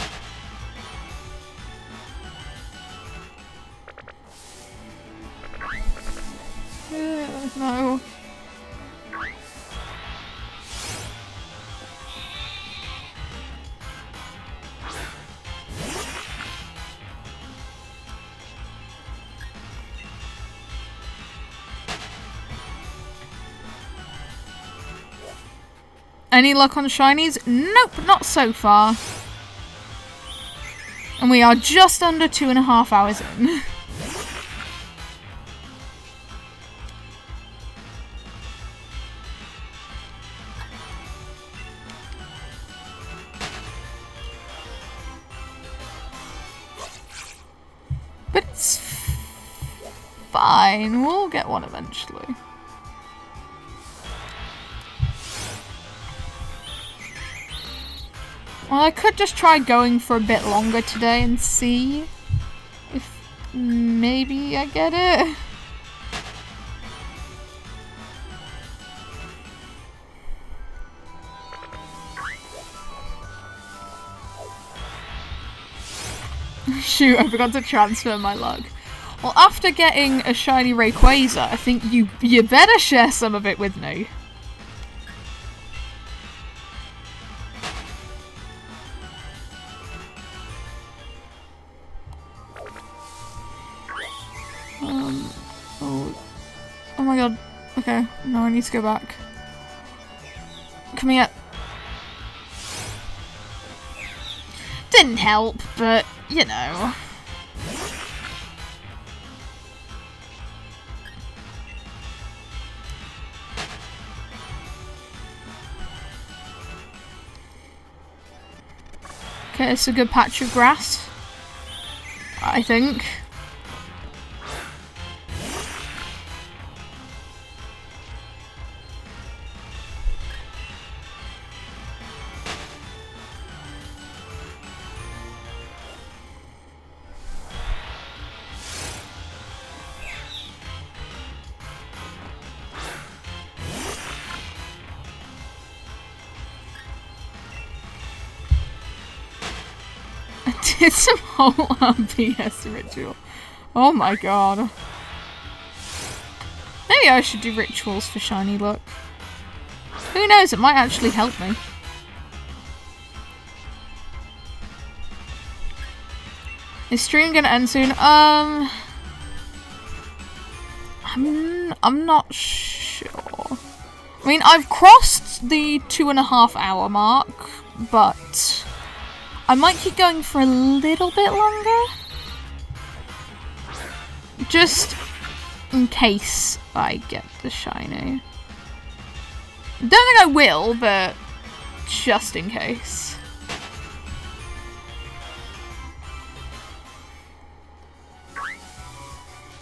No. Any luck on shinies? Nope, not so far. And we are just under 2.5 hours in. But it's fine, we'll get one eventually. Well, I could just try going for a bit longer today and see if maybe I get it. Shoot, I forgot to transfer my luck. Well, after getting a shiny Rayquaza, I think you better share some of it with me. Oh my god. Okay, no, I need to go back. Come here. Didn't help, but, you know. Okay, it's a good patch of grass, I think. Did some whole RPS ritual. Oh my god. Maybe I should do rituals for shiny luck. Who knows, it might actually help me. Is stream gonna end soon? I'm not sure. I mean, I've crossed the 2.5 hour mark, but I might keep going for a little bit longer. Just in case I get the shiny. Don't think I will, but just in case.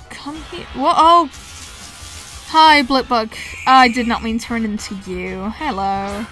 Come here. What? Oh! Hi, Blipbug. I did not mean to run into you. Hello.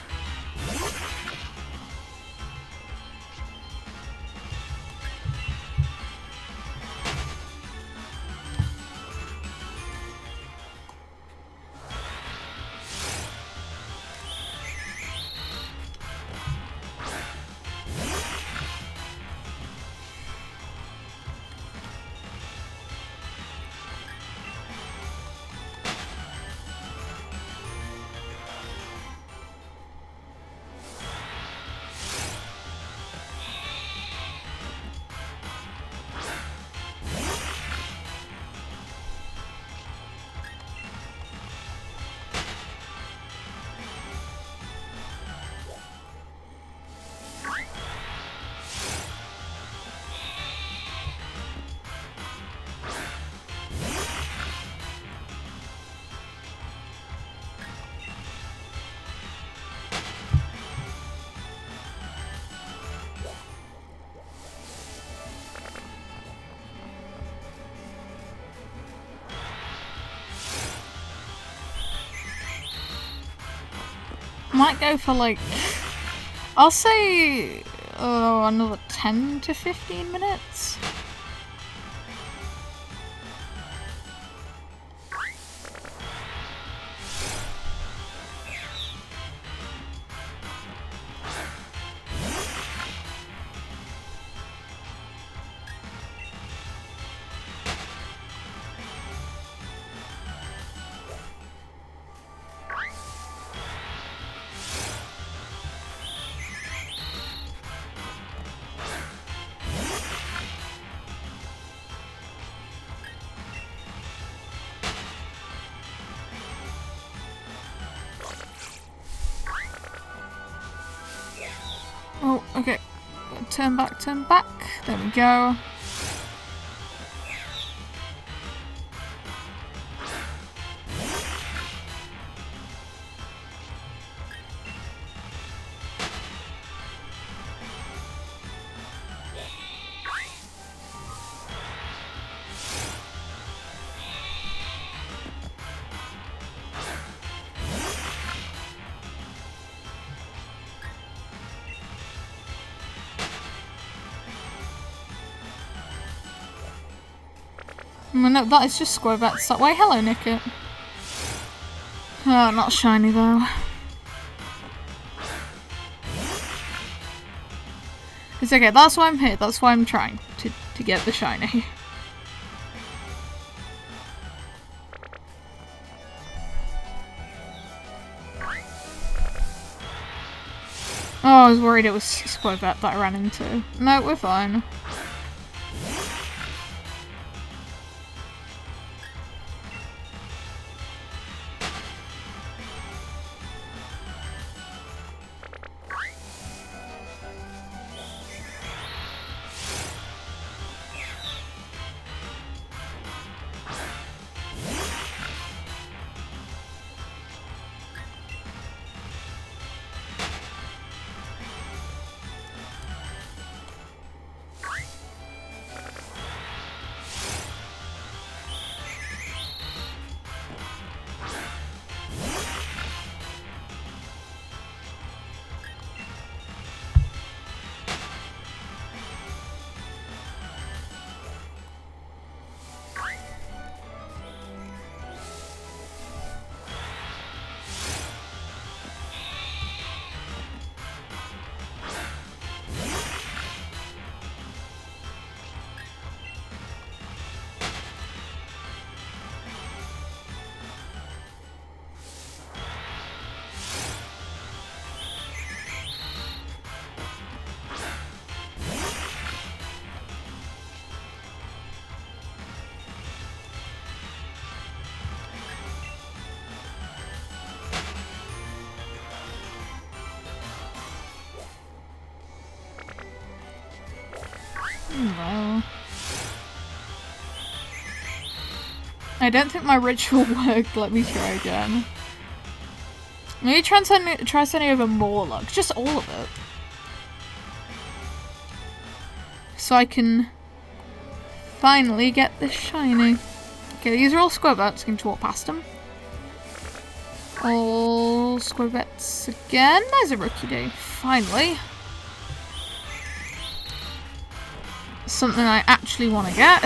Might go for like, I'll say another 10 to 15 minutes. Oh, okay. Turn back, turn back. There we go. No, that is just Squirvets that way. Hello, Nickit. Oh, not shiny though. It's okay, that's why I'm here. That's why I'm trying to get the shiny. Oh, I was worried it was Squirvet that I ran into. No, we're fine. though. I don't think my ritual worked. Let me try again. Maybe try sending over more luck. Just all of it. So I can finally get this shiny. Okay, these are all Squirrets. Going to walk past them. All Squirrets again. There's a rookie day. Finally. Something I actually want to get.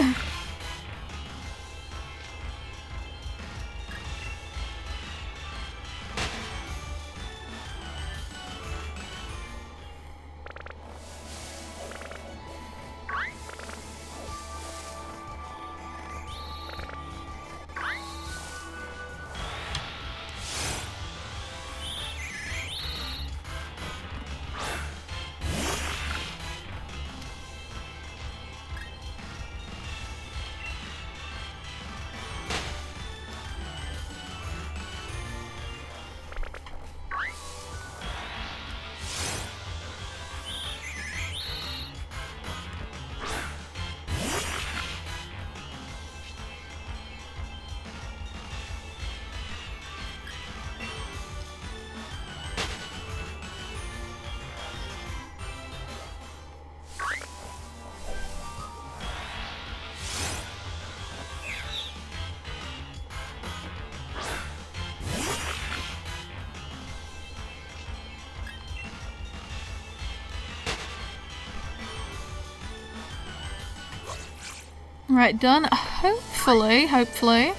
Right, done. Hopefully. Hopefully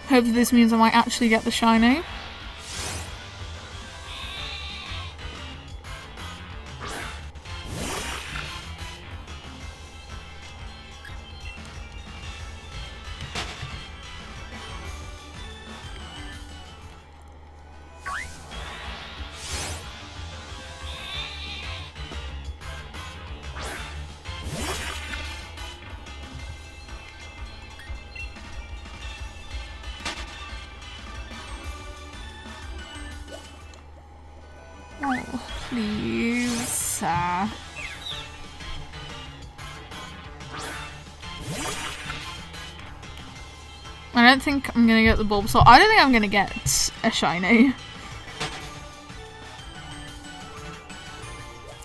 this means I might actually get the shiny. Oh, please. I don't think I'm gonna get the Bulbasaur. I don't think I'm gonna get a shiny.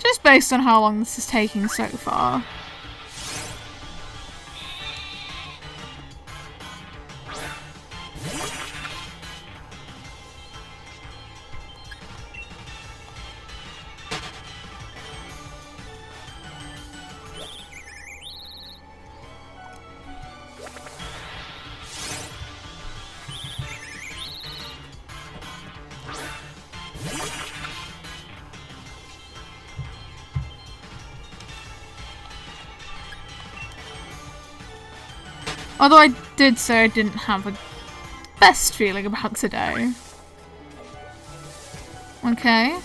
Just based on how long this is taking so far. Although I did say I didn't have a best feeling about today. Okay.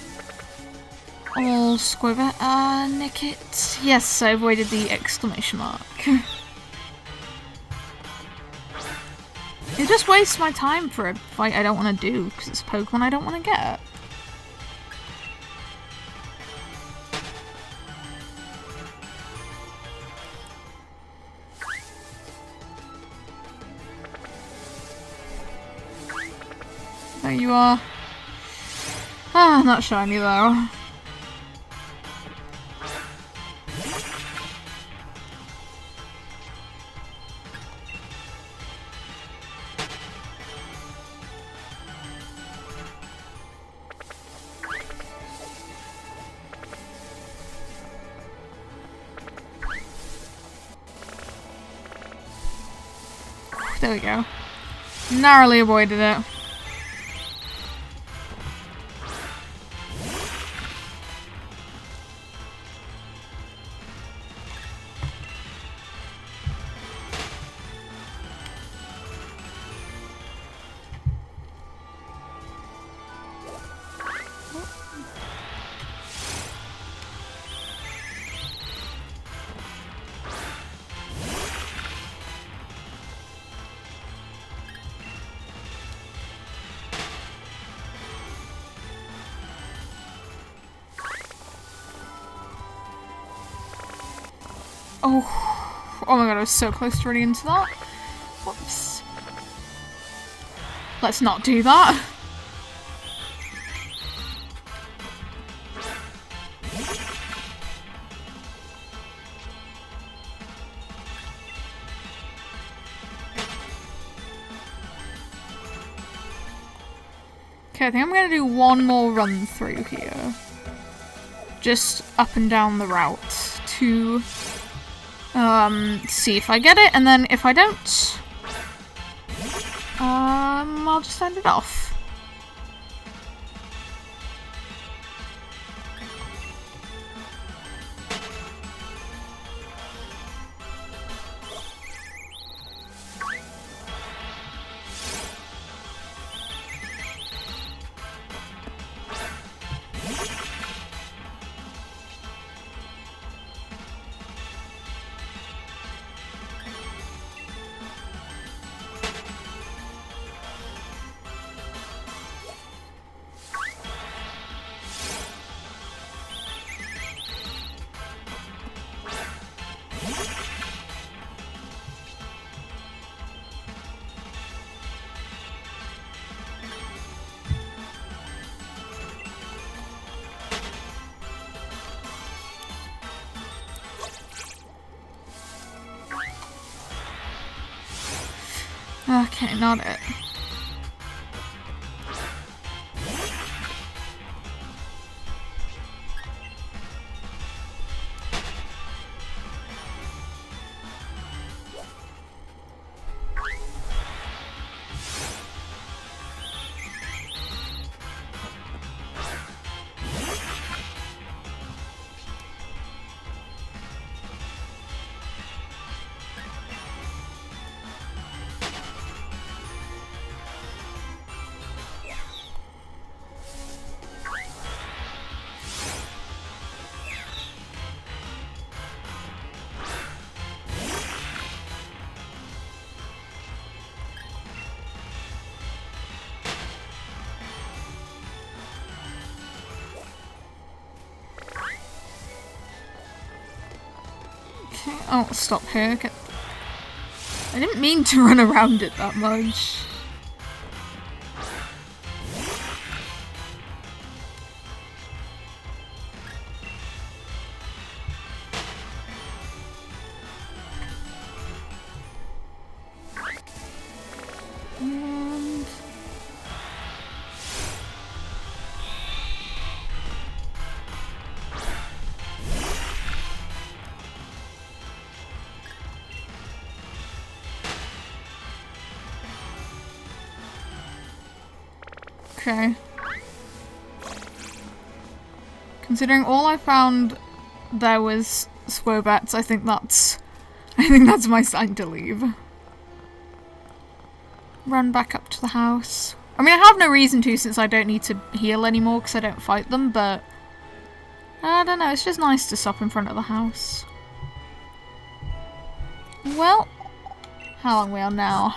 All Squirrel. Nick it. Yes, I avoided the exclamation mark. It just wastes my time for a fight I don't want to do because it's a Pokemon I don't want to get. There you are. Ah, not shiny though. There we go. Narrowly avoided it. Oh. Oh my god, I was so close to running into that. Whoops. Let's not do that. Okay, I think I'm gonna do one more run through here. Just up and down the route to see if I get it, and then if I don't, I'll just end it off. Okay, not it. Oh, stop here. I didn't mean to run around it that much. Okay. Considering all I found there was Swobats, I think that's my sign to leave. Run back up to the house. I mean, I have no reason to since I don't need to heal anymore because I don't fight them, but I don't know, it's just nice to stop in front of the house. Well, how long are we on now?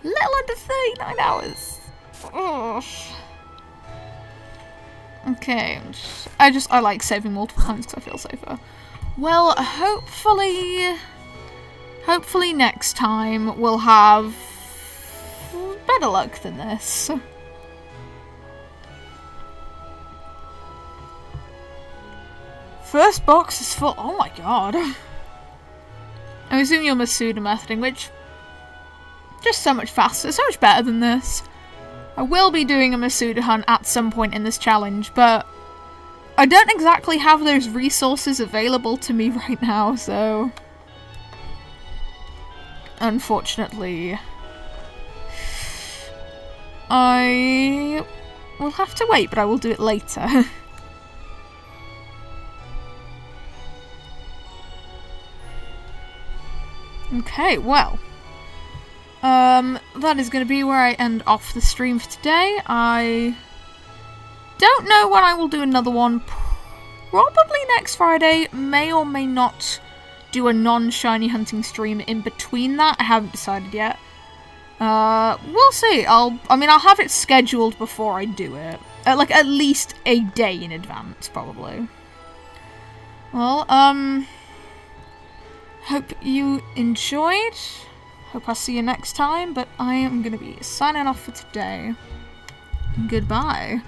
Little under 39 hours. Ugh. Okay, I like saving multiple times because I feel safer. Well, hopefully next time we'll have better luck than this. First box is full. Oh my god. I'm assuming you're Masuda methoding, which just so much faster, so much better than this. I will be doing a Masuda hunt at some point in this challenge, but I don't exactly have those resources available to me right now, so unfortunately I will have to wait, but I will do it later. Okay, well. That is going to be where I end off the stream for today. I don't know when I will do another one. Probably next Friday. May or may not do a non-shiny hunting stream in between that. I haven't decided yet. We'll see. I'll have it scheduled before I do it. Like, at least a day in advance, probably. Well, Hope you enjoyed. Hope I'll see you next time, but I am going to be signing off for today. Goodbye.